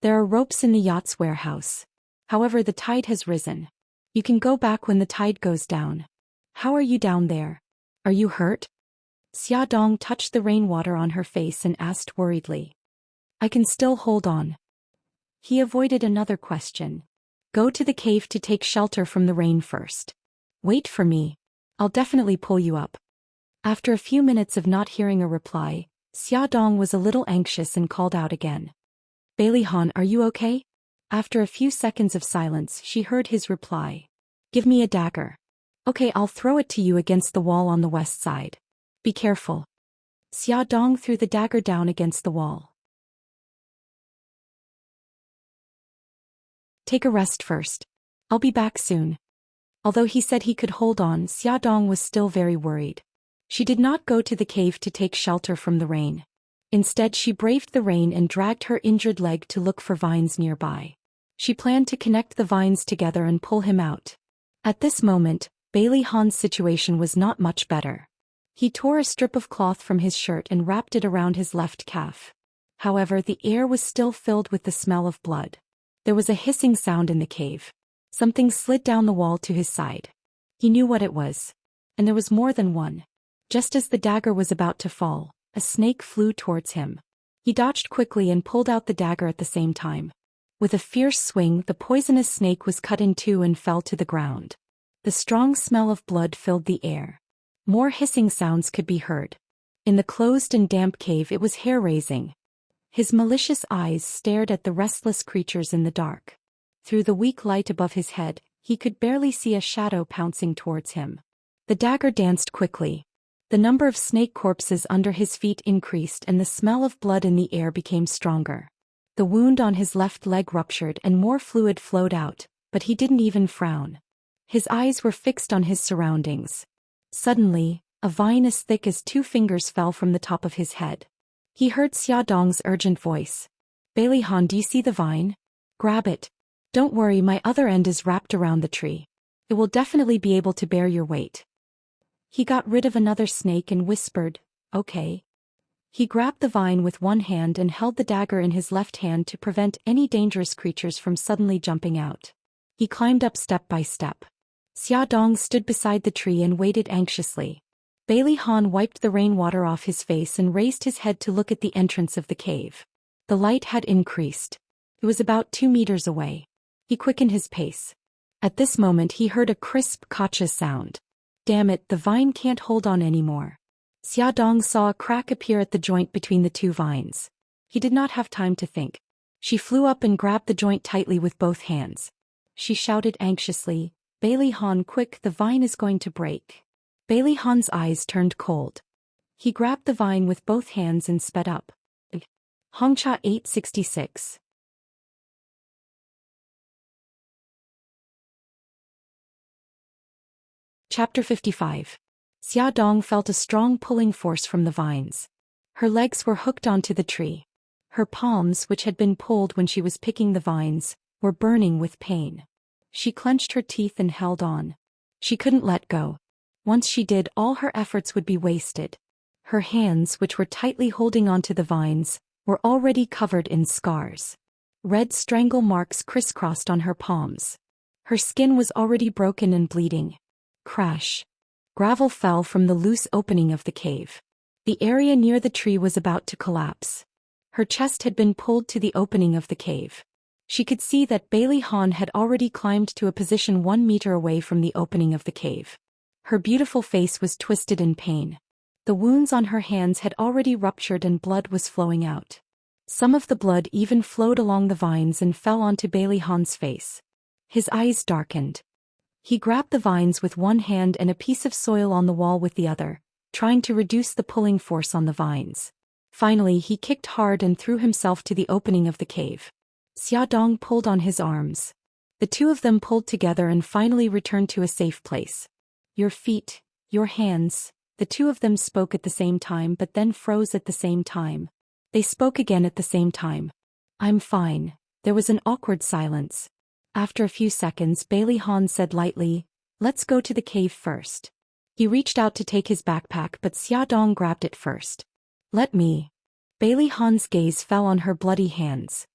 There are ropes in the yacht's warehouse. However, the tide has risen. You can go back when the tide goes down. How are you down there? Are you hurt? Xiaodong touched the rainwater on her face and asked worriedly. I can still hold on. He avoided another question. Go to the cave to take shelter from the rain first. Wait for me. I'll definitely pull you up. After a few minutes of not hearing a reply, Xiaodong was a little anxious and called out again. Bailey Han, are you okay? After a few seconds of silence, she heard his reply. Give me a dagger. Okay, I'll throw it to you against the wall on the west side. Be careful. Xiaodong threw the dagger down against the wall. Take a rest first. I'll be back soon. Although he said he could hold on, Xiaodong was still very worried. She did not go to the cave to take shelter from the rain. Instead, she braved the rain and dragged her injured leg to look for vines nearby. She planned to connect the vines together and pull him out. At this moment, Bailey Han's situation was not much better. He tore a strip of cloth from his shirt and wrapped it around his left calf. However, the air was still filled with the smell of blood. There was a hissing sound in the cave. Something slid down the wall to his side. He knew what it was. And there was more than one. Just as the dagger was about to fall, a snake flew towards him. He dodged quickly and pulled out the dagger at the same time. With a fierce swing, the poisonous snake was cut in two and fell to the ground. The strong smell of blood filled the air. More hissing sounds could be heard. In the closed and damp cave, it was hair-raising. His malicious eyes stared at the restless creatures in the dark. Through the weak light above his head, he could barely see a shadow pouncing towards him. The dagger danced quickly. The number of snake corpses under his feet increased and the smell of blood in the air became stronger. The wound on his left leg ruptured and more fluid flowed out, but he didn't even frown. His eyes were fixed on his surroundings. Suddenly, a vine as thick as 2 fingers fell from the top of his head. He heard Xiaodong's urgent voice. Bailey Han, do you see the vine? Grab it. Don't worry, my other end is wrapped around the tree. It will definitely be able to bear your weight. He got rid of another snake and whispered, okay. He grabbed the vine with one hand and held the dagger in his left hand to prevent any dangerous creatures from suddenly jumping out. He climbed up step by step. Xiaodong stood beside the tree and waited anxiously. Bailey Han wiped the rainwater off his face and raised his head to look at the entrance of the cave. The light had increased. It was about 2 meters away. He quickened his pace. At this moment he heard a crisp gotcha sound. Damn it, the vine can't hold on anymore. Xiaodong saw a crack appear at the joint between the 2 vines. He did not have time to think. She flew up and grabbed the joint tightly with both hands. She shouted anxiously, Bailey Han, quick, the vine is going to break. Bailey Han's eyes turned cold. He grabbed the vine with both hands and sped up. Hongcha 866. Chapter 55. Xiaodong felt a strong pulling force from the vines. Her legs were hooked onto the tree. Her palms, which had been pulled when she was picking the vines, were burning with pain. She clenched her teeth and held on. She couldn't let go. Once she did, all her efforts would be wasted. Her hands, which were tightly holding onto the vines, were already covered in scars. Red strangle marks crisscrossed on her palms. Her skin was already broken and bleeding. Crash. Gravel fell from the loose opening of the cave. The area near the tree was about to collapse. Her chest had been pulled to the opening of the cave. She could see that Bailey Han had already climbed to a position 1 meter away from the opening of the cave. Her beautiful face was twisted in pain. The wounds on her hands had already ruptured and blood was flowing out. Some of the blood even flowed along the vines and fell onto Bailey Han's face. His eyes darkened. He grabbed the vines with one hand and a piece of soil on the wall with the other, trying to reduce the pulling force on the vines. Finally, he kicked hard and threw himself to the opening of the cave. Xiaodong pulled on his arms. The two of them pulled together and finally returned to a safe place. Your feet, your hands. The two of them spoke at the same time but then froze at the same time. They spoke again at the same time. I'm fine. There was an awkward silence. After a few seconds, Bailey Han said lightly, let's go to the cave first. He reached out to take his backpack but Xiaodong grabbed it first. Let me. Bailey Han's gaze fell on her bloody hands.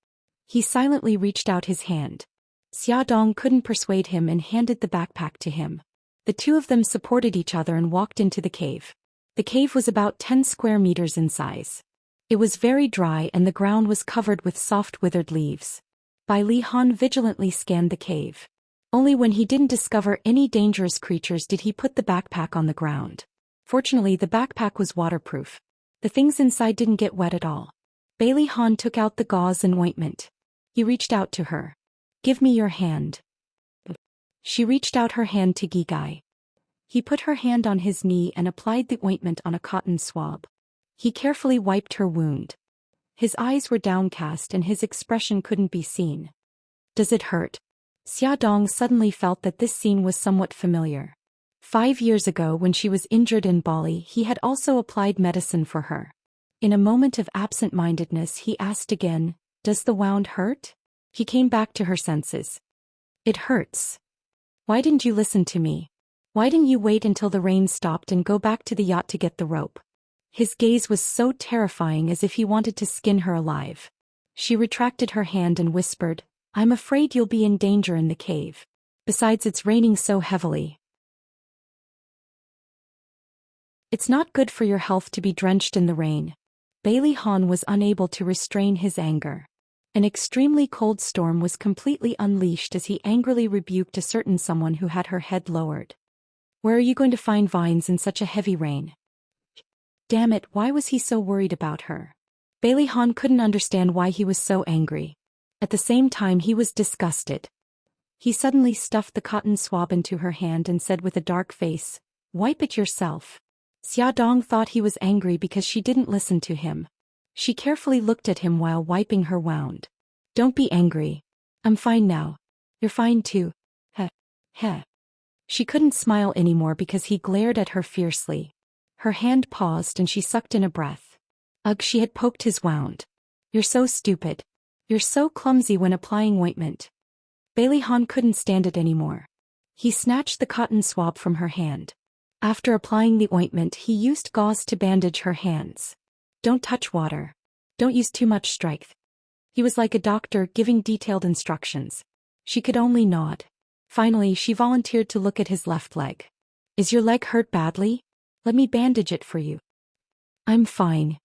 He silently reached out his hand. Xiaodong couldn't persuade him and handed the backpack to him. The two of them supported each other and walked into the cave. The cave was about 10 square meters in size. It was very dry and the ground was covered with soft withered leaves. Bai Li Han vigilantly scanned the cave. Only when he didn't discover any dangerous creatures did he put the backpack on the ground. Fortunately, the backpack was waterproof. The things inside didn't get wet at all. Bai Li Han took out the gauze and ointment. He reached out to her. Give me your hand. She reached out her hand to Gigai. He put her hand on his knee and applied the ointment on a cotton swab. He carefully wiped her wound. His eyes were downcast and his expression couldn't be seen. Does it hurt? Xiaodong suddenly felt that this scene was somewhat familiar. 5 years ago when she was injured in Bali, he had also applied medicine for her. In a moment of absent-mindedness, he asked again, does the wound hurt? He came back to her senses. It hurts. Why didn't you listen to me? Why didn't you wait until the rain stopped and go back to the yacht to get the rope? His gaze was so terrifying as if he wanted to skin her alive. She retracted her hand and whispered, I'm afraid you'll be in danger in the cave. Besides, it's raining so heavily. It's not good for your health to be drenched in the rain. Bailey Han was unable to restrain his anger. An extremely cold storm was completely unleashed as he angrily rebuked a certain someone who had her head lowered. Where are you going to find vines in such a heavy rain? Damn it, why was he so worried about her? Bailey Han couldn't understand why he was so angry. At the same time, he was disgusted. He suddenly stuffed the cotton swab into her hand and said with a dark face, wipe it yourself. Xiaodong thought he was angry because she didn't listen to him. She carefully looked at him while wiping her wound. Don't be angry. I'm fine now. You're fine too. Heh. Heh. She couldn't smile anymore because he glared at her fiercely. Her hand paused and she sucked in a breath. Ugh, she had poked his wound. You're so stupid. You're so clumsy when applying ointment. Bailey Han couldn't stand it anymore. He snatched the cotton swab from her hand. After applying the ointment, he used gauze to bandage her hands. Don't touch water. Don't use too much strength. He was like a doctor giving detailed instructions. She could only nod. Finally, she volunteered to look at his left leg. Is your leg hurt badly? Let me bandage it for you. I'm fine.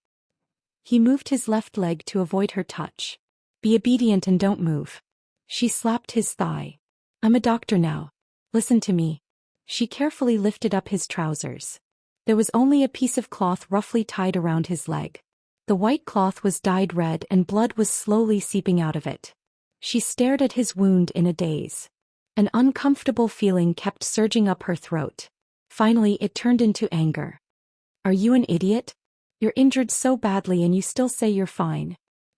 He moved his left leg to avoid her touch. Be obedient and don't move. She slapped his thigh. I'm a doctor now. Listen to me. She carefully lifted up his trousers. There was only a piece of cloth roughly tied around his leg. The white cloth was dyed red and blood was slowly seeping out of it. She stared at his wound in a daze. An uncomfortable feeling kept surging up her throat. Finally, it turned into anger. Are you an idiot? You're injured so badly and you still say you're fine.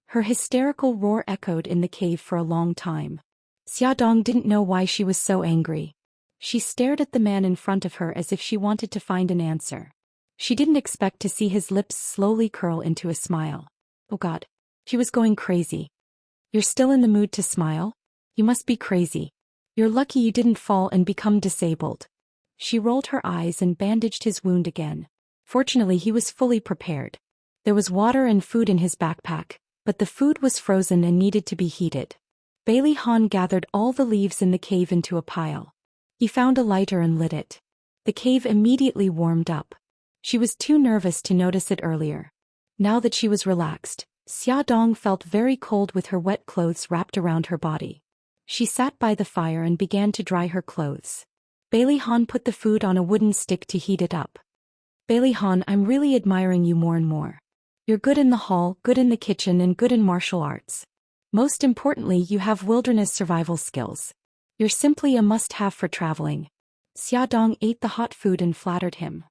Her hysterical roar echoed in the cave for a long time. Xiaodong didn't know why she was so angry. She stared at the man in front of her as if she wanted to find an answer. She didn't expect to see his lips slowly curl into a smile. Oh God. She was going crazy. You're still in the mood to smile? You must be crazy. You're lucky you didn't fall and become disabled. She rolled her eyes and bandaged his wound again. Fortunately, he was fully prepared. There was water and food in his backpack, but the food was frozen and needed to be heated. Bailey Han gathered all the leaves in the cave into a pile. He found a lighter and lit it. The cave immediately warmed up. She was too nervous to notice it earlier. Now that she was relaxed, Xia Dong felt very cold with her wet clothes wrapped around her body. She sat by the fire and began to dry her clothes. Bailey Han put the food on a wooden stick to heat it up. Bailey Han, I'm really admiring you more and more. You're good in the hall, good in the kitchen, and good in martial arts. Most importantly, you have wilderness survival skills. You're simply a must-have for traveling. Xia Dong ate the hot food and flattered him.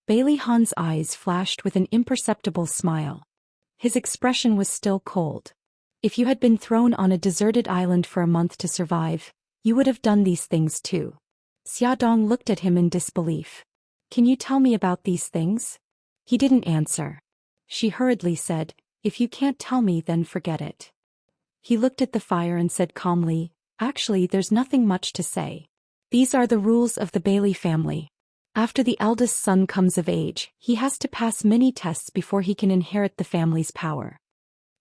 Bailey Han's eyes flashed with an imperceptible smile. His expression was still cold. If you had been thrown on a deserted island for a month to survive, you would have done these things too. Xia Dong looked at him in disbelief. Can you tell me about these things? He didn't answer. She hurriedly said, if you can't tell me, then forget it. He looked at the fire and said calmly, actually, there's nothing much to say. These are the rules of the Bailey family. After the eldest son comes of age, he has to pass many tests before he can inherit the family's power.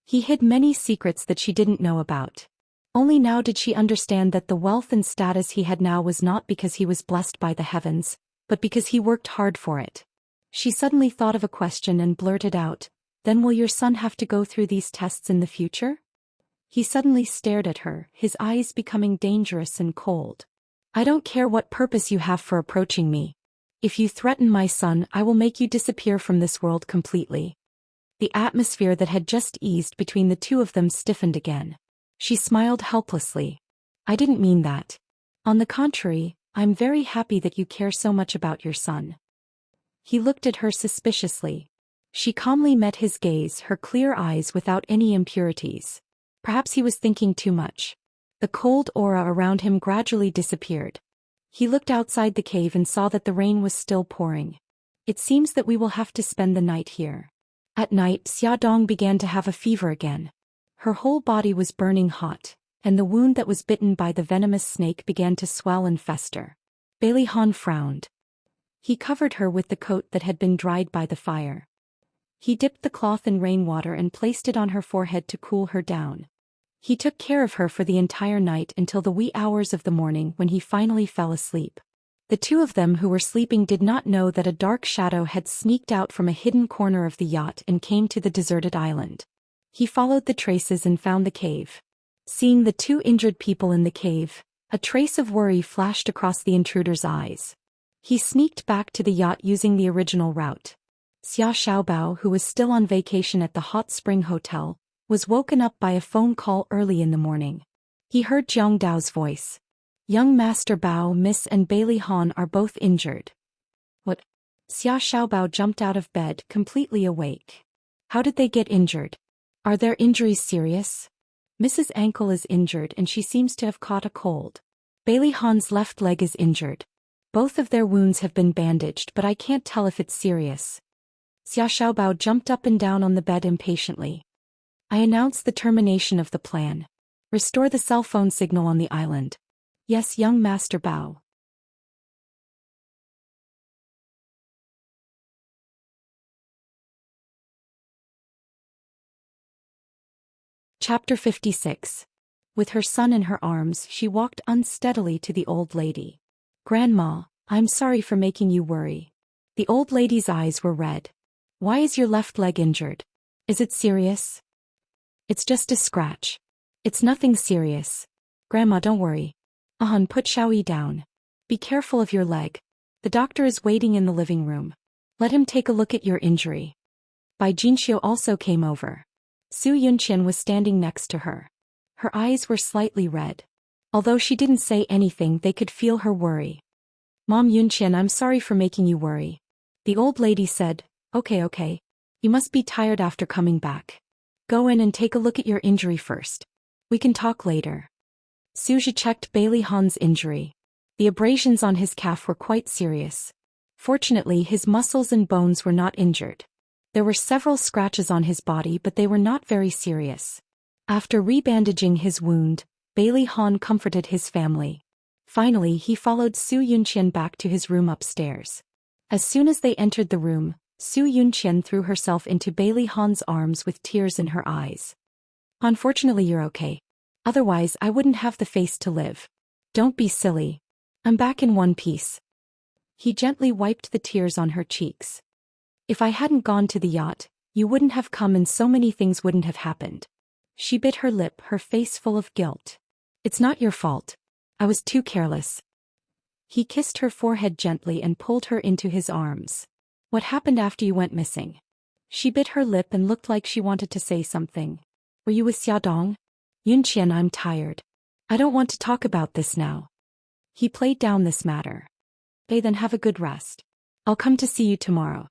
He hid many secrets that she didn't know about. Only now did she understand that the wealth and status he had now was not because he was blessed by the heavens, but because he worked hard for it. She suddenly thought of a question and blurted out, then will your son have to go through these tests in the future? He suddenly stared at her, his eyes becoming dangerous and cold. I don't care what purpose you have for approaching me. If you threaten my son, I will make you disappear from this world completely. The atmosphere that had just eased between the two of them stiffened again. She smiled helplessly. I didn't mean that. On the contrary, I'm very happy that you care so much about your son. He looked at her suspiciously. She calmly met his gaze, her clear eyes without any impurities. Perhaps he was thinking too much. The cold aura around him gradually disappeared. He looked outside the cave and saw that the rain was still pouring. It seems that we will have to spend the night here. At night, Xia Dong began to have a fever again. Her whole body was burning hot, and the wound that was bitten by the venomous snake began to swell and fester. Bailey Han frowned. He covered her with the coat that had been dried by the fire. He dipped the cloth in rainwater and placed it on her forehead to cool her down. He took care of her for the entire night until the wee hours of the morning when he finally fell asleep. The two of them who were sleeping did not know that a dark shadow had sneaked out from a hidden corner of the yacht and came to the deserted island. He followed the traces and found the cave. Seeing the two injured people in the cave, a trace of worry flashed across the intruder's eyes. He sneaked back to the yacht using the original route. Xia Xiaobao, who was still on vacation at the hot spring hotel, was woken up by a phone call early in the morning. He heard Jiang Dao's voice. Young Master Bao, Miss and Bailey Han are both injured. What? Xia Xiaobao jumped out of bed, completely awake. How did they get injured? Are their injuries serious? Mrs. Ankle is injured and she seems to have caught a cold. Bailey Han's left leg is injured. Both of their wounds have been bandaged, but I can't tell if it's serious. Xia Xiaobao jumped up and down on the bed impatiently. I announce the termination of the plan. Restore the cell phone signal on the island. Yes, young Master Bao. Chapter 56. With her son in her arms, she walked unsteadily to the old lady. Grandma, I'm sorry for making you worry. The old lady's eyes were red. Why is your left leg injured? Is it serious? It's just a scratch. It's nothing serious. Grandma, don't worry. Ahan, put Xiaoyi down. Be careful of your leg. The doctor is waiting in the living room. Let him take a look at your injury. Bai Jinxiu also came over. Su Yunqian was standing next to her. Her eyes were slightly red. Although she didn't say anything, they could feel her worry. Mom Yunqian, I'm sorry for making you worry. The old lady said, Okay. You must be tired after coming back. Go in and take a look at your injury first. We can talk later. Suji checked Bailey Han's injury. The abrasions on his calf were quite serious. Fortunately, his muscles and bones were not injured. There were several scratches on his body, but they were not very serious. After rebandaging his wound, Bailey Han comforted his family. Finally, he followed Su Yunqian back to his room upstairs. As soon as they entered the room, Su Yunqian threw herself into Bailey Han's arms with tears in her eyes. Unfortunately, you're okay. Otherwise, I wouldn't have the face to live. Don't be silly. I'm back in one piece. He gently wiped the tears on her cheeks. If I hadn't gone to the yacht, you wouldn't have come and so many things wouldn't have happened. She bit her lip, her face full of guilt. It's not your fault. I was too careless. He kissed her forehead gently and pulled her into his arms. What happened after you went missing? She bit her lip and looked like she wanted to say something. Were you with Xiaodong? Yunqian, I'm tired. I don't want to talk about this now. He played down this matter. Okay, then have a good rest. I'll come to see you tomorrow.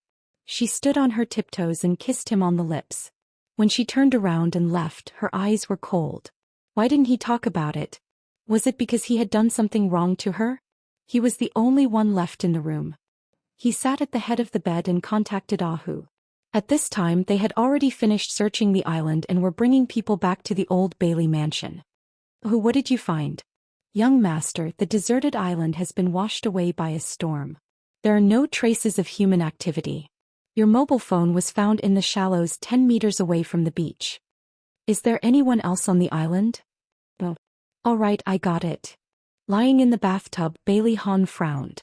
She stood on her tiptoes and kissed him on the lips. When she turned around and left, her eyes were cold. Why didn't he talk about it? Was it because he had done something wrong to her? He was the only one left in the room. He sat at the head of the bed and contacted Ahu. At this time they had already finished searching the island and were bringing people back to the old Bailey mansion. Ahu, what did you find? Young master, the deserted island has been washed away by a storm. There are no traces of human activity. Your mobile phone was found in the shallows 10 meters away from the beach. Is there anyone else on the island? Oh. All right, I got it. Lying in the bathtub, Bailey Han frowned.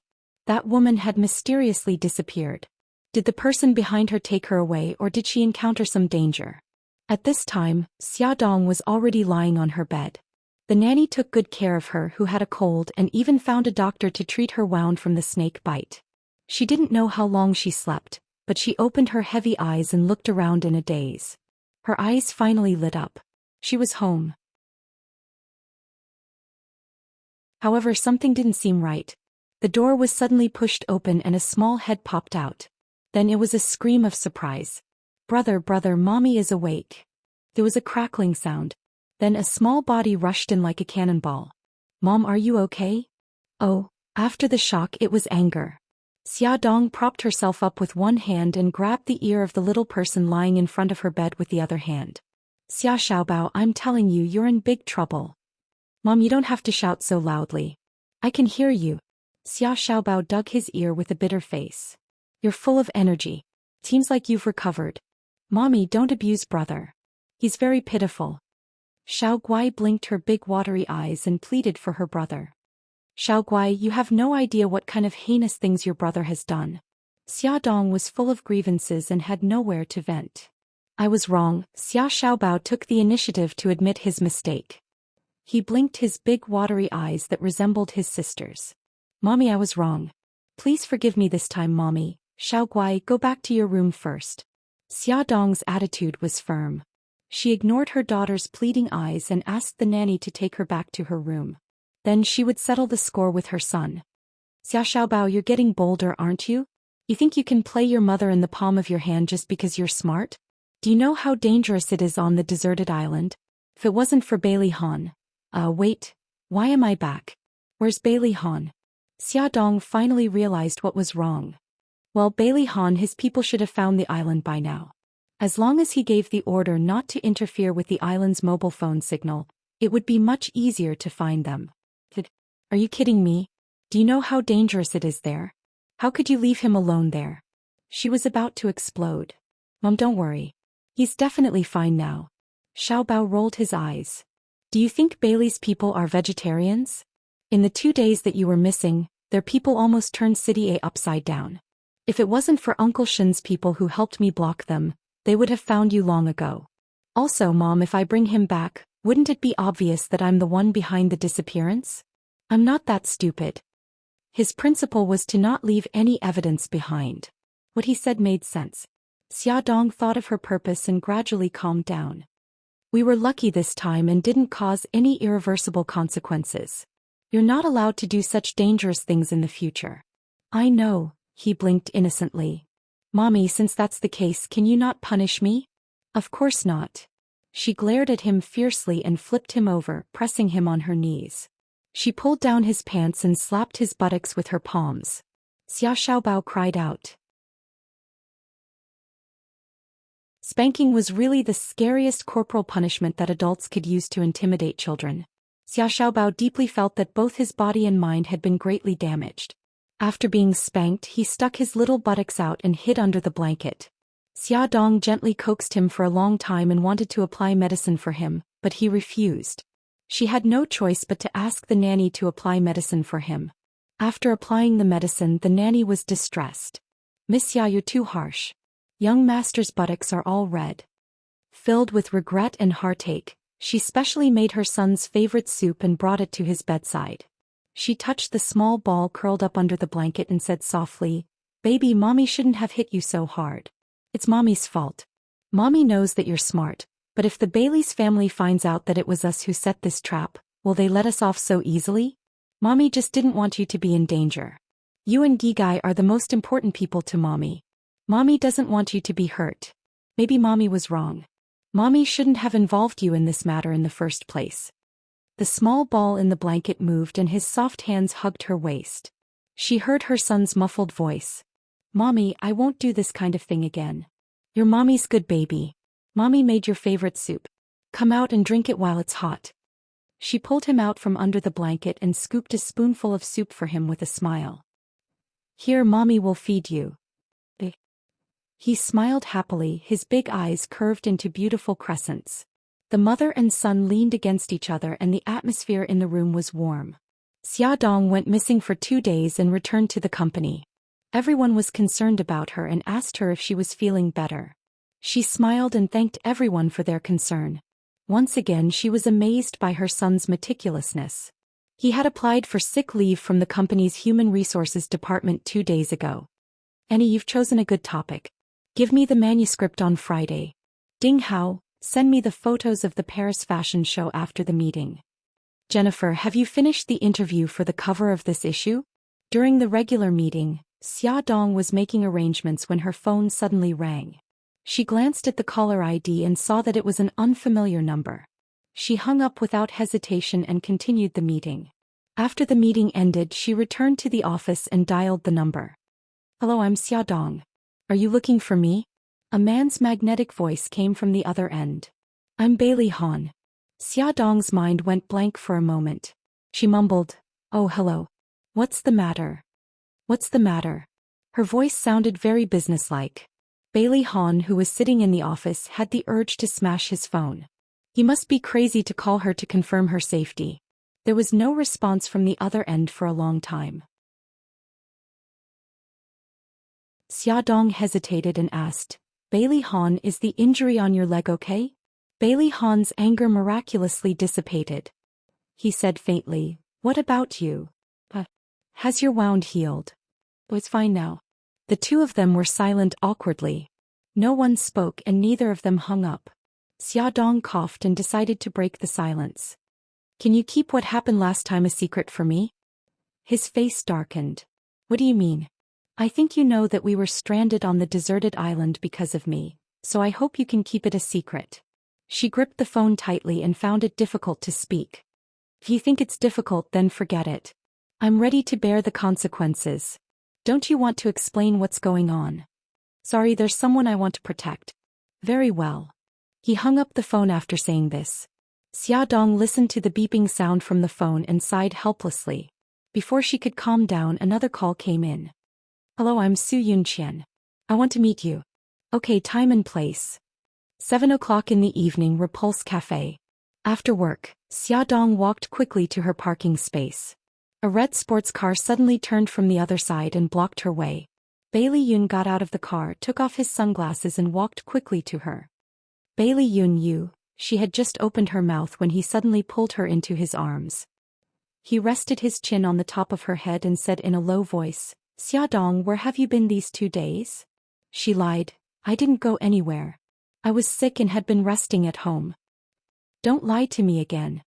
That woman had mysteriously disappeared. Did the person behind her take her away or did she encounter some danger? At this time, Xiaodong was already lying on her bed. The nanny took good care of her who had a cold and even found a doctor to treat her wound from the snake bite. She didn't know how long she slept, but she opened her heavy eyes and looked around in a daze. Her eyes finally lit up. She was home. However, something didn't seem right. The door was suddenly pushed open and a small head popped out. Then it was a scream of surprise. Brother, mommy is awake. There was a crackling sound. Then a small body rushed in like a cannonball. Mom, are you okay? Oh, after the shock it was anger. Xiaodong propped herself up with one hand and grabbed the ear of the little person lying in front of her bed with the other hand. Xia Xiaobao, I'm telling you, you're in big trouble. Mom, you don't have to shout so loudly. I can hear you. Xia Xiaobao dug his ear with a bitter face. You're full of energy. Seems like you've recovered. Mommy, don't abuse brother. He's very pitiful. Xiao Guai blinked her big watery eyes and pleaded for her brother. Xiao Guai, you have no idea what kind of heinous things your brother has done. Xiaodong was full of grievances and had nowhere to vent. I was wrong. Xia Xiaobao took the initiative to admit his mistake. He blinked his big watery eyes that resembled his sister's. Mommy, I was wrong. Please forgive me this time, Mommy. Xiao Guai, go back to your room first. Xiaodong's attitude was firm. She ignored her daughter's pleading eyes and asked the nanny to take her back to her room. Then she would settle the score with her son. Xia Xiaobao, you're getting bolder, aren't you? You think you can play your mother in the palm of your hand just because you're smart? Do you know how dangerous it is on the deserted island? If it wasn't for Bailey Han. Wait. Why am I back? Where's Bailey Han? Xiaodong finally realized what was wrong. Well, Bailey Han, his people should have found the island by now. As long as he gave the order not to interfere with the island's mobile phone signal, it would be much easier to find them. Are you kidding me? Do you know how dangerous it is there? How could you leave him alone there? She was about to explode. Mom, don't worry. He's definitely fine now. Xiao Bao rolled his eyes. Do you think Bailey's people are vegetarians? In the 2 days that you were missing, their people almost turned City A upside down. If it wasn't for Uncle Shin's people who helped me block them, they would have found you long ago. Also, Mom, if I bring him back, wouldn't it be obvious that I'm the one behind the disappearance? I'm not that stupid. His principle was to not leave any evidence behind. What he said made sense. Xiaodong thought of her purpose and gradually calmed down. We were lucky this time and didn't cause any irreversible consequences. You're not allowed to do such dangerous things in the future. I know, he blinked innocently. Mommy, since that's the case, can you not punish me? Of course not. She glared at him fiercely and flipped him over, pressing him on her knees. She pulled down his pants and slapped his buttocks with her palms. Xia Xiaobao cried out. Spanking was really the scariest corporal punishment that adults could use to intimidate children. Xia Xiaobao deeply felt that both his body and mind had been greatly damaged. After being spanked, he stuck his little buttocks out and hid under the blanket. Xiaodong gently coaxed him for a long time and wanted to apply medicine for him, but he refused. She had no choice but to ask the nanny to apply medicine for him. After applying the medicine, the nanny was distressed. Miss Ya, you're too harsh. Young master's buttocks are all red. Filled with regret and heartache, she specially made her son's favorite soup and brought it to his bedside. She touched the small ball curled up under the blanket and said softly, "Baby, mommy shouldn't have hit you so hard. It's mommy's fault. Mommy knows that you're smart, but if the Bailey's family finds out that it was us who set this trap, will they let us off so easily? Mommy just didn't want you to be in danger. You and Gigai are the most important people to mommy. Mommy doesn't want you to be hurt. Maybe mommy was wrong. Mommy shouldn't have involved you in this matter in the first place." The small ball in the blanket moved and his soft hands hugged her waist. She heard her son's muffled voice. "Mommy, I won't do this kind of thing again. You're mommy's good baby. Mommy made your favorite soup. Come out and drink it while it's hot." She pulled him out from under the blanket and scooped a spoonful of soup for him with a smile. "Here, mommy will feed you." He smiled happily, his big eyes curved into beautiful crescents. The mother and son leaned against each other and the atmosphere in the room was warm. Xia Dong went missing for 2 days and returned to the company. Everyone was concerned about her and asked her if she was feeling better. She smiled and thanked everyone for their concern. Once again she was amazed by her son's meticulousness. He had applied for sick leave from the company's Human Resources Department 2 days ago. "Annie, you've chosen a good topic. Give me the manuscript on Friday. Ding Hao, send me the photos of the Paris fashion show after the meeting. Jennifer, have you finished the interview for the cover of this issue?" During the regular meeting, Xia Dong was making arrangements when her phone suddenly rang. She glanced at the caller ID and saw that it was an unfamiliar number. She hung up without hesitation and continued the meeting. After the meeting ended, she returned to the office and dialed the number. "Hello, I'm Xia Dong. Are you looking for me?" A man's magnetic voice came from the other end. "I'm Bailey Han." Xia Dong's mind went blank for a moment. She mumbled, "Oh, hello. What's the matter? What's the matter?" Her voice sounded very businesslike. Bailey Han, who was sitting in the office, had the urge to smash his phone. He must be crazy to call her to confirm her safety. There was no response from the other end for a long time. Xia Dong hesitated and asked, "Bailey Han, is the injury on your leg okay?" Bailey Han's anger miraculously dissipated. He said faintly, "What about you? Has your wound healed?" "Oh, it's fine now." The two of them were silent awkwardly. No one spoke and neither of them hung up. Xia Dong coughed and decided to break the silence. "Can you keep what happened last time a secret for me?" His face darkened. "What do you mean?" "I think you know that we were stranded on the deserted island because of me, so I hope you can keep it a secret." She gripped the phone tightly and found it difficult to speak. "If you think it's difficult, then forget it. I'm ready to bear the consequences. Don't you want to explain what's going on?" "Sorry, there's someone I want to protect." "Very well." He hung up the phone after saying this. Xia Dong listened to the beeping sound from the phone and sighed helplessly. Before she could calm down, another call came in. "Hello, I'm Su Yunqian. I want to meet you." "Okay, time and place." 7 o'clock in the evening, Repulse Cafe. After work, Xia Dong walked quickly to her parking space. A red sports car suddenly turned from the other side and blocked her way. Bailey Yun got out of the car, took off his sunglasses and walked quickly to her. "Bailey Yun, you," she had just opened her mouth when he suddenly pulled her into his arms. He rested his chin on the top of her head and said in a low voice, "Xia Dong, where have you been these 2 days?" She lied, "I didn't go anywhere. I was sick and had been resting at home." "Don't lie to me again."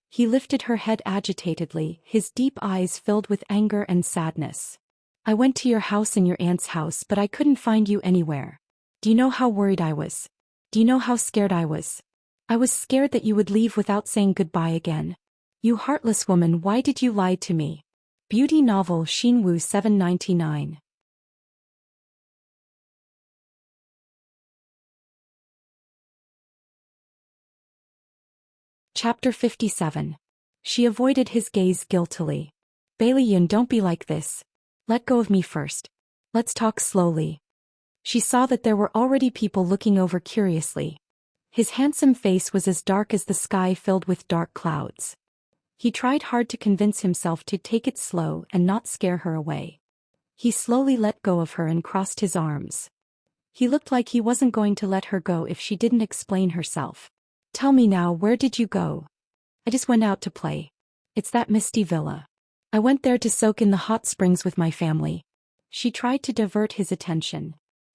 He lifted her head agitatedly, his deep eyes filled with anger and sadness. "I went to your house and your aunt's house, but I couldn't find you anywhere. Do you know how worried I was? Do you know how scared I was? I was scared that you would leave without saying goodbye again. You heartless woman, why did you lie to me?" Beauty novel Xinwu 799. Chapter 57. She avoided his gaze guiltily. "Bailey Yun, don't be like this. Let go of me first. Let's talk slowly." She saw that there were already people looking over curiously. His handsome face was as dark as the sky filled with dark clouds. He tried hard to convince himself to take it slow and not scare her away. He slowly let go of her and crossed his arms. He looked like he wasn't going to let her go if she didn't explain herself. Tell me now, where did you go? I just went out to play. It's that misty villa. I went there to soak in the hot springs with my family. She tried to divert his attention.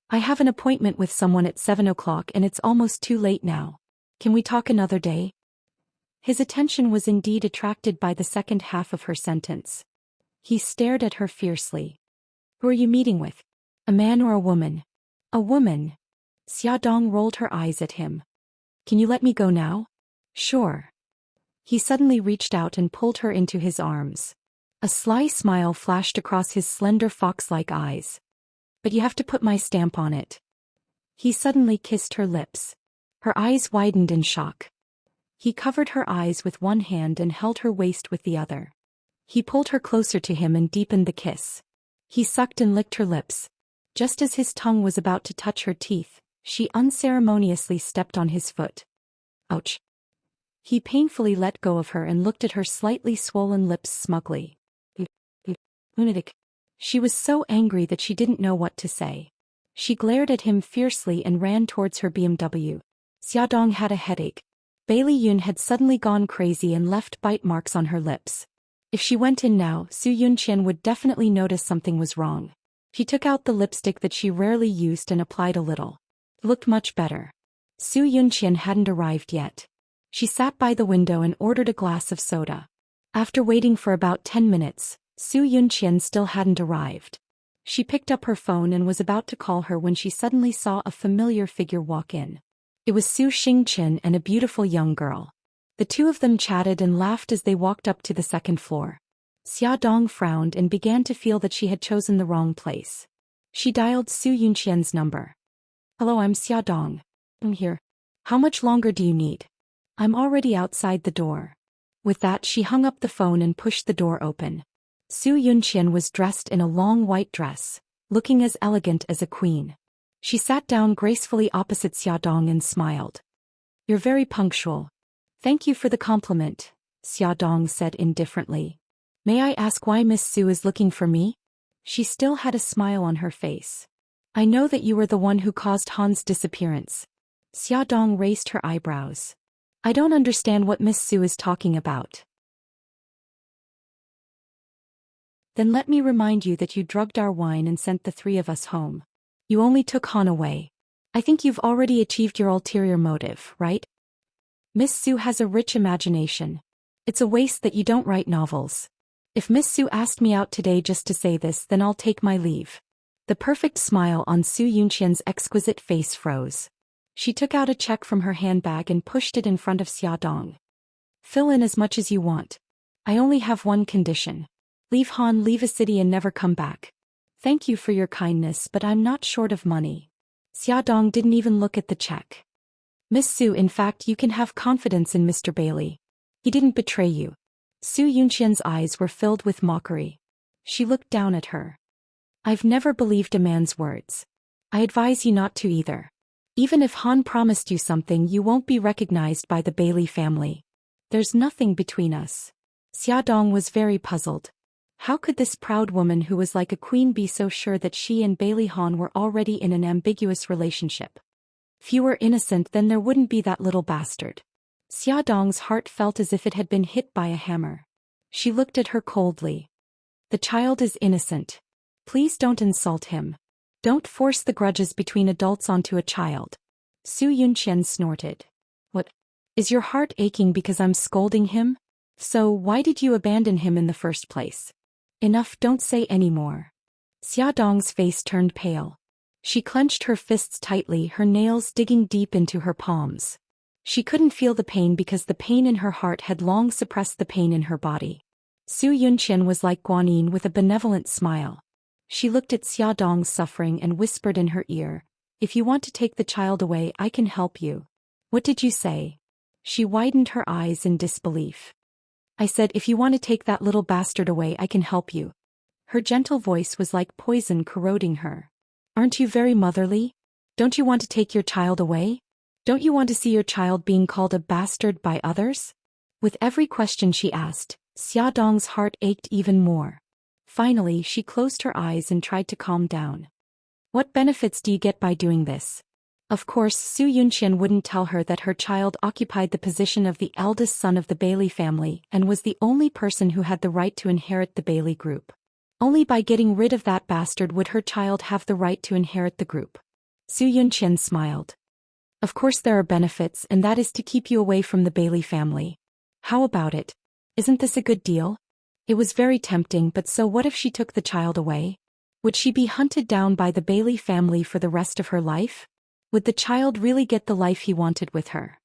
I have an appointment with someone at 7 o'clock and it's almost too late now. Can we talk another day? His attention was indeed attracted by the second half of her sentence. He stared at her fiercely. Who are you meeting with? A man or a woman? A woman. Xiaodong rolled her eyes at him. Can you let me go now? Sure. He suddenly reached out and pulled her into his arms. A sly smile flashed across his slender fox-like eyes. But you have to put my stamp on it. He suddenly kissed her lips. Her eyes widened in shock. He covered her eyes with one hand and held her waist with the other. He pulled her closer to him and deepened the kiss. He sucked and licked her lips. Just as his tongue was about to touch her teeth, she unceremoniously stepped on his foot. Ouch. He painfully let go of her and looked at her slightly swollen lips smugly. Lunatic. She was so angry that she didn't know what to say. She glared at him fiercely and ran towards her BMW. Xiaodong had a headache. Bailey Yun had suddenly gone crazy and left bite marks on her lips. If she went in now, Su Yunqian would definitely notice something was wrong. She took out the lipstick that she rarely used and applied a little. It looked much better. Su Yunqian hadn't arrived yet. She sat by the window and ordered a glass of soda. After waiting for about 10 minutes, Su Yunqian still hadn't arrived. She picked up her phone and was about to call her when she suddenly saw a familiar figure walk in. It was Su Xingqian and a beautiful young girl. The two of them chatted and laughed as they walked up to the second floor. Xiaodong frowned and began to feel that she had chosen the wrong place. She dialed Su Yunqian's number. Hello, I'm Xiaodong. I'm here. How much longer do you need? I'm already outside the door. With that, she hung up the phone and pushed the door open. Su Yunqian was dressed in a long white dress, looking as elegant as a queen. She sat down gracefully opposite Xiaodong and smiled. You're very punctual. Thank you for the compliment, Xiaodong said indifferently. May I ask why Miss Su is looking for me? She still had a smile on her face. I know that you were the one who caused Han's disappearance. Xiaodong raised her eyebrows. I don't understand what Miss Su is talking about. Then let me remind you that you drugged our wine and sent the three of us home. You only took Han away. I think you've already achieved your ulterior motive, right? Miss Su has a rich imagination. It's a waste that you don't write novels. If Miss Su asked me out today just to say this, then I'll take my leave. The perfect smile on Su Yunqian's exquisite face froze. She took out a check from her handbag and pushed it in front of Xiaodong. Fill in as much as you want. I only have one condition. Leave Han, leave a city and never come back. Thank you for your kindness, but I'm not short of money. Xiaodong didn't even look at the check. Miss Su, in fact, you can have confidence in Mr. Bailey. He didn't betray you. Su Yunqian's eyes were filled with mockery. She looked down at her. I've never believed a man's words. I advise you not to either. Even if Han promised you something, you won't be recognized by the Bailey family. There's nothing between us. Xiaodong was very puzzled. How could this proud woman who was like a queen be so sure that she and Bailey Han were already in an ambiguous relationship? If you were innocent, then there wouldn't be that little bastard. Xiaodong's heart felt as if it had been hit by a hammer. She looked at her coldly. The child is innocent. Please don't insult him. Don't force the grudges between adults onto a child. Su Yunqian snorted. What? Is your heart aching because I'm scolding him? So why did you abandon him in the first place? Enough, don't say any more. Xiaodong's face turned pale. She clenched her fists tightly, her nails digging deep into her palms. She couldn't feel the pain because the pain in her heart had long suppressed the pain in her body. Su Yunqian was like Guanyin with a benevolent smile. She looked at Xiaodong's suffering and whispered in her ear, if you want to take the child away, I can help you. What did you say? She widened her eyes in disbelief. I said if you want to take that little bastard away, I can help you. Her gentle voice was like poison corroding her. Aren't you very motherly? Don't you want to take your child away? Don't you want to see your child being called a bastard by others? With every question she asked, Xiaodong's heart ached even more. Finally, she closed her eyes and tried to calm down. What benefits do you get by doing this? Of course, Su Yunqian wouldn't tell her that her child occupied the position of the eldest son of the Bailey family and was the only person who had the right to inherit the Bailey group. Only by getting rid of that bastard would her child have the right to inherit the group. Su Yunqian smiled. Of course there are benefits, and that is to keep you away from the Bailey family. How about it? Isn't this a good deal? It was very tempting, but so what if she took the child away? Would she be hunted down by the Bailey family for the rest of her life? Would the child really get the life he wanted with her?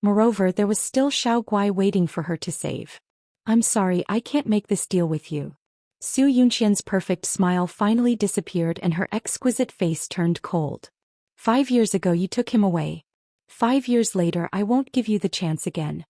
Moreover, there was still Xiao Guai waiting for her to save. I'm sorry, I can't make this deal with you. Su Yunqian's perfect smile finally disappeared and her exquisite face turned cold. 5 years ago you took him away. 5 years later I won't give you the chance again.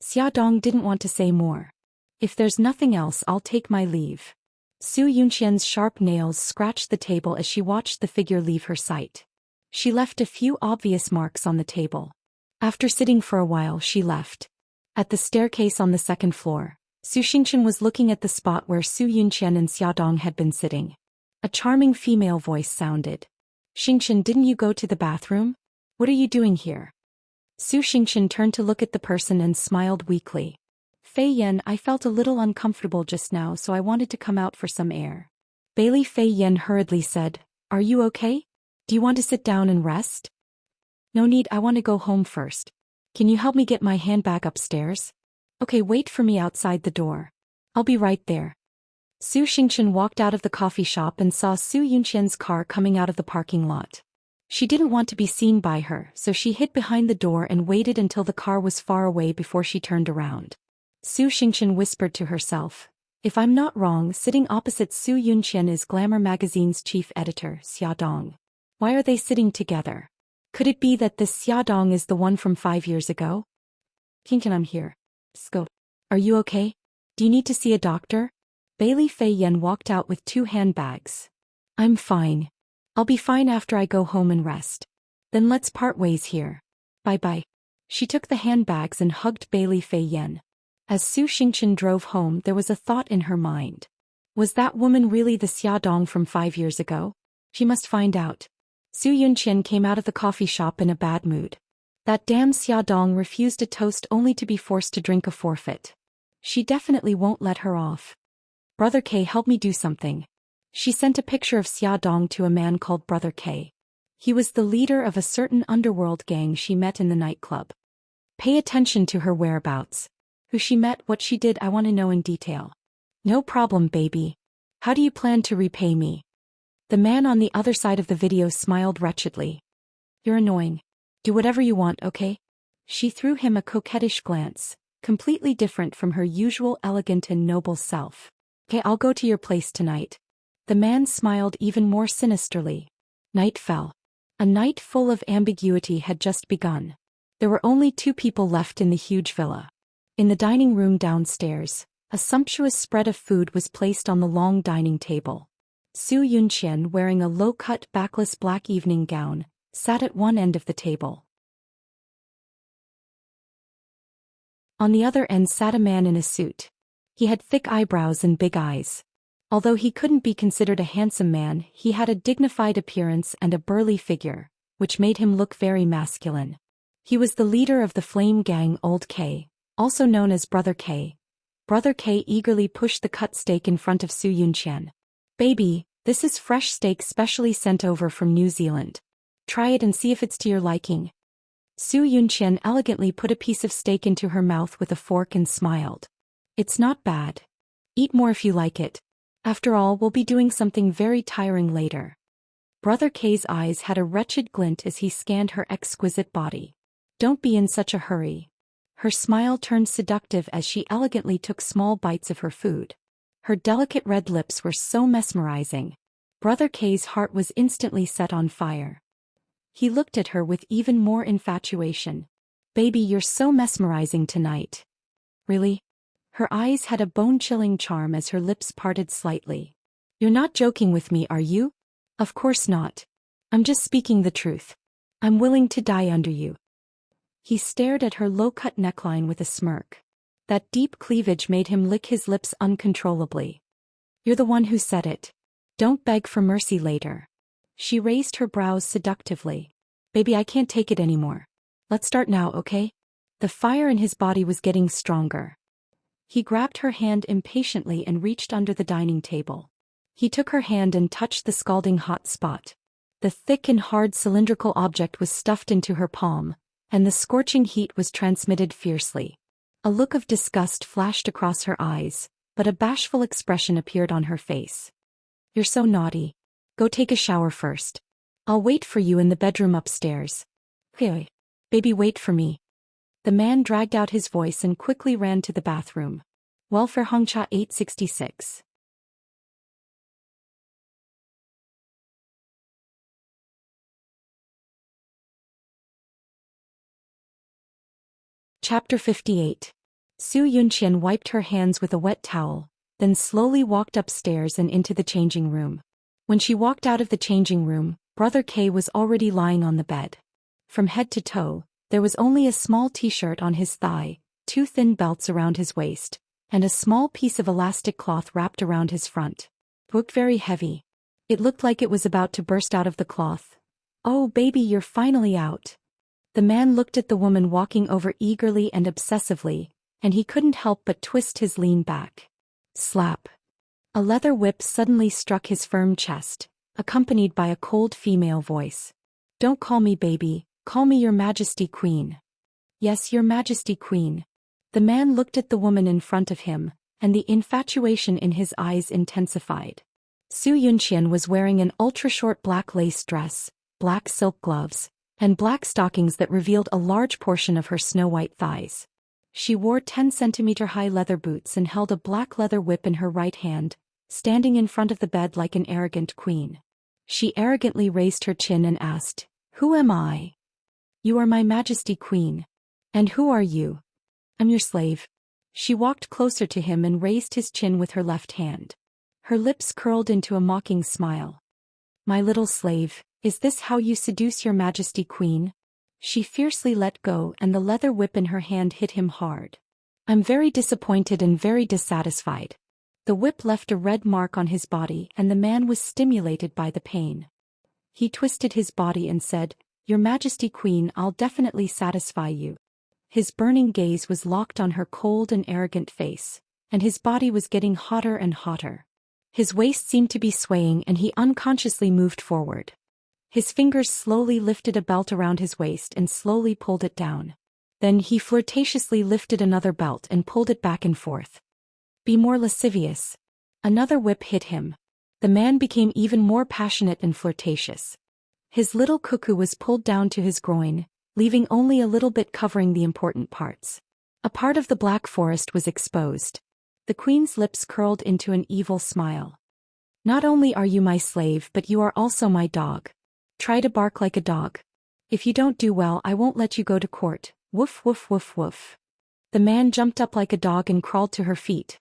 Xia Dong didn't want to say more. If there's nothing else, I'll take my leave. Su Yunqian's sharp nails scratched the table as she watched the figure leave her sight. She left a few obvious marks on the table. After sitting for a while, she left. At the staircase on the second floor, Su Xingqian was looking at the spot where Su Yunqian and Xiaodong had been sitting. A charming female voice sounded. Xingqian, didn't you go to the bathroom? What are you doing here? Su Xingqian turned to look at the person and smiled weakly. Fei Yan, I felt a little uncomfortable just now, so I wanted to come out for some air. Bailey Fei Yan hurriedly said, Are you okay? Do you want to sit down and rest? No need, I want to go home first. Can you help me get my handbag upstairs? Okay, wait for me outside the door. I'll be right there. Su Xingqian walked out of the coffee shop and saw Su Yunqian's car coming out of the parking lot. She didn't want to be seen by her, so she hid behind the door and waited until the car was far away before she turned around. Su Xingqian whispered to herself, If I'm not wrong, sitting opposite Su Yunqian is Glamour magazine's chief editor, Xia Dong. Why are they sitting together? Could it be that this Xia Dong is the one from 5 years ago? Xingqian, I'm here. Sko. Are you okay? Do you need to see a doctor? Bailey Fei Yan walked out with 2 handbags. I'm fine. I'll be fine after I go home and rest. Then let's part ways here. Bye-bye. She took the handbags and hugged Bailey Fei Yan. As Su Xingqian drove home, there was a thought in her mind. Was that woman really the Xia Dong from 5 years ago? She must find out. Su Yunqian came out of the coffee shop in a bad mood. That damn Xia Dong refused a toast only to be forced to drink a forfeit. She definitely won't let her off. Brother K, help me do something. She sent a picture of Xia Dong to a man called Brother K. He was the leader of a certain underworld gang she met in the nightclub. Pay attention to her whereabouts. Who she met, what she did, I want to know in detail. No problem, baby. How do you plan to repay me? The man on the other side of the video smiled wretchedly. You're annoying. Do whatever you want, okay? She threw him a coquettish glance, completely different from her usual elegant and noble self. Okay, I'll go to your place tonight. The man smiled even more sinisterly. Night fell. A night full of ambiguity had just begun. There were only 2 people left in the huge villa. In the dining room downstairs, a sumptuous spread of food was placed on the long dining table. Su Yunqian, wearing a low-cut backless black evening gown, sat at one end of the table. On the other end sat a man in a suit. He had thick eyebrows and big eyes. Although he couldn't be considered a handsome man, he had a dignified appearance and a burly figure, which made him look very masculine. He was the leader of the flame gang Old K, also known as Brother K. Brother K eagerly pushed the cut steak in front of Su Yunqian. Baby, this is fresh steak specially sent over from New Zealand. Try it and see if it's to your liking. Su Yunqian elegantly put a piece of steak into her mouth with a fork and smiled. It's not bad. Eat more if you like it. After all, we'll be doing something very tiring later. Brother K's eyes had a wretched glint as he scanned her exquisite body. Don't be in such a hurry. Her smile turned seductive as she elegantly took small bites of her food. Her delicate red lips were so mesmerizing. Brother K's heart was instantly set on fire. He looked at her with even more infatuation. Baby, you're so mesmerizing tonight. Really? Her eyes had a bone-chilling charm as her lips parted slightly. You're not joking with me, are you? Of course not. I'm just speaking the truth. I'm willing to die under you. He stared at her low-cut neckline with a smirk. That deep cleavage made him lick his lips uncontrollably. You're the one who said it. Don't beg for mercy later. She raised her brows seductively. Baby, I can't take it anymore. Let's start now, okay? The fire in his body was getting stronger. He grabbed her hand impatiently and reached under the dining table. He took her hand and touched the scalding hot spot. The thick and hard cylindrical object was stuffed into her palm, and the scorching heat was transmitted fiercely. A look of disgust flashed across her eyes, but a bashful expression appeared on her face. You're so naughty. Go take a shower first. I'll wait for you in the bedroom upstairs. Hey, baby, wait for me. The man dragged out his voice and quickly ran to the bathroom. Welfare Hongcha 866. Chapter 58. Su Yunqian wiped her hands with a wet towel, then slowly walked upstairs and into the changing room. When she walked out of the changing room, Brother K was already lying on the bed. From head to toe, there was only a small t-shirt on his thigh, 2 thin belts around his waist, and a small piece of elastic cloth wrapped around his front. It looked very heavy. It looked like it was about to burst out of the cloth. Oh baby, you're finally out. The man looked at the woman walking over eagerly and obsessively, and he couldn't help but twist his lean back. Slap. A leather whip suddenly struck his firm chest, accompanied by a cold female voice. Don't call me baby, call me your Majesty Queen. Yes, your Majesty Queen. The man looked at the woman in front of him, and the infatuation in his eyes intensified. Su Yunqian was wearing an ultra-short black lace dress, black silk gloves, and black stockings that revealed a large portion of her snow-white thighs. She wore 10-centimeter-high leather boots and held a black leather whip in her right hand, standing in front of the bed like an arrogant queen. She arrogantly raised her chin and asked, "Who am I?" "You are my Majesty Queen." "And who are you?" "I'm your slave." She walked closer to him and raised his chin with her left hand. Her lips curled into a mocking smile. "My little slave, is this how you seduce your Majesty Queen?" She fiercely let go and the leather whip in her hand hit him hard. "I'm very disappointed and very dissatisfied." The whip left a red mark on his body and the man was stimulated by the pain. He twisted his body and said, "Your Majesty Queen, I'll definitely satisfy you." His burning gaze was locked on her cold and arrogant face, and his body was getting hotter and hotter. His waist seemed to be swaying and he unconsciously moved forward. His fingers slowly lifted a belt around his waist and slowly pulled it down. Then he flirtatiously lifted another belt and pulled it back and forth. "Be more lascivious." Another whip hit him. The man became even more passionate and flirtatious. His little cuckoo was pulled down to his groin, leaving only a little bit covering the important parts. A part of the black forest was exposed. The queen's lips curled into an evil smile. "Not only are you my slave but you are also my dog. Try to bark like a dog. If you don't do well I won't let you go to court. Woof woof woof woof." The man jumped up like a dog and crawled to her feet.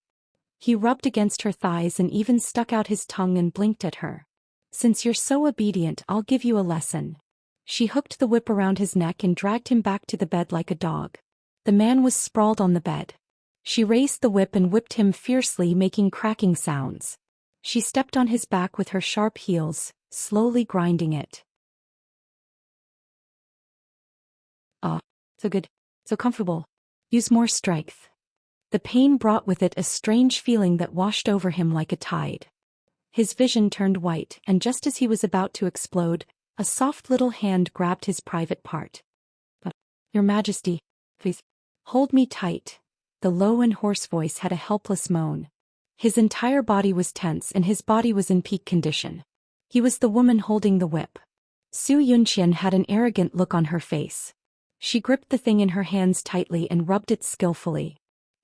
He rubbed against her thighs and even stuck out his tongue and blinked at her. "Since you're so obedient I'll give you a lesson." She hooked the whip around his neck and dragged him back to the bed like a dog. The man was sprawled on the bed. She raised the whip and whipped him fiercely, making cracking sounds. She stepped on his back with her sharp heels, slowly grinding it. "Ah, so good, so comfortable. Use more strength." The pain brought with it a strange feeling that washed over him like a tide. His vision turned white, and just as he was about to explode, a soft little hand grabbed his private part. "Your Majesty, please, hold me tight." The low and hoarse voice had a helpless moan. His entire body was tense and his body was in peak condition. He was the woman holding the whip. Su Yunqian had an arrogant look on her face. She gripped the thing in her hands tightly and rubbed it skillfully.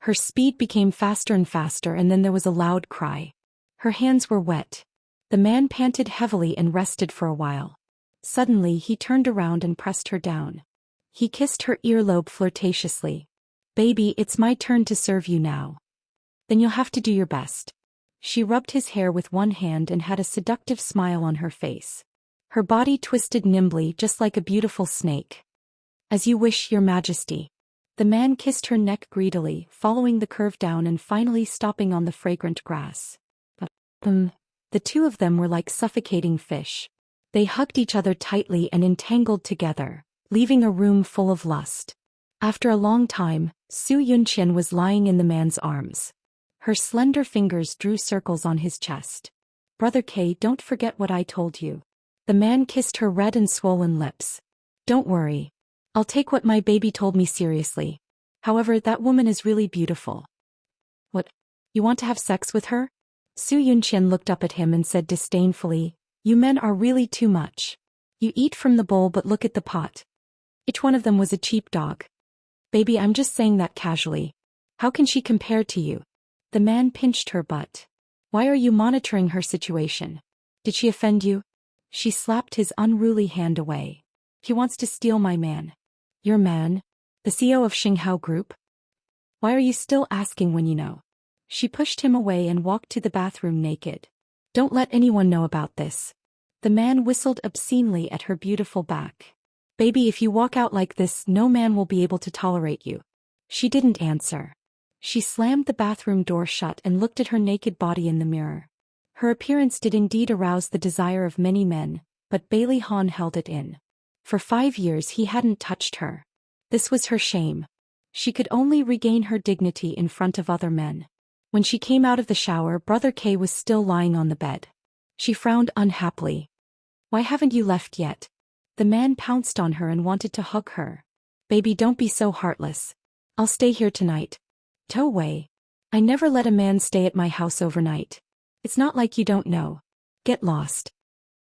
Her speed became faster and faster and then there was a loud cry. Her hands were wet. The man panted heavily and rested for a while. Suddenly he turned around and pressed her down. He kissed her earlobe flirtatiously. "Baby, it's my turn to serve you now." "Then you'll have to do your best." She rubbed his hair with one hand and had a seductive smile on her face. Her body twisted nimbly just like a beautiful snake. "As you wish, Your Majesty." The man kissed her neck greedily, following the curve down and finally stopping on the fragrant grass. The two of them were like suffocating fish. They hugged each other tightly and entangled together, leaving a room full of lust. After a long time, Su Yunqian was lying in the man's arms. Her slender fingers drew circles on his chest. "Brother K, don't forget what I told you." The man kissed her red and swollen lips. "Don't worry. I'll take what my baby told me seriously. However, that woman is really beautiful." "What? You want to have sex with her?" Su Yunqian looked up at him and said disdainfully, "You men are really too much. You eat from the bowl but look at the pot." Each one of them was a cheap dog. "Baby, I'm just saying that casually. How can she compare to you?" The man pinched her butt. "Why are you monitoring her situation? Did she offend you?" She slapped his unruly hand away. "He wants to steal my man." "Your man? The CEO of Xinghao Group? Why are you still asking when you know?" She pushed him away and walked to the bathroom naked. "Don't let anyone know about this." The man whistled obscenely at her beautiful back. "Baby, if you walk out like this, no man will be able to tolerate you." She didn't answer. She slammed the bathroom door shut and looked at her naked body in the mirror. Her appearance did indeed arouse the desire of many men, but Bailey Han held it in. For 5 years he hadn't touched her. This was her shame. She could only regain her dignity in front of other men. When she came out of the shower, Brother K was still lying on the bed. She frowned unhappily. "Why haven't you left yet?" The man pounced on her and wanted to hug her. "Baby, don't be so heartless. I'll stay here tonight." "Go away. I never let a man stay at my house overnight. It's not like you don't know. Get lost."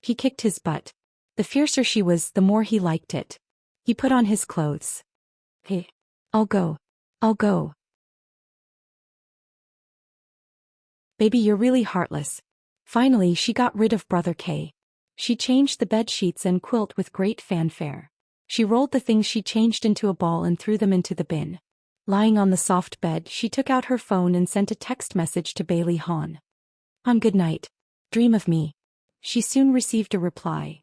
He kicked his butt. The fiercer she was, the more he liked it. He put on his clothes. "Hey, I'll go. I'll go." "Baby, you're really heartless." Finally, she got rid of Brother K. She changed the bed sheets and quilt with great fanfare. She rolled the things she changed into a ball and threw them into the bin. Lying on the soft bed, she took out her phone and sent a text message to Bailey Han. "On good night. Dream of me." She soon received a reply.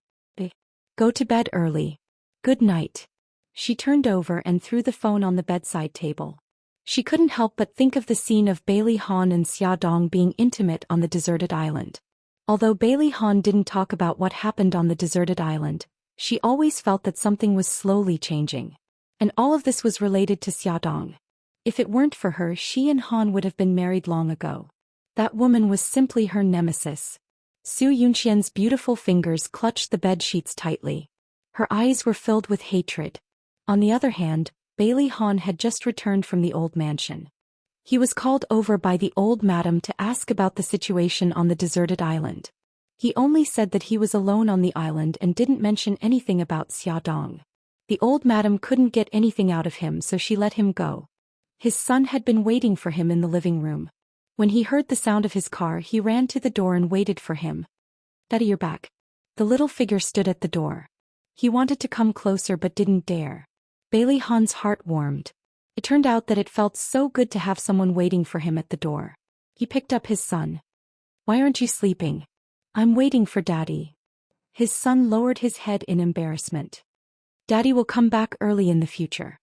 "Go to bed early. Good night." She turned over and threw the phone on the bedside table. She couldn't help but think of the scene of Bailey Han and Xia Dong being intimate on the deserted island. Although Bailey Han didn't talk about what happened on the deserted island, she always felt that something was slowly changing. And all of this was related to Xia Dong. If it weren't for her, she and Han would have been married long ago. That woman was simply her nemesis. Su Yunqian's beautiful fingers clutched the bed sheets tightly. Her eyes were filled with hatred. On the other hand, Bailey Han had just returned from the old mansion. He was called over by the old madam to ask about the situation on the deserted island. He only said that he was alone on the island and didn't mention anything about Xia Dong. The old madam couldn't get anything out of him, so she let him go. His son had been waiting for him in the living room. When he heard the sound of his car, he ran to the door and waited for him. "Daddy, you're back." The little figure stood at the door. He wanted to come closer but didn't dare. Bailey Han's heart warmed. It turned out that it felt so good to have someone waiting for him at the door. He picked up his son. "Why aren't you sleeping?" "I'm waiting for Daddy." His son lowered his head in embarrassment. "Daddy will come back early in the future."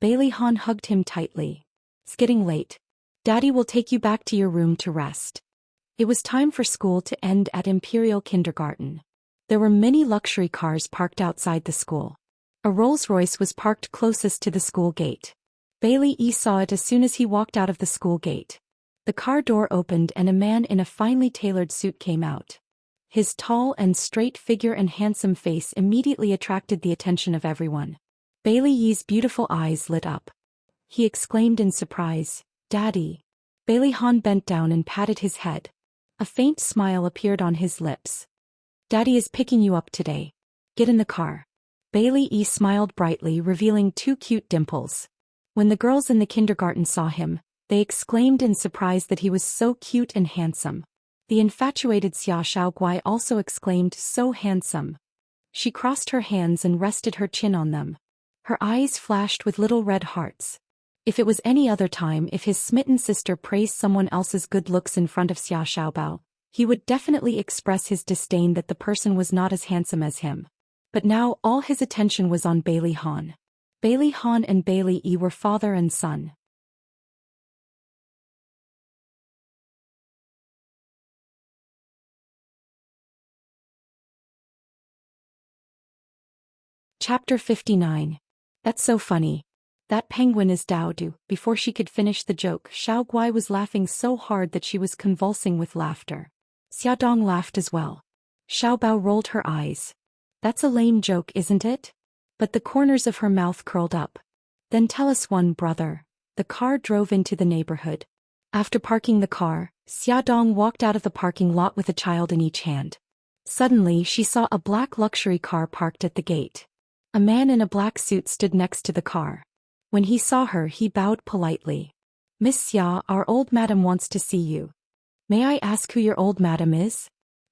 Bailey Han hugged him tightly. "It's getting late. Daddy will take you back to your room to rest." It was time for school to end at Imperial Kindergarten. There were many luxury cars parked outside the school. A Rolls-Royce was parked closest to the school gate. Bailey saw it as soon as he walked out of the school gate. The car door opened and a man in a finely tailored suit came out. His tall and straight figure and handsome face immediately attracted the attention of everyone. Bailey Yi's beautiful eyes lit up. He exclaimed in surprise, "Daddy." Bailey Han bent down and patted his head. A faint smile appeared on his lips. "Daddy is picking you up today. Get in the car." Bailey smiled brightly, revealing 2 cute dimples. When the girls in the kindergarten saw him, they exclaimed in surprise that he was so cute and handsome. The infatuated Xia Shaoguai also exclaimed, "So handsome." She crossed her hands and rested her chin on them. Her eyes flashed with little red hearts. If it was any other time, if his smitten sister praised someone else's good looks in front of Xia Shaobao, he would definitely express his disdain that the person was not as handsome as him. But now all his attention was on Bailey Han. Bailey Han and Bailey were father and son. Chapter 59. That's so funny. That penguin is Dao Du. Before she could finish the joke, Xiao Guai was laughing so hard that she was convulsing with laughter. Xiaodong laughed as well. Xiao Bao rolled her eyes. That's a lame joke, isn't it? But the corners of her mouth curled up. Then tell us one, brother. The car drove into the neighborhood. After parking the car, Xiaodong walked out of the parking lot with a child in each hand. Suddenly she saw a black luxury car parked at the gate. A man in a black suit stood next to the car. When he saw her, he bowed politely. Miss Xia, our old madam wants to see you. May I ask who your old madam is?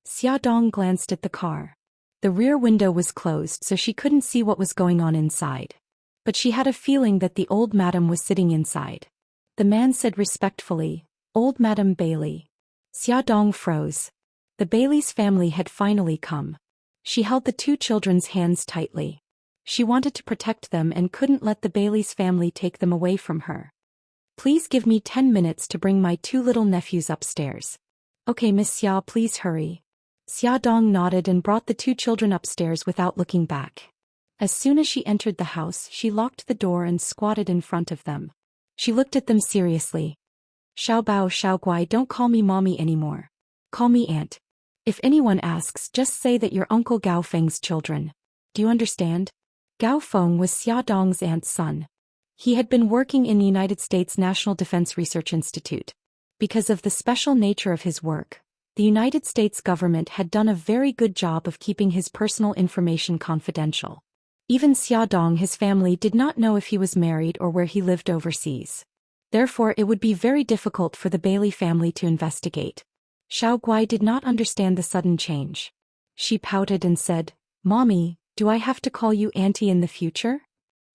Xiaodong glanced at the car. The rear window was closed so she couldn't see what was going on inside. But she had a feeling that the old madam was sitting inside. The man said respectfully, Old Madam Bailey. Xiaodong froze. The Bailey's family had finally come. She held the two children's hands tightly. She wanted to protect them and couldn't let the Bailey's family take them away from her. Please give me 10 minutes to bring my two little nephews upstairs. Okay, Miss Xia, please hurry. Xiaodong nodded and brought the two children upstairs without looking back. As soon as she entered the house, she locked the door and squatted in front of them. She looked at them seriously. Xiao Bao, Xiao Guai, don't call me mommy anymore. Call me aunt. If anyone asks, just say that you're Uncle Gao Feng's children. Do you understand? Gao Feng was Xiaodong's aunt's son. He had been working in the United States National Defense Research Institute. Because of the special nature of his work, the United States government had done a very good job of keeping his personal information confidential. Even Xiaodong, his family, did not know if he was married or where he lived overseas. Therefore, it would be very difficult for the Bailey family to investigate. Xiao Guai did not understand the sudden change. She pouted and said, Mommy, do I have to call you auntie in the future?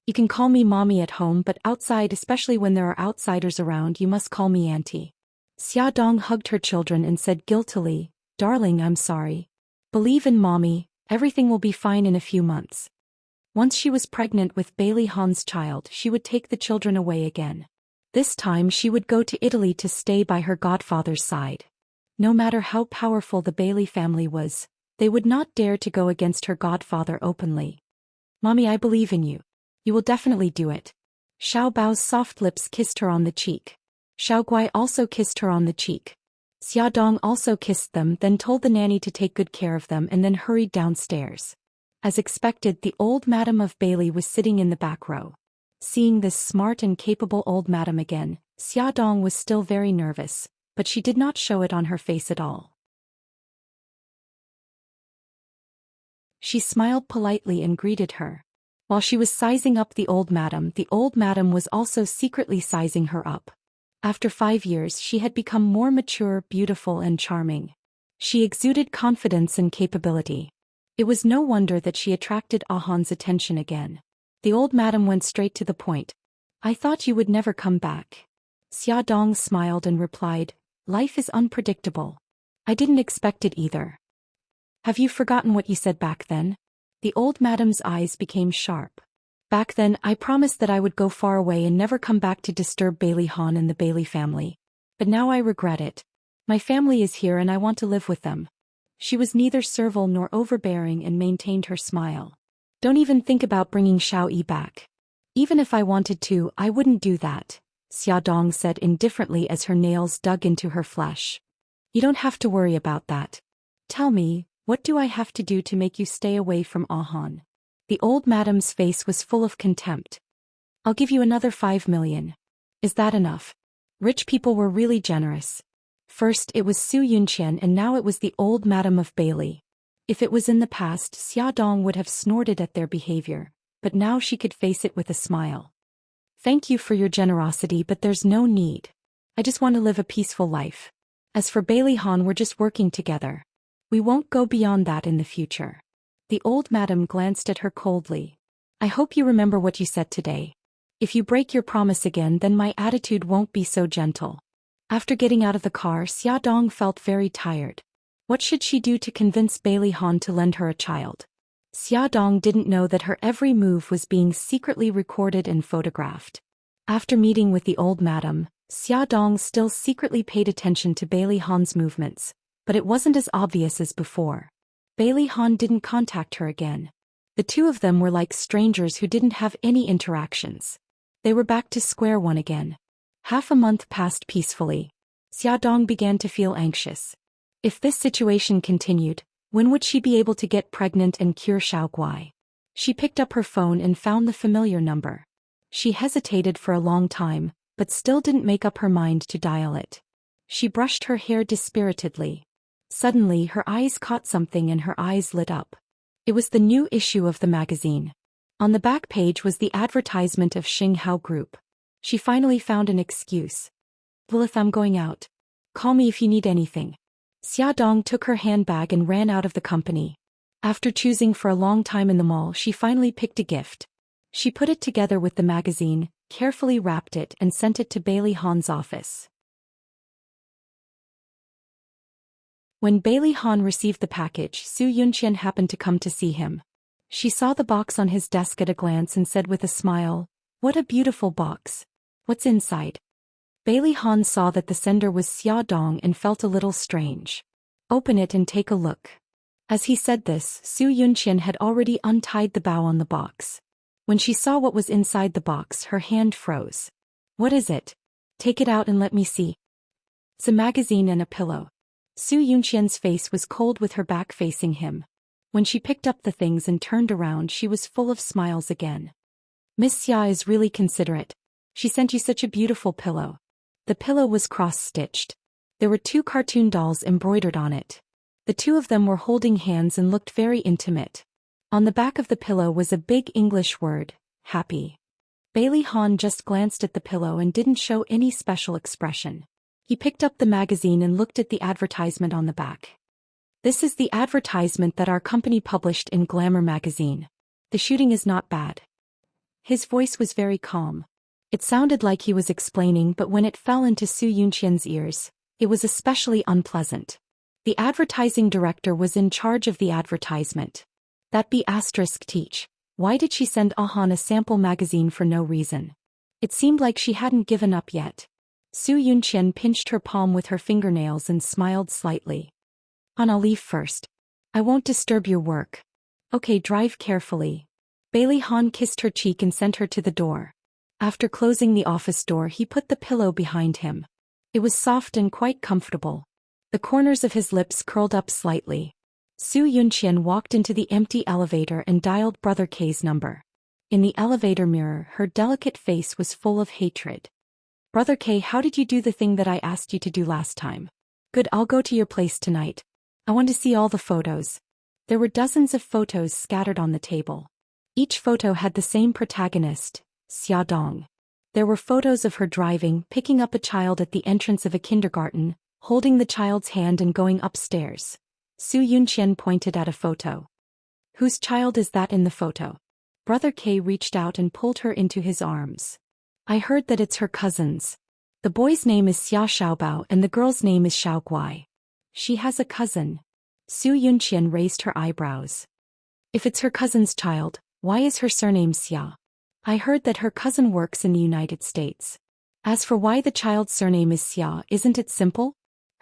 You can call me mommy at home, but outside, especially when there are outsiders around, you must call me auntie. Xiaodong hugged her children and said guiltily, Darling, I'm sorry. Believe in mommy, everything will be fine in a few months. Once she was pregnant with Bailey Han's child, she would take the children away again. This time she would go to Italy to stay by her godfather's side. No matter how powerful the Bailey family was, they would not dare to go against her godfather openly. Mommy, I believe in you. You will definitely do it. Xiao Bao's soft lips kissed her on the cheek. Xiao Guai also kissed her on the cheek. Xiaodong also kissed them, then told the nanny to take good care of them and then hurried downstairs. As expected, the old madam of Bailey was sitting in the back row. Seeing this smart and capable old madam again, Xiaodong was still very nervous, but she did not show it on her face at all. She smiled politely and greeted her. While she was sizing up the old madam was also secretly sizing her up. After 5 years, she had become more mature, beautiful, and charming. She exuded confidence and capability. It was no wonder that she attracted Ahan's attention again. The old madam went straight to the point. I thought you would never come back. Xiaodong smiled and replied, Life is unpredictable. I didn't expect it either. Have you forgotten what you said back then? The old madam's eyes became sharp. Back then, I promised that I would go far away and never come back to disturb Bailey Han and the Bailey family. But now I regret it. My family is here and I want to live with them. She was neither servile nor overbearing and maintained her smile. Don't even think about bringing Xiao Yi back. Even if I wanted to, I wouldn't do that, Xiaodong said indifferently as her nails dug into her flesh. You don't have to worry about that. Tell me, what do I have to do to make you stay away from Ahan? The old madam's face was full of contempt. I'll give you another 5 million. Is that enough? Rich people were really generous. First it was Su Yunqian and now it was the old madam of Bailey. If it was in the past, Xiaodong would have snorted at their behavior, but now she could face it with a smile. Thank you for your generosity, but there's no need. I just want to live a peaceful life. As for Bailey Han, we're just working together. We won't go beyond that in the future. The old madam glanced at her coldly. I hope you remember what you said today. If you break your promise again, then my attitude won't be so gentle. After getting out of the car, Xiaodong felt very tired. What should she do to convince Bailey Han to lend her a child? Xiaodong didn't know that her every move was being secretly recorded and photographed. After meeting with the old madam, Xiaodong still secretly paid attention to Bailey Han's movements, but it wasn't as obvious as before. Bailey Han didn't contact her again. The two of them were like strangers who didn't have any interactions. They were back to square one again. Half a month passed peacefully. Xiaodong began to feel anxious. If this situation continued, when would she be able to get pregnant and cure Xiaoguai? She picked up her phone and found the familiar number. She hesitated for a long time, but still didn't make up her mind to dial it. She brushed her hair dispiritedly. Suddenly her eyes caught something and her eyes lit up. It was the new issue of the magazine. On the back page was the advertisement of Xinghao Group. She finally found an excuse. "Lilith, I'm going out. Call me if you need anything." Xiaodong took her handbag and ran out of the company. After choosing for a long time in the mall, she finally picked a gift. She put it together with the magazine, carefully wrapped it and sent it to Bailey Han's office. When Bailey Han received the package, Su Yunqian happened to come to see him. She saw the box on his desk at a glance and said with a smile, "What a beautiful box. What's inside?" Bailey Han saw that the sender was Xiaodong and felt a little strange. "Open it and take a look." As he said this, Su Yunqian had already untied the bow on the box. When she saw what was inside the box, her hand froze. "What is it? Take it out and let me see." "It's a magazine and a pillow." Su Yunqian's face was cold with her back facing him. When she picked up the things and turned around, she was full of smiles again. "Miss Xia is really considerate. She sent you such a beautiful pillow." The pillow was cross-stitched. There were 2 cartoon dolls embroidered on it. The two of them were holding hands and looked very intimate. On the back of the pillow was a big English word, happy. Bailey Han just glanced at the pillow and didn't show any special expression. He picked up the magazine and looked at the advertisement on the back. "This is the advertisement that our company published in Glamour magazine. The shooting is not bad." His voice was very calm. It sounded like he was explaining, but when it fell into Su Yunqian's ears, it was especially unpleasant. The advertising director was in charge of the advertisement. That be asterisk teach. Why did she send Ahan a sample magazine for no reason? It seemed like she hadn't given up yet. Su Yunqian pinched her palm with her fingernails and smiled slightly. "I'll leave first. I won't disturb your work." "Okay, drive carefully." Bailey Han kissed her cheek and sent her to the door. After closing the office door, he put the pillow behind him. It was soft and quite comfortable. The corners of his lips curled up slightly. Su Yunqian walked into the empty elevator and dialed Brother K's number. In the elevator mirror, her delicate face was full of hatred. "Brother K, how did you do the thing that I asked you to do last time?" "Good, I'll go to your place tonight. I want to see all the photos." There were dozens of photos scattered on the table. Each photo had the same protagonist, Xiaodong. There were photos of her driving, picking up a child at the entrance of a kindergarten, holding the child's hand and going upstairs. Su Yunqian pointed at a photo. "Whose child is that in the photo?" Brother K reached out and pulled her into his arms. "I heard that it's her cousin's. The boy's name is Xia Xiaobao and the girl's name is Xiaoguai." "She has a cousin." Su Yunqian raised her eyebrows. "If it's her cousin's child, why is her surname Xia? I heard that her cousin works in the United States. As for why the child's surname is Xia, isn't it simple?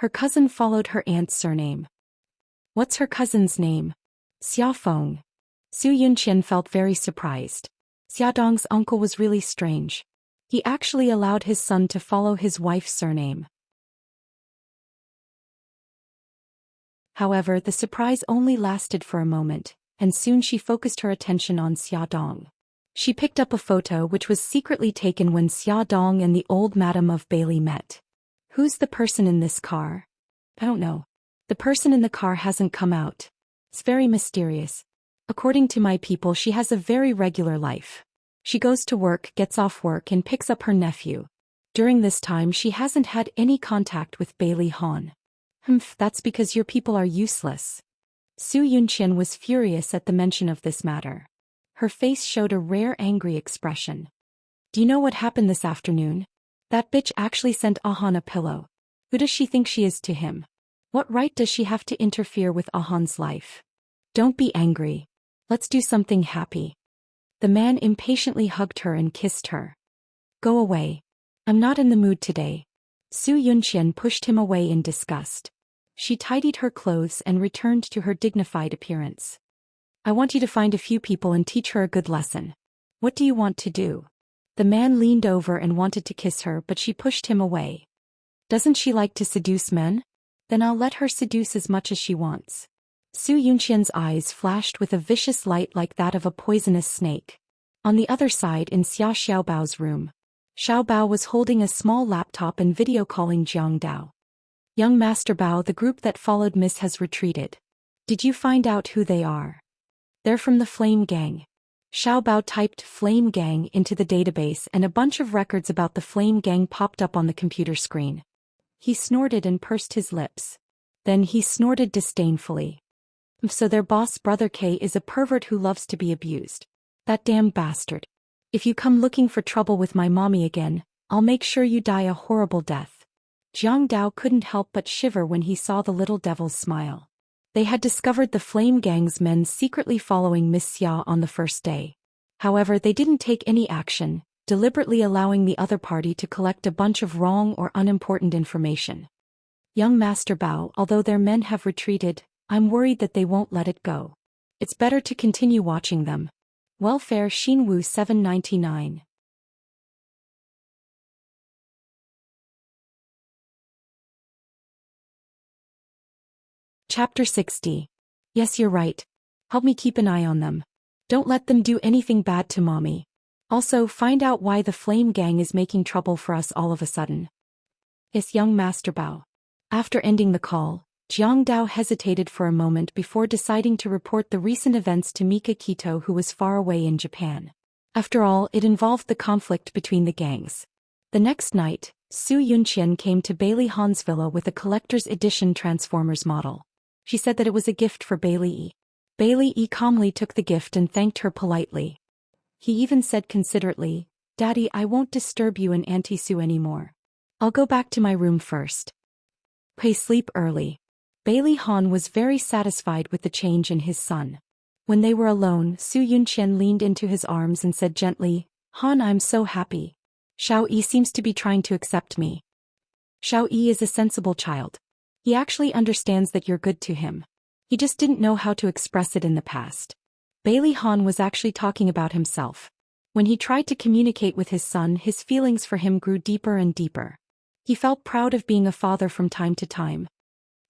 Her cousin followed her aunt's surname." "What's her cousin's name?" "Xia Feng." Su Yunqian felt very surprised. Xiaodong's uncle was really strange. He actually allowed his son to follow his wife's surname. However, the surprise only lasted for a moment, and soon she focused her attention on Xiaodong. She picked up a photo which was secretly taken when Xiaodong and the old madam of Bailey met. "Who's the person in this car?" "I don't know. The person in the car hasn't come out. It's very mysterious. According to my people, she has a very regular life. She goes to work, gets off work and picks up her nephew. During this time she hasn't had any contact with Bailey Han." That's because your people are useless." Su Yunqian was furious at the mention of this matter. Her face showed a rare angry expression. "Do you know what happened this afternoon? That bitch actually sent Ahan a pillow. Who does she think she is to him? What right does she have to interfere with Ahan's life? Don't be angry. Let's do something happy." The man impatiently hugged her and kissed her. "Go away. I'm not in the mood today." Su Yunqian pushed him away in disgust. She tidied her clothes and returned to her dignified appearance. I want you to find a few people and teach her a good lesson. What do you want to do? The man leaned over and wanted to kiss her, but she pushed him away. Doesn't she like to seduce men? Then I'll let her seduce as much as she wants. Su Yunqian's eyes flashed with a vicious light like that of a poisonous snake. On the other side in Xia Xiaobao's room, Xiaobao was holding a small laptop and video calling Jiang Dao. Young Master Bao, the group that followed Miss has retreated. Did you find out who they are? They're from the Flame Gang. Xiaobao typed Flame Gang into the database and a bunch of records about the Flame Gang popped up on the computer screen. He snorted and pursed his lips. Then he snorted disdainfully. So their boss brother K is a pervert who loves to be abused. That damn bastard. If you come looking for trouble with my mommy again, I'll make sure you die a horrible death. Jiang Dao couldn't help but shiver when he saw the little devil's smile. They had discovered the Flame Gang's men secretly following Miss Xia on the first day. However, they didn't take any action, deliberately allowing the other party to collect a bunch of wrong or unimportant information. Young Master Bao, although their men have retreated, I'm worried that they won't let it go. It's better to continue watching them. Welfare Xinwu 799. Chapter 60. Yes, you're right. Help me keep an eye on them. Don't let them do anything bad to mommy. Also, find out why the Flame Gang is making trouble for us all of a sudden. Yes, young Master Bao. After ending the call, Jiang Dao hesitated for a moment before deciding to report the recent events to Mika Kito, who was far away in Japan. After all, it involved the conflict between the gangs. The next night, Su Yunqian came to Bailey Han's villa with a collector's edition Transformers model. She said that it was a gift for Bailey E. Bailey E calmly took the gift and thanked her politely. He even said considerately, "Daddy, I won't disturb you and Auntie Sue anymore. I'll go back to my room first. Pay sleep early." Bailey Han was very satisfied with the change in his son. When they were alone, Su Yunqian leaned into his arms and said gently, "Han, I'm so happy. Xiao Yi seems to be trying to accept me. Xiao Yi is a sensible child. He actually understands that you're good to him. He just didn't know how to express it in the past." Bailey Han was actually talking about himself. When he tried to communicate with his son, his feelings for him grew deeper and deeper. He felt proud of being a father from time to time.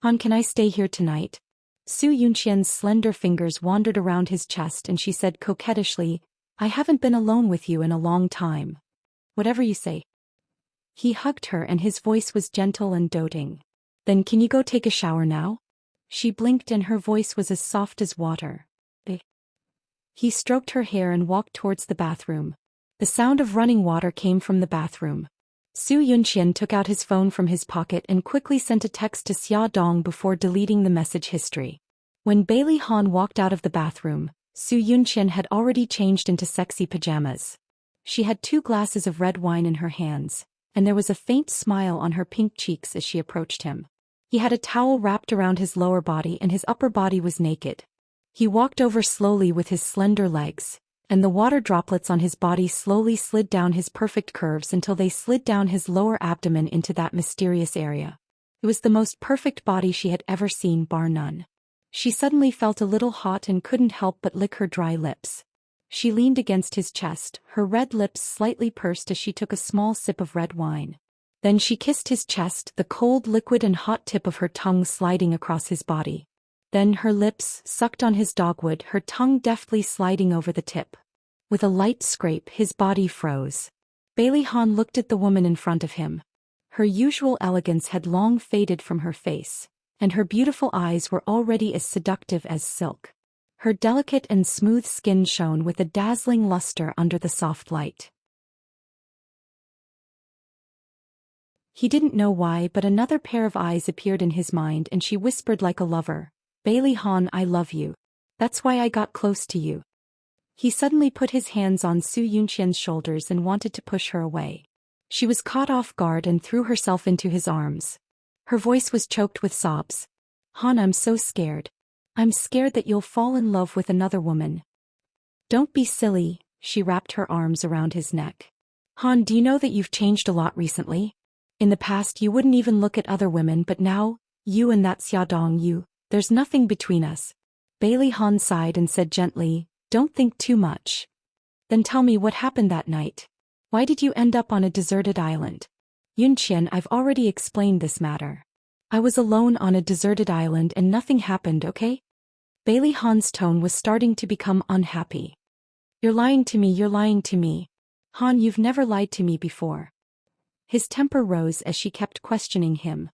"Han, can I stay here tonight?" Su Yunqian's slender fingers wandered around his chest and she said coquettishly, "I haven't been alone with you in a long time. Whatever you say." He hugged her and his voice was gentle and doting. "Then can you go take a shower now?" She blinked and her voice was as soft as water. He stroked her hair and walked towards the bathroom. The sound of running water came from the bathroom. Su Yunqian took out his phone from his pocket and quickly sent a text to Xia Dong before deleting the message history. When Bailey Han walked out of the bathroom, Su Yunqian had already changed into sexy pajamas. She had 2 glasses of red wine in her hands, and there was a faint smile on her pink cheeks as she approached him. He had a towel wrapped around his lower body and his upper body was naked. He walked over slowly with his slender legs, and the water droplets on his body slowly slid down his perfect curves until they slid down his lower abdomen into that mysterious area. It was the most perfect body she had ever seen, bar none. She suddenly felt a little hot and couldn't help but lick her dry lips. She leaned against his chest, her red lips slightly pursed as she took a small sip of red wine. Then she kissed his chest, the cold liquid and hot tip of her tongue sliding across his body. Then her lips sucked on his dogwood, her tongue deftly sliding over the tip. With a light scrape, his body froze. Bailey Han looked at the woman in front of him. Her usual elegance had long faded from her face, and her beautiful eyes were already as seductive as silk. Her delicate and smooth skin shone with a dazzling luster under the soft light. He didn't know why, but another pair of eyes appeared in his mind and she whispered like a lover, "Bailey Han, I love you. That's why I got close to you." He suddenly put his hands on Su Yunqian's shoulders and wanted to push her away. She was caught off guard and threw herself into his arms. Her voice was choked with sobs. "Han, I'm so scared. I'm scared that you'll fall in love with another woman." "Don't be silly," she wrapped her arms around his neck. "Han, do you know that you've changed a lot recently? In the past you wouldn't even look at other women, but now, you and that Xia Dong, there's nothing between us." Bailey Han sighed and said gently, "Don't think too much." "Then tell me what happened that night. Why did you end up on a deserted island?" "Yunqian, I've already explained this matter. I was alone on a deserted island and nothing happened, okay?" Bailey Han's tone was starting to become unhappy. "You're lying to me, you're lying to me. Han, you've never lied to me before." His temper rose as she kept questioning him.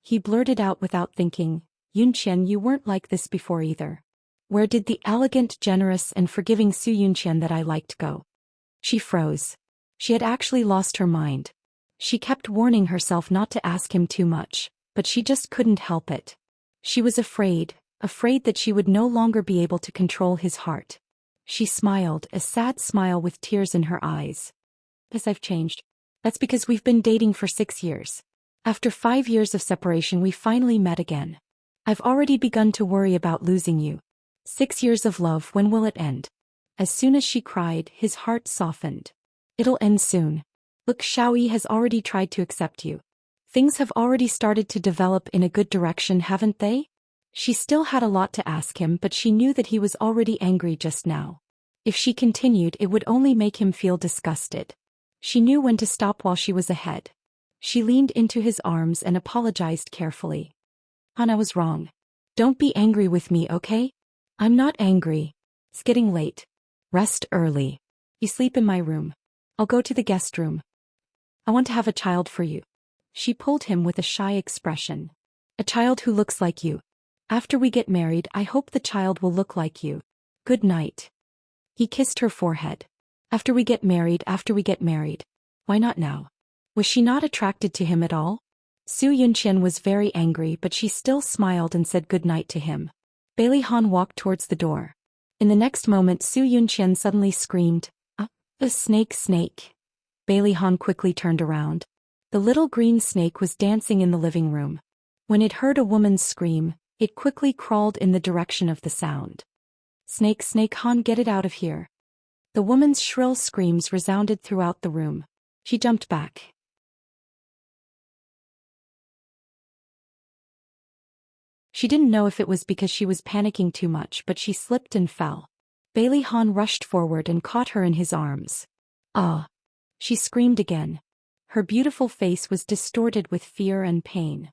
He blurted out without thinking, "Yunqian, you weren't like this before either. Where did the elegant, generous and forgiving Su Yunqian that I liked go?" She froze. She had actually lost her mind. She kept warning herself not to ask him too much, but she just couldn't help it. She was afraid that she would no longer be able to control his heart. She smiled, a sad smile with tears in her eyes. "Yes, I've changed. That's because we've been dating for 6 years. After 5 years of separation we finally met again. I've already begun to worry about losing you. 6 years of love, when will it end?" As soon as she cried, his heart softened. "It'll end soon. Look, Xiaoyi has already tried to accept you. Things have already started to develop in a good direction, haven't they?" She still had a lot to ask him, but she knew that he was already angry just now. If she continued, it would only make him feel disgusted. She knew when to stop while she was ahead. She leaned into his arms and apologized carefully. "Han, I was wrong. Don't be angry with me, okay?" "I'm not angry. It's getting late. Rest early. You sleep in my room. I'll go to the guest room. I want to have a child for you." She pulled him with a shy expression. "A child who looks like you. After we get married, I hope the child will look like you. Good night." He kissed her forehead. After we get married. Why not now? Was she not attracted to him at all? Su Yunqian was very angry, but she still smiled and said good night to him. Bailey Han walked towards the door. In the next moment, Su Yunqian suddenly screamed, "A snake, snake." Bailey Han quickly turned around. The little green snake was dancing in the living room. When it heard a woman's scream, it quickly crawled in the direction of the sound. "Snake, snake, Han, get it out of here." The woman's shrill screams resounded throughout the room. She jumped back. She didn't know if it was because she was panicking too much, but she slipped and fell. Bailey Han rushed forward and caught her in his arms. "Ah!" She screamed again. Her beautiful face was distorted with fear and pain.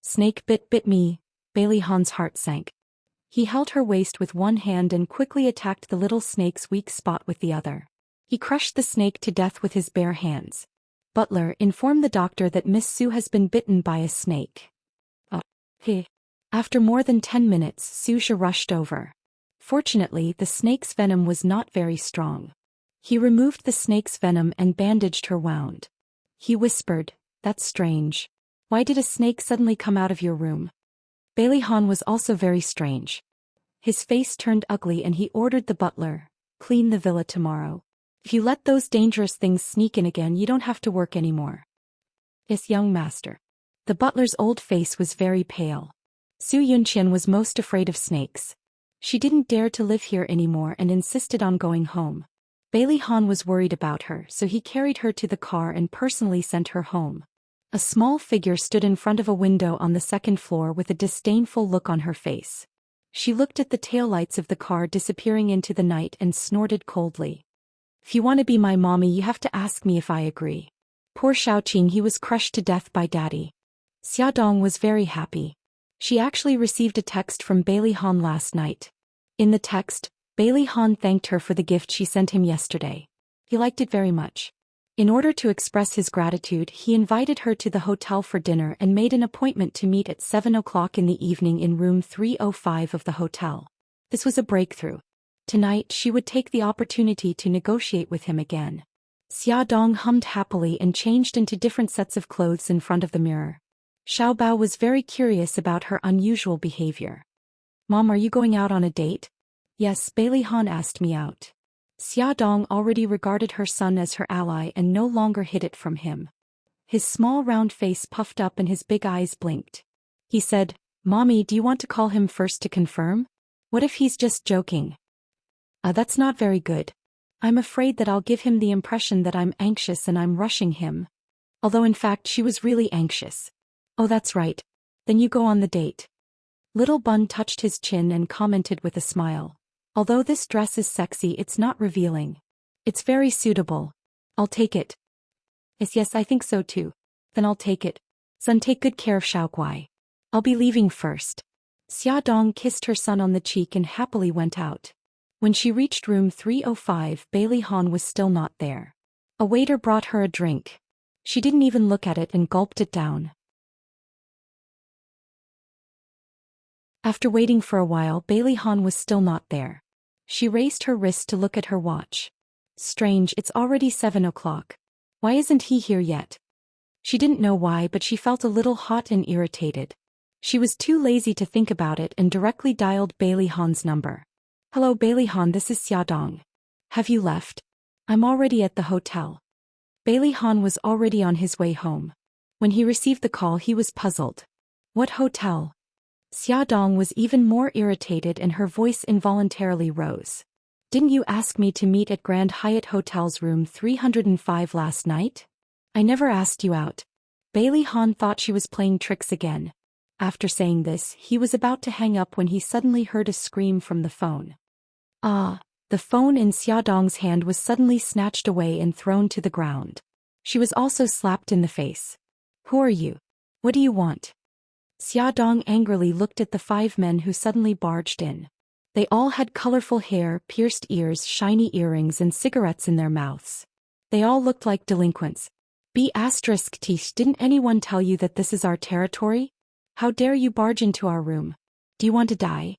"Snake bit me." Bailey Han's heart sank. He held her waist with one hand and quickly attacked the little snake's weak spot with the other. He crushed the snake to death with his bare hands. "Butler, inform the doctor that Miss Su has been bitten by a snake." Hey. After more than 10 minutes, Susha rushed over. Fortunately, the snake's venom was not very strong. He removed the snake's venom and bandaged her wound. He whispered, "That's strange. Why did a snake suddenly come out of your room?" Bailey Han was also very strange. His face turned ugly and he ordered the butler, "Clean the villa tomorrow. If you let those dangerous things sneak in again, you don't have to work anymore." "Yes, young master." The butler's old face was very pale. Su Yunqian was most afraid of snakes. She didn't dare to live here anymore and insisted on going home. Bailey Han was worried about her, so he carried her to the car and personally sent her home. A small figure stood in front of a window on the second floor with a disdainful look on her face. She looked at the taillights of the car disappearing into the night and snorted coldly. "If you want to be my mommy, you have to ask me if I agree." Poor Xiaoqing, he was crushed to death by daddy. Xiaodong was very happy. She actually received a text from Bailey Han last night. In the text, Bailey Han thanked her for the gift she sent him yesterday. He liked it very much. In order to express his gratitude, he invited her to the hotel for dinner and made an appointment to meet at 7 o'clock in the evening in room 305 of the hotel. This was a breakthrough. Tonight, she would take the opportunity to negotiate with him again. Xiaodong hummed happily and changed into different sets of clothes in front of the mirror. Xiaobao was very curious about her unusual behavior. "Mom, are you going out on a date?" "Yes, Bailey Han asked me out." Xiaodong already regarded her son as her ally and no longer hid it from him. His small round face puffed up and his big eyes blinked. He said, "Mommy, do you want to call him first to confirm? What if he's just joking?" That's not very good. I'm afraid that I'll give him the impression that I'm anxious and I'm rushing him." Although in fact she was really anxious. "Oh, that's right. Then you go on the date." Little Bun touched his chin and commented with a smile. Although this dress is sexy, it's not revealing. It's very suitable. I'll take it. Yes, I think so too. Then I'll take it. Son, take good care of Xiaoguai. I'll be leaving first. Xia Dong kissed her son on the cheek and happily went out. When she reached room 305, Bailey Han was still not there. A waiter brought her a drink. She didn't even look at it and gulped it down. After waiting for a while, Bailey Han was still not there. She raised her wrist to look at her watch. Strange, it's already 7 o'clock. Why isn't he here yet? She didn't know why, but she felt a little hot and irritated. She was too lazy to think about it and directly dialed Bailey Han's number. Hello Bailey Han, this is Xia Dong. Have you left? I'm already at the hotel. Bailey Han was already on his way home. When he received the call, he was puzzled. What hotel? Xia Dong was even more irritated and her voice involuntarily rose. Didn't you ask me to meet at Grand Hyatt Hotel's room 305 last night? I never asked you out. Bailey Han thought she was playing tricks again. After saying this, he was about to hang up when he suddenly heard a scream from the phone. Ah! The phone in Xia Dong's hand was suddenly snatched away and thrown to the ground. She was also slapped in the face. Who are you? What do you want? Xia Dong angrily looked at the 5 men who suddenly barged in. They all had colorful hair, pierced ears, shiny earrings and cigarettes in their mouths. They all looked like delinquents. B*T, didn't anyone tell you that this is our territory? How dare you barge into our room? Do you want to die?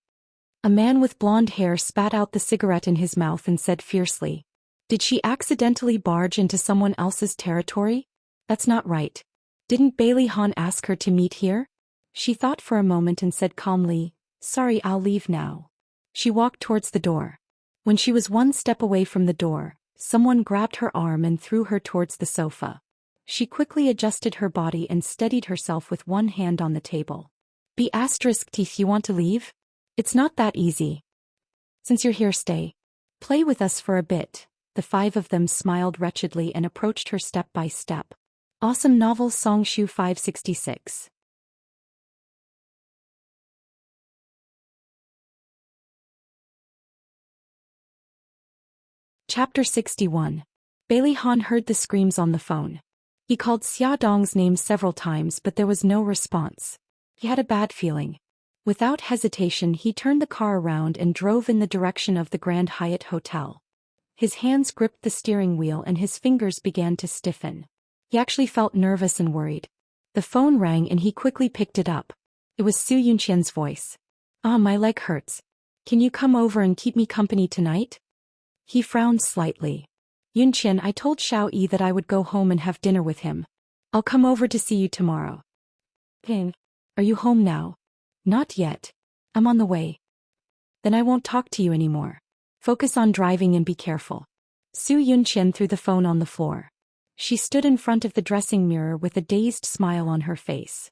A man with blonde hair spat out the cigarette in his mouth and said fiercely. Did she accidentally barge into someone else's territory? That's not right. Didn't Bailey Han ask her to meet here? She thought for a moment and said calmly, sorry, I'll leave now. She walked towards the door. When she was 1 step away from the door, someone grabbed her arm and threw her towards the sofa. She quickly adjusted her body and steadied herself with one hand on the table. B*T, you want to leave? It's not that easy. Since you're here, stay. Play with us for a bit. The 5 of them smiled wretchedly and approached her step by step. Awesome novel Songshu 566. Chapter 61. Bailey Han heard the screams on the phone. He called Xia Dong's name several times but there was no response. He had a bad feeling. Without hesitation he turned the car around and drove in the direction of the Grand Hyatt Hotel. His hands gripped the steering wheel and his fingers began to stiffen. He actually felt nervous and worried. The phone rang and he quickly picked it up. It was Su Yunqian's voice. Ah, my leg hurts. Can you come over and keep me company tonight? He frowned slightly. Yunqian, I told Xiao Yi that I would go home and have dinner with him. I'll come over to see you tomorrow. Ping. Are you home now? Not yet. I'm on the way. Then I won't talk to you anymore. Focus on driving and be careful. Su Yunqian threw the phone on the floor. She stood in front of the dressing mirror with a dazed smile on her face.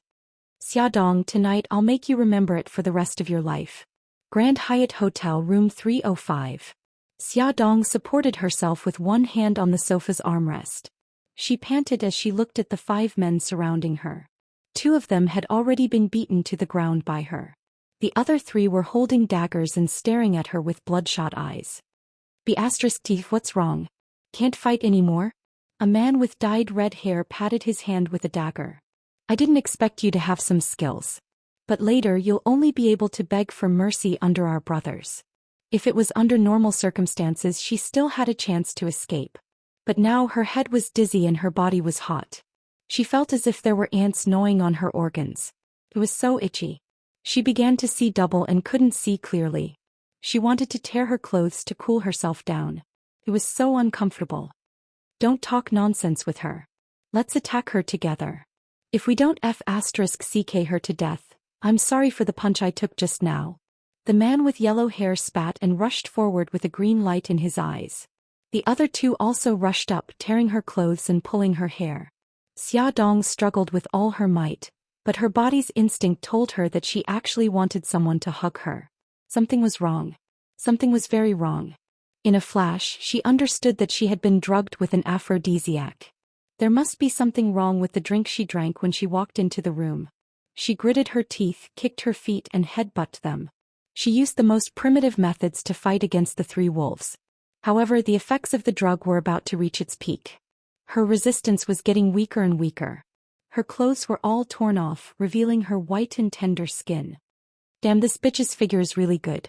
Xia Dong, tonight I'll make you remember it for the rest of your life. Grand Hyatt Hotel, room 305. Xia Dong supported herself with one hand on the sofa's armrest. She panted as she looked at the 5 men surrounding her. 2 of them had already been beaten to the ground by her. The other 3 were holding daggers and staring at her with bloodshot eyes. B*T, what's wrong? Can't fight anymore? A man with dyed red hair patted his hand with a dagger. I didn't expect you to have some skills. But later you'll only be able to beg for mercy under our brothers. If it was under normal circumstances she still had a chance to escape. But now her head was dizzy and her body was hot. She felt as if there were ants gnawing on her organs. It was so itchy. She began to see double and couldn't see clearly. She wanted to tear her clothes to cool herself down. It was so uncomfortable. Don't talk nonsense with her. Let's attack her together. If we don't *CK her to death, I'm sorry for the punch I took just now. The man with yellow hair spat and rushed forward with a green light in his eyes. The other 2 also rushed up, tearing her clothes and pulling her hair. Xia Dong struggled with all her might, but her body's instinct told her that she actually wanted someone to hug her. Something was wrong. Something was very wrong. In a flash, she understood that she had been drugged with an aphrodisiac. There must be something wrong with the drink she drank when she walked into the room. She gritted her teeth, kicked her feet and headbutted them. She used the most primitive methods to fight against the three wolves. However, the effects of the drug were about to reach its peak. Her resistance was getting weaker and weaker. Her clothes were all torn off, revealing her white and tender skin. Damn, this bitch's figure is really good.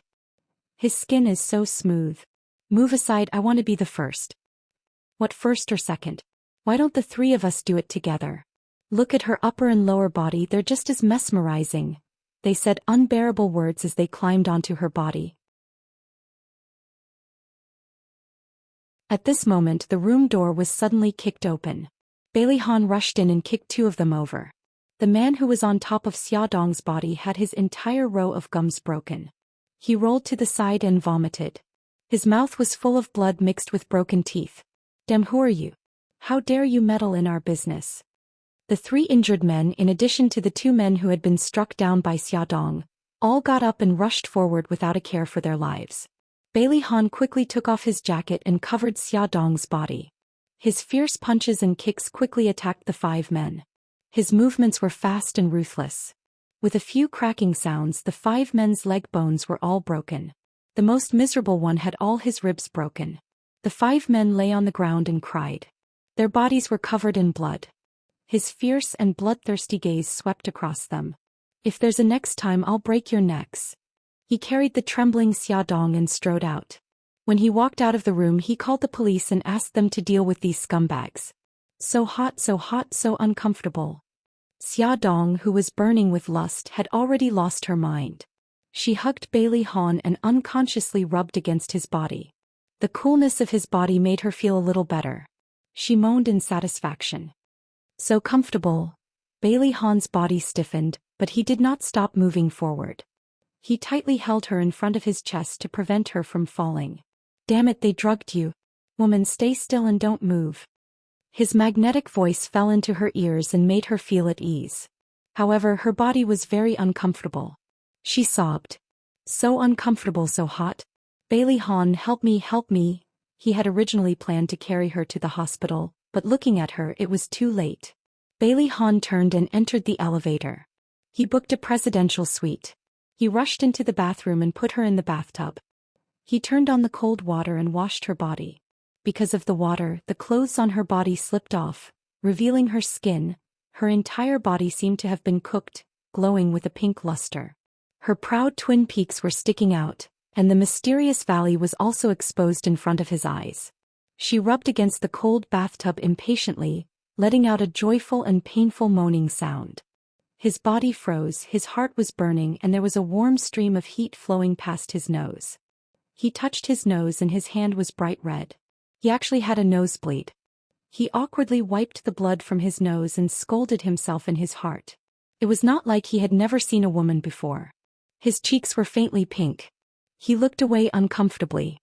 His skin is so smooth. Move aside, I want to be the first. What, first or second? Why don't the three of us do it together? Look at her upper and lower body, they're just as mesmerizing. They said unbearable words as they climbed onto her body. At this moment, the room door was suddenly kicked open. Bailey Han rushed in and kicked two of them over. The man who was on top of Xia Dong's body had his entire row of gums broken. He rolled to the side and vomited. His mouth was full of blood mixed with broken teeth. Damn, who are you? How dare you meddle in our business? The three injured men, in addition to the two men who had been struck down by Xia Dong, all got up and rushed forward without a care for their lives. Bailey Han quickly took off his jacket and covered Xia Dong's body. His fierce punches and kicks quickly attacked the five men. His movements were fast and ruthless. With a few cracking sounds, the five men's leg bones were all broken. The most miserable one had all his ribs broken. The five men lay on the ground and cried. Their bodies were covered in blood. His fierce and bloodthirsty gaze swept across them. If there's a next time, I'll break your necks. He carried the trembling Xia Dong and strode out. When he walked out of the room, he called the police and asked them to deal with these scumbags. So hot, so uncomfortable. Xia Dong, who was burning with lust, had already lost her mind. She hugged Bailey Han and unconsciously rubbed against his body. The coolness of his body made her feel a little better. She moaned in satisfaction. So comfortable. Bailey Han's body stiffened, but he did not stop moving forward. He tightly held her in front of his chest to prevent her from falling. Damn it, they drugged you. Woman, stay still and don't move. His magnetic voice fell into her ears and made her feel at ease. However, her body was very uncomfortable. She sobbed. So uncomfortable, so hot. Bailey Han, help me, help me. He had originally planned to carry her to the hospital, but looking at her, it was too late. Bailey Han turned and entered the elevator. He booked a presidential suite. He rushed into the bathroom and put her in the bathtub. He turned on the cold water and washed her body. Because of the water, the clothes on her body slipped off, revealing her skin. Her entire body seemed to have been cooked, glowing with a pink luster. Her proud twin peaks were sticking out, and the mysterious valley was also exposed in front of his eyes. She rubbed against the cold bathtub impatiently, letting out a joyful and painful moaning sound. His body froze, his heart was burning, and there was a warm stream of heat flowing past his nose. He touched his nose and his hand was bright red. He actually had a nosebleed. He awkwardly wiped the blood from his nose and scolded himself in his heart. It was not like he had never seen a woman before. His cheeks were faintly pink. He looked away uncomfortably.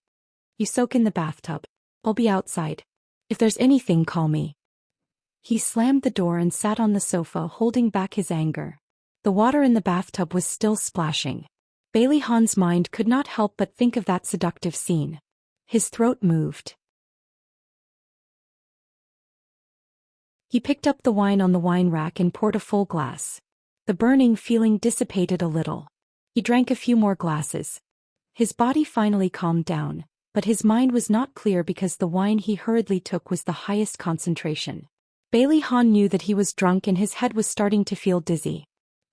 You soak in the bathtub. I'll be outside. If there's anything, call me. He slammed the door and sat on the sofa, holding back his anger. The water in the bathtub was still splashing. Bailey Han's mind could not help but think of that seductive scene. His throat moved. He picked up the wine on the wine rack and poured a full glass. The burning feeling dissipated a little. He drank a few more glasses. His body finally calmed down, but his mind was not clear because the wine he hurriedly took was the highest concentration. Bailey Han knew that he was drunk and his head was starting to feel dizzy.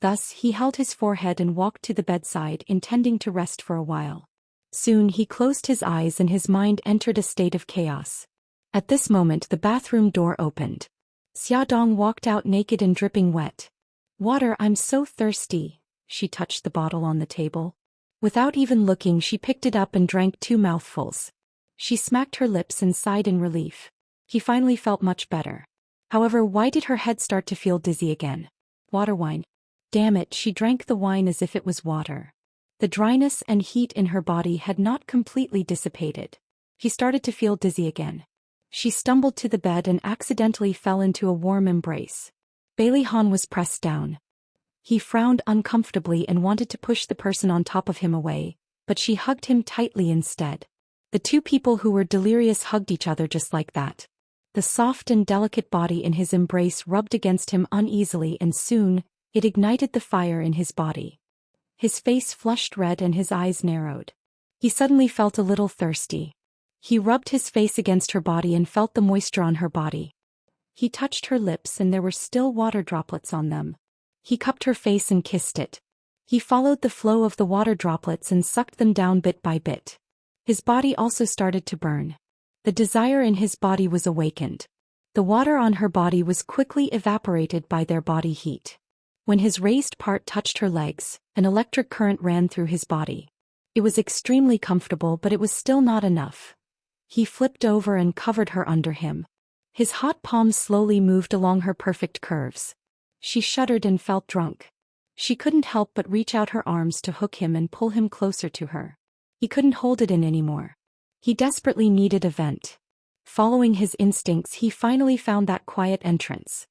Thus, he held his forehead and walked to the bedside, intending to rest for a while. Soon he closed his eyes and his mind entered a state of chaos. At this moment, the bathroom door opened. Xia Dong walked out naked and dripping wet. Water, I'm so thirsty. She touched the bottle on the table. Without even looking, she picked it up and drank 2 mouthfuls. She smacked her lips and sighed in relief. He finally felt much better. However, why did her head start to feel dizzy again? Water wine. Damn it, she drank the wine as if it was water. The dryness and heat in her body had not completely dissipated. He started to feel dizzy again. She stumbled to the bed and accidentally fell into a warm embrace. Bailey Han was pressed down. He frowned uncomfortably and wanted to push the person on top of him away, but she hugged him tightly instead. The two people who were delirious hugged each other just like that. The soft and delicate body in his embrace rubbed against him uneasily and soon, It ignited the fire in his body. His face flushed red and his eyes narrowed. He suddenly felt a little thirsty. He rubbed his face against her body and felt the moisture on her body. He touched her lips and there were still water droplets on them. He cupped her face and kissed it. He followed the flow of the water droplets and sucked them down bit by bit. His body also started to burn. The desire in his body was awakened. The water on her body was quickly evaporated by their body heat. When his raised part touched her legs, an electric current ran through his body. It was extremely comfortable, but it was still not enough. He flipped over and covered her under him. His hot palms slowly moved along her perfect curves. She shuddered and felt drunk. She couldn't help but reach out her arms to hook him and pull him closer to her. He couldn't hold it in anymore. He desperately needed a vent. Following his instincts, he finally found that quiet entrance.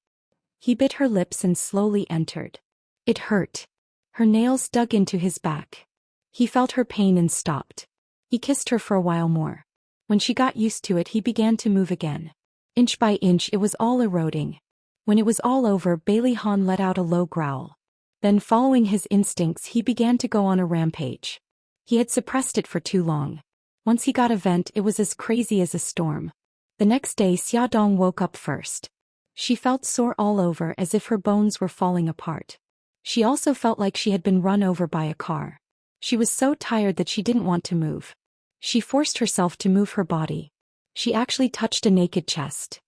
He bit her lips and slowly entered. It hurt. Her nails dug into his back. He felt her pain and stopped. He kissed her for a while more. When she got used to it, he began to move again. Inch by inch, it was all eroding. When it was all over, Bailey Han let out a low growl. Then, following his instincts, he began to go on a rampage. He had suppressed it for too long. Once he got a vent, it was as crazy as a storm. The next day, Xia Dong woke up first. She felt sore all over, as if her bones were falling apart. She also felt like she had been run over by a car. She was so tired that she didn't want to move. She forced herself to move her body. She actually touched a naked chest.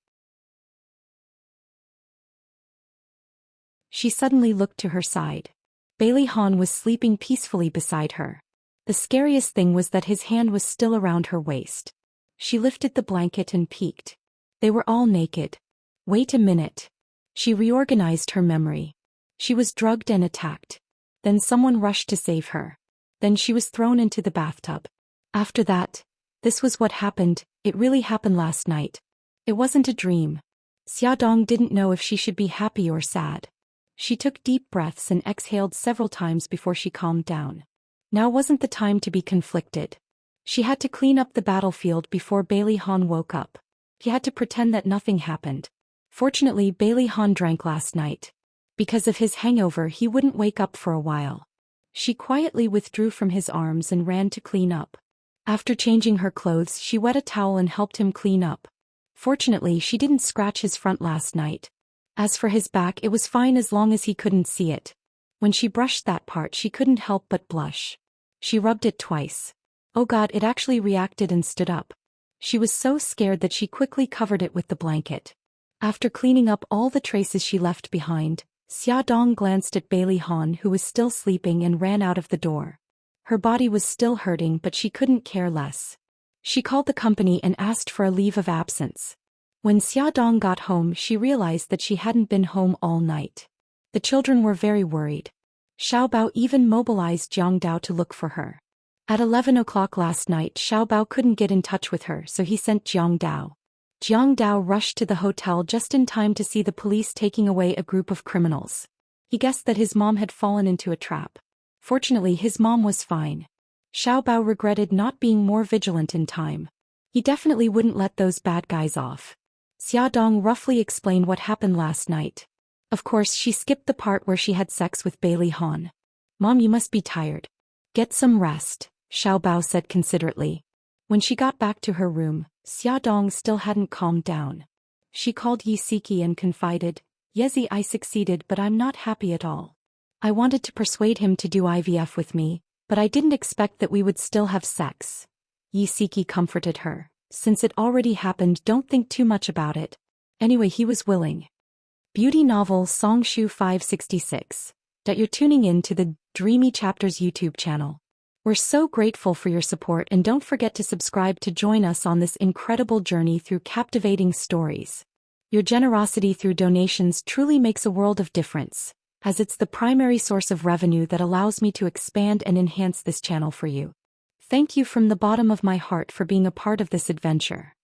She suddenly looked to her side. Bailey Han was sleeping peacefully beside her. The scariest thing was that his hand was still around her waist. She lifted the blanket and peeked. They were all naked. Wait a minute. She reorganized her memory. She was drugged and attacked. Then someone rushed to save her. Then she was thrown into the bathtub. After that, this was what happened. It really happened last night. It wasn't a dream. Xia Dong didn't know if she should be happy or sad. She took deep breaths and exhaled several times before she calmed down. Now wasn't the time to be conflicted. She had to clean up the battlefield before Bailey Han woke up. He had to pretend that nothing happened. Fortunately, Bailey Han drank last night. Because of his hangover, he wouldn't wake up for a while. She quietly withdrew from his arms and ran to clean up. After changing her clothes, she wet a towel and helped him clean up. Fortunately, she didn't scratch his front last night. As for his back, it was fine as long as he couldn't see it. When she brushed that part, she couldn't help but blush. She rubbed it twice. Oh God, it actually reacted and stood up. She was so scared that she quickly covered it with the blanket. After cleaning up all the traces she left behind, Xia Dong glanced at Bailey Han, who was still sleeping, and ran out of the door. Her body was still hurting, but she couldn't care less. She called the company and asked for a leave of absence. When Xia Dong got home, she realized that she hadn't been home all night. The children were very worried. Xiao Bao even mobilized Jiang Dao to look for her. At 11 o'clock last night, Xiao Bao couldn't get in touch with her, so he sent Jiang Dao. Jiang Dao rushed to the hotel just in time to see the police taking away a group of criminals. He guessed that his mom had fallen into a trap. Fortunately, his mom was fine. Xiao Bao regretted not being more vigilant in time. He definitely wouldn't let those bad guys off. Xia Dong roughly explained what happened last night. Of course, she skipped the part where she had sex with Bailey Han. Mom, you must be tired. Get some rest, Xiao Bao said considerately. When she got back to her room, Xia Dong still hadn't calmed down. She called Yi Siki and confided, Yezi, I succeeded, but I'm not happy at all. I wanted to persuade him to do IVF with me, but I didn't expect that we would still have sex. Yi Siki comforted her. Since it already happened, don't think too much about it. Anyway, he was willing. Beauty novel Songshu 566. You're tuning in to the Dreamy Chapters YouTube channel. We're so grateful for your support, and don't forget to subscribe to join us on this incredible journey through captivating stories. Your generosity through donations truly makes a world of difference, as it's the primary source of revenue that allows me to expand and enhance this channel for you. Thank you from the bottom of my heart for being a part of this adventure.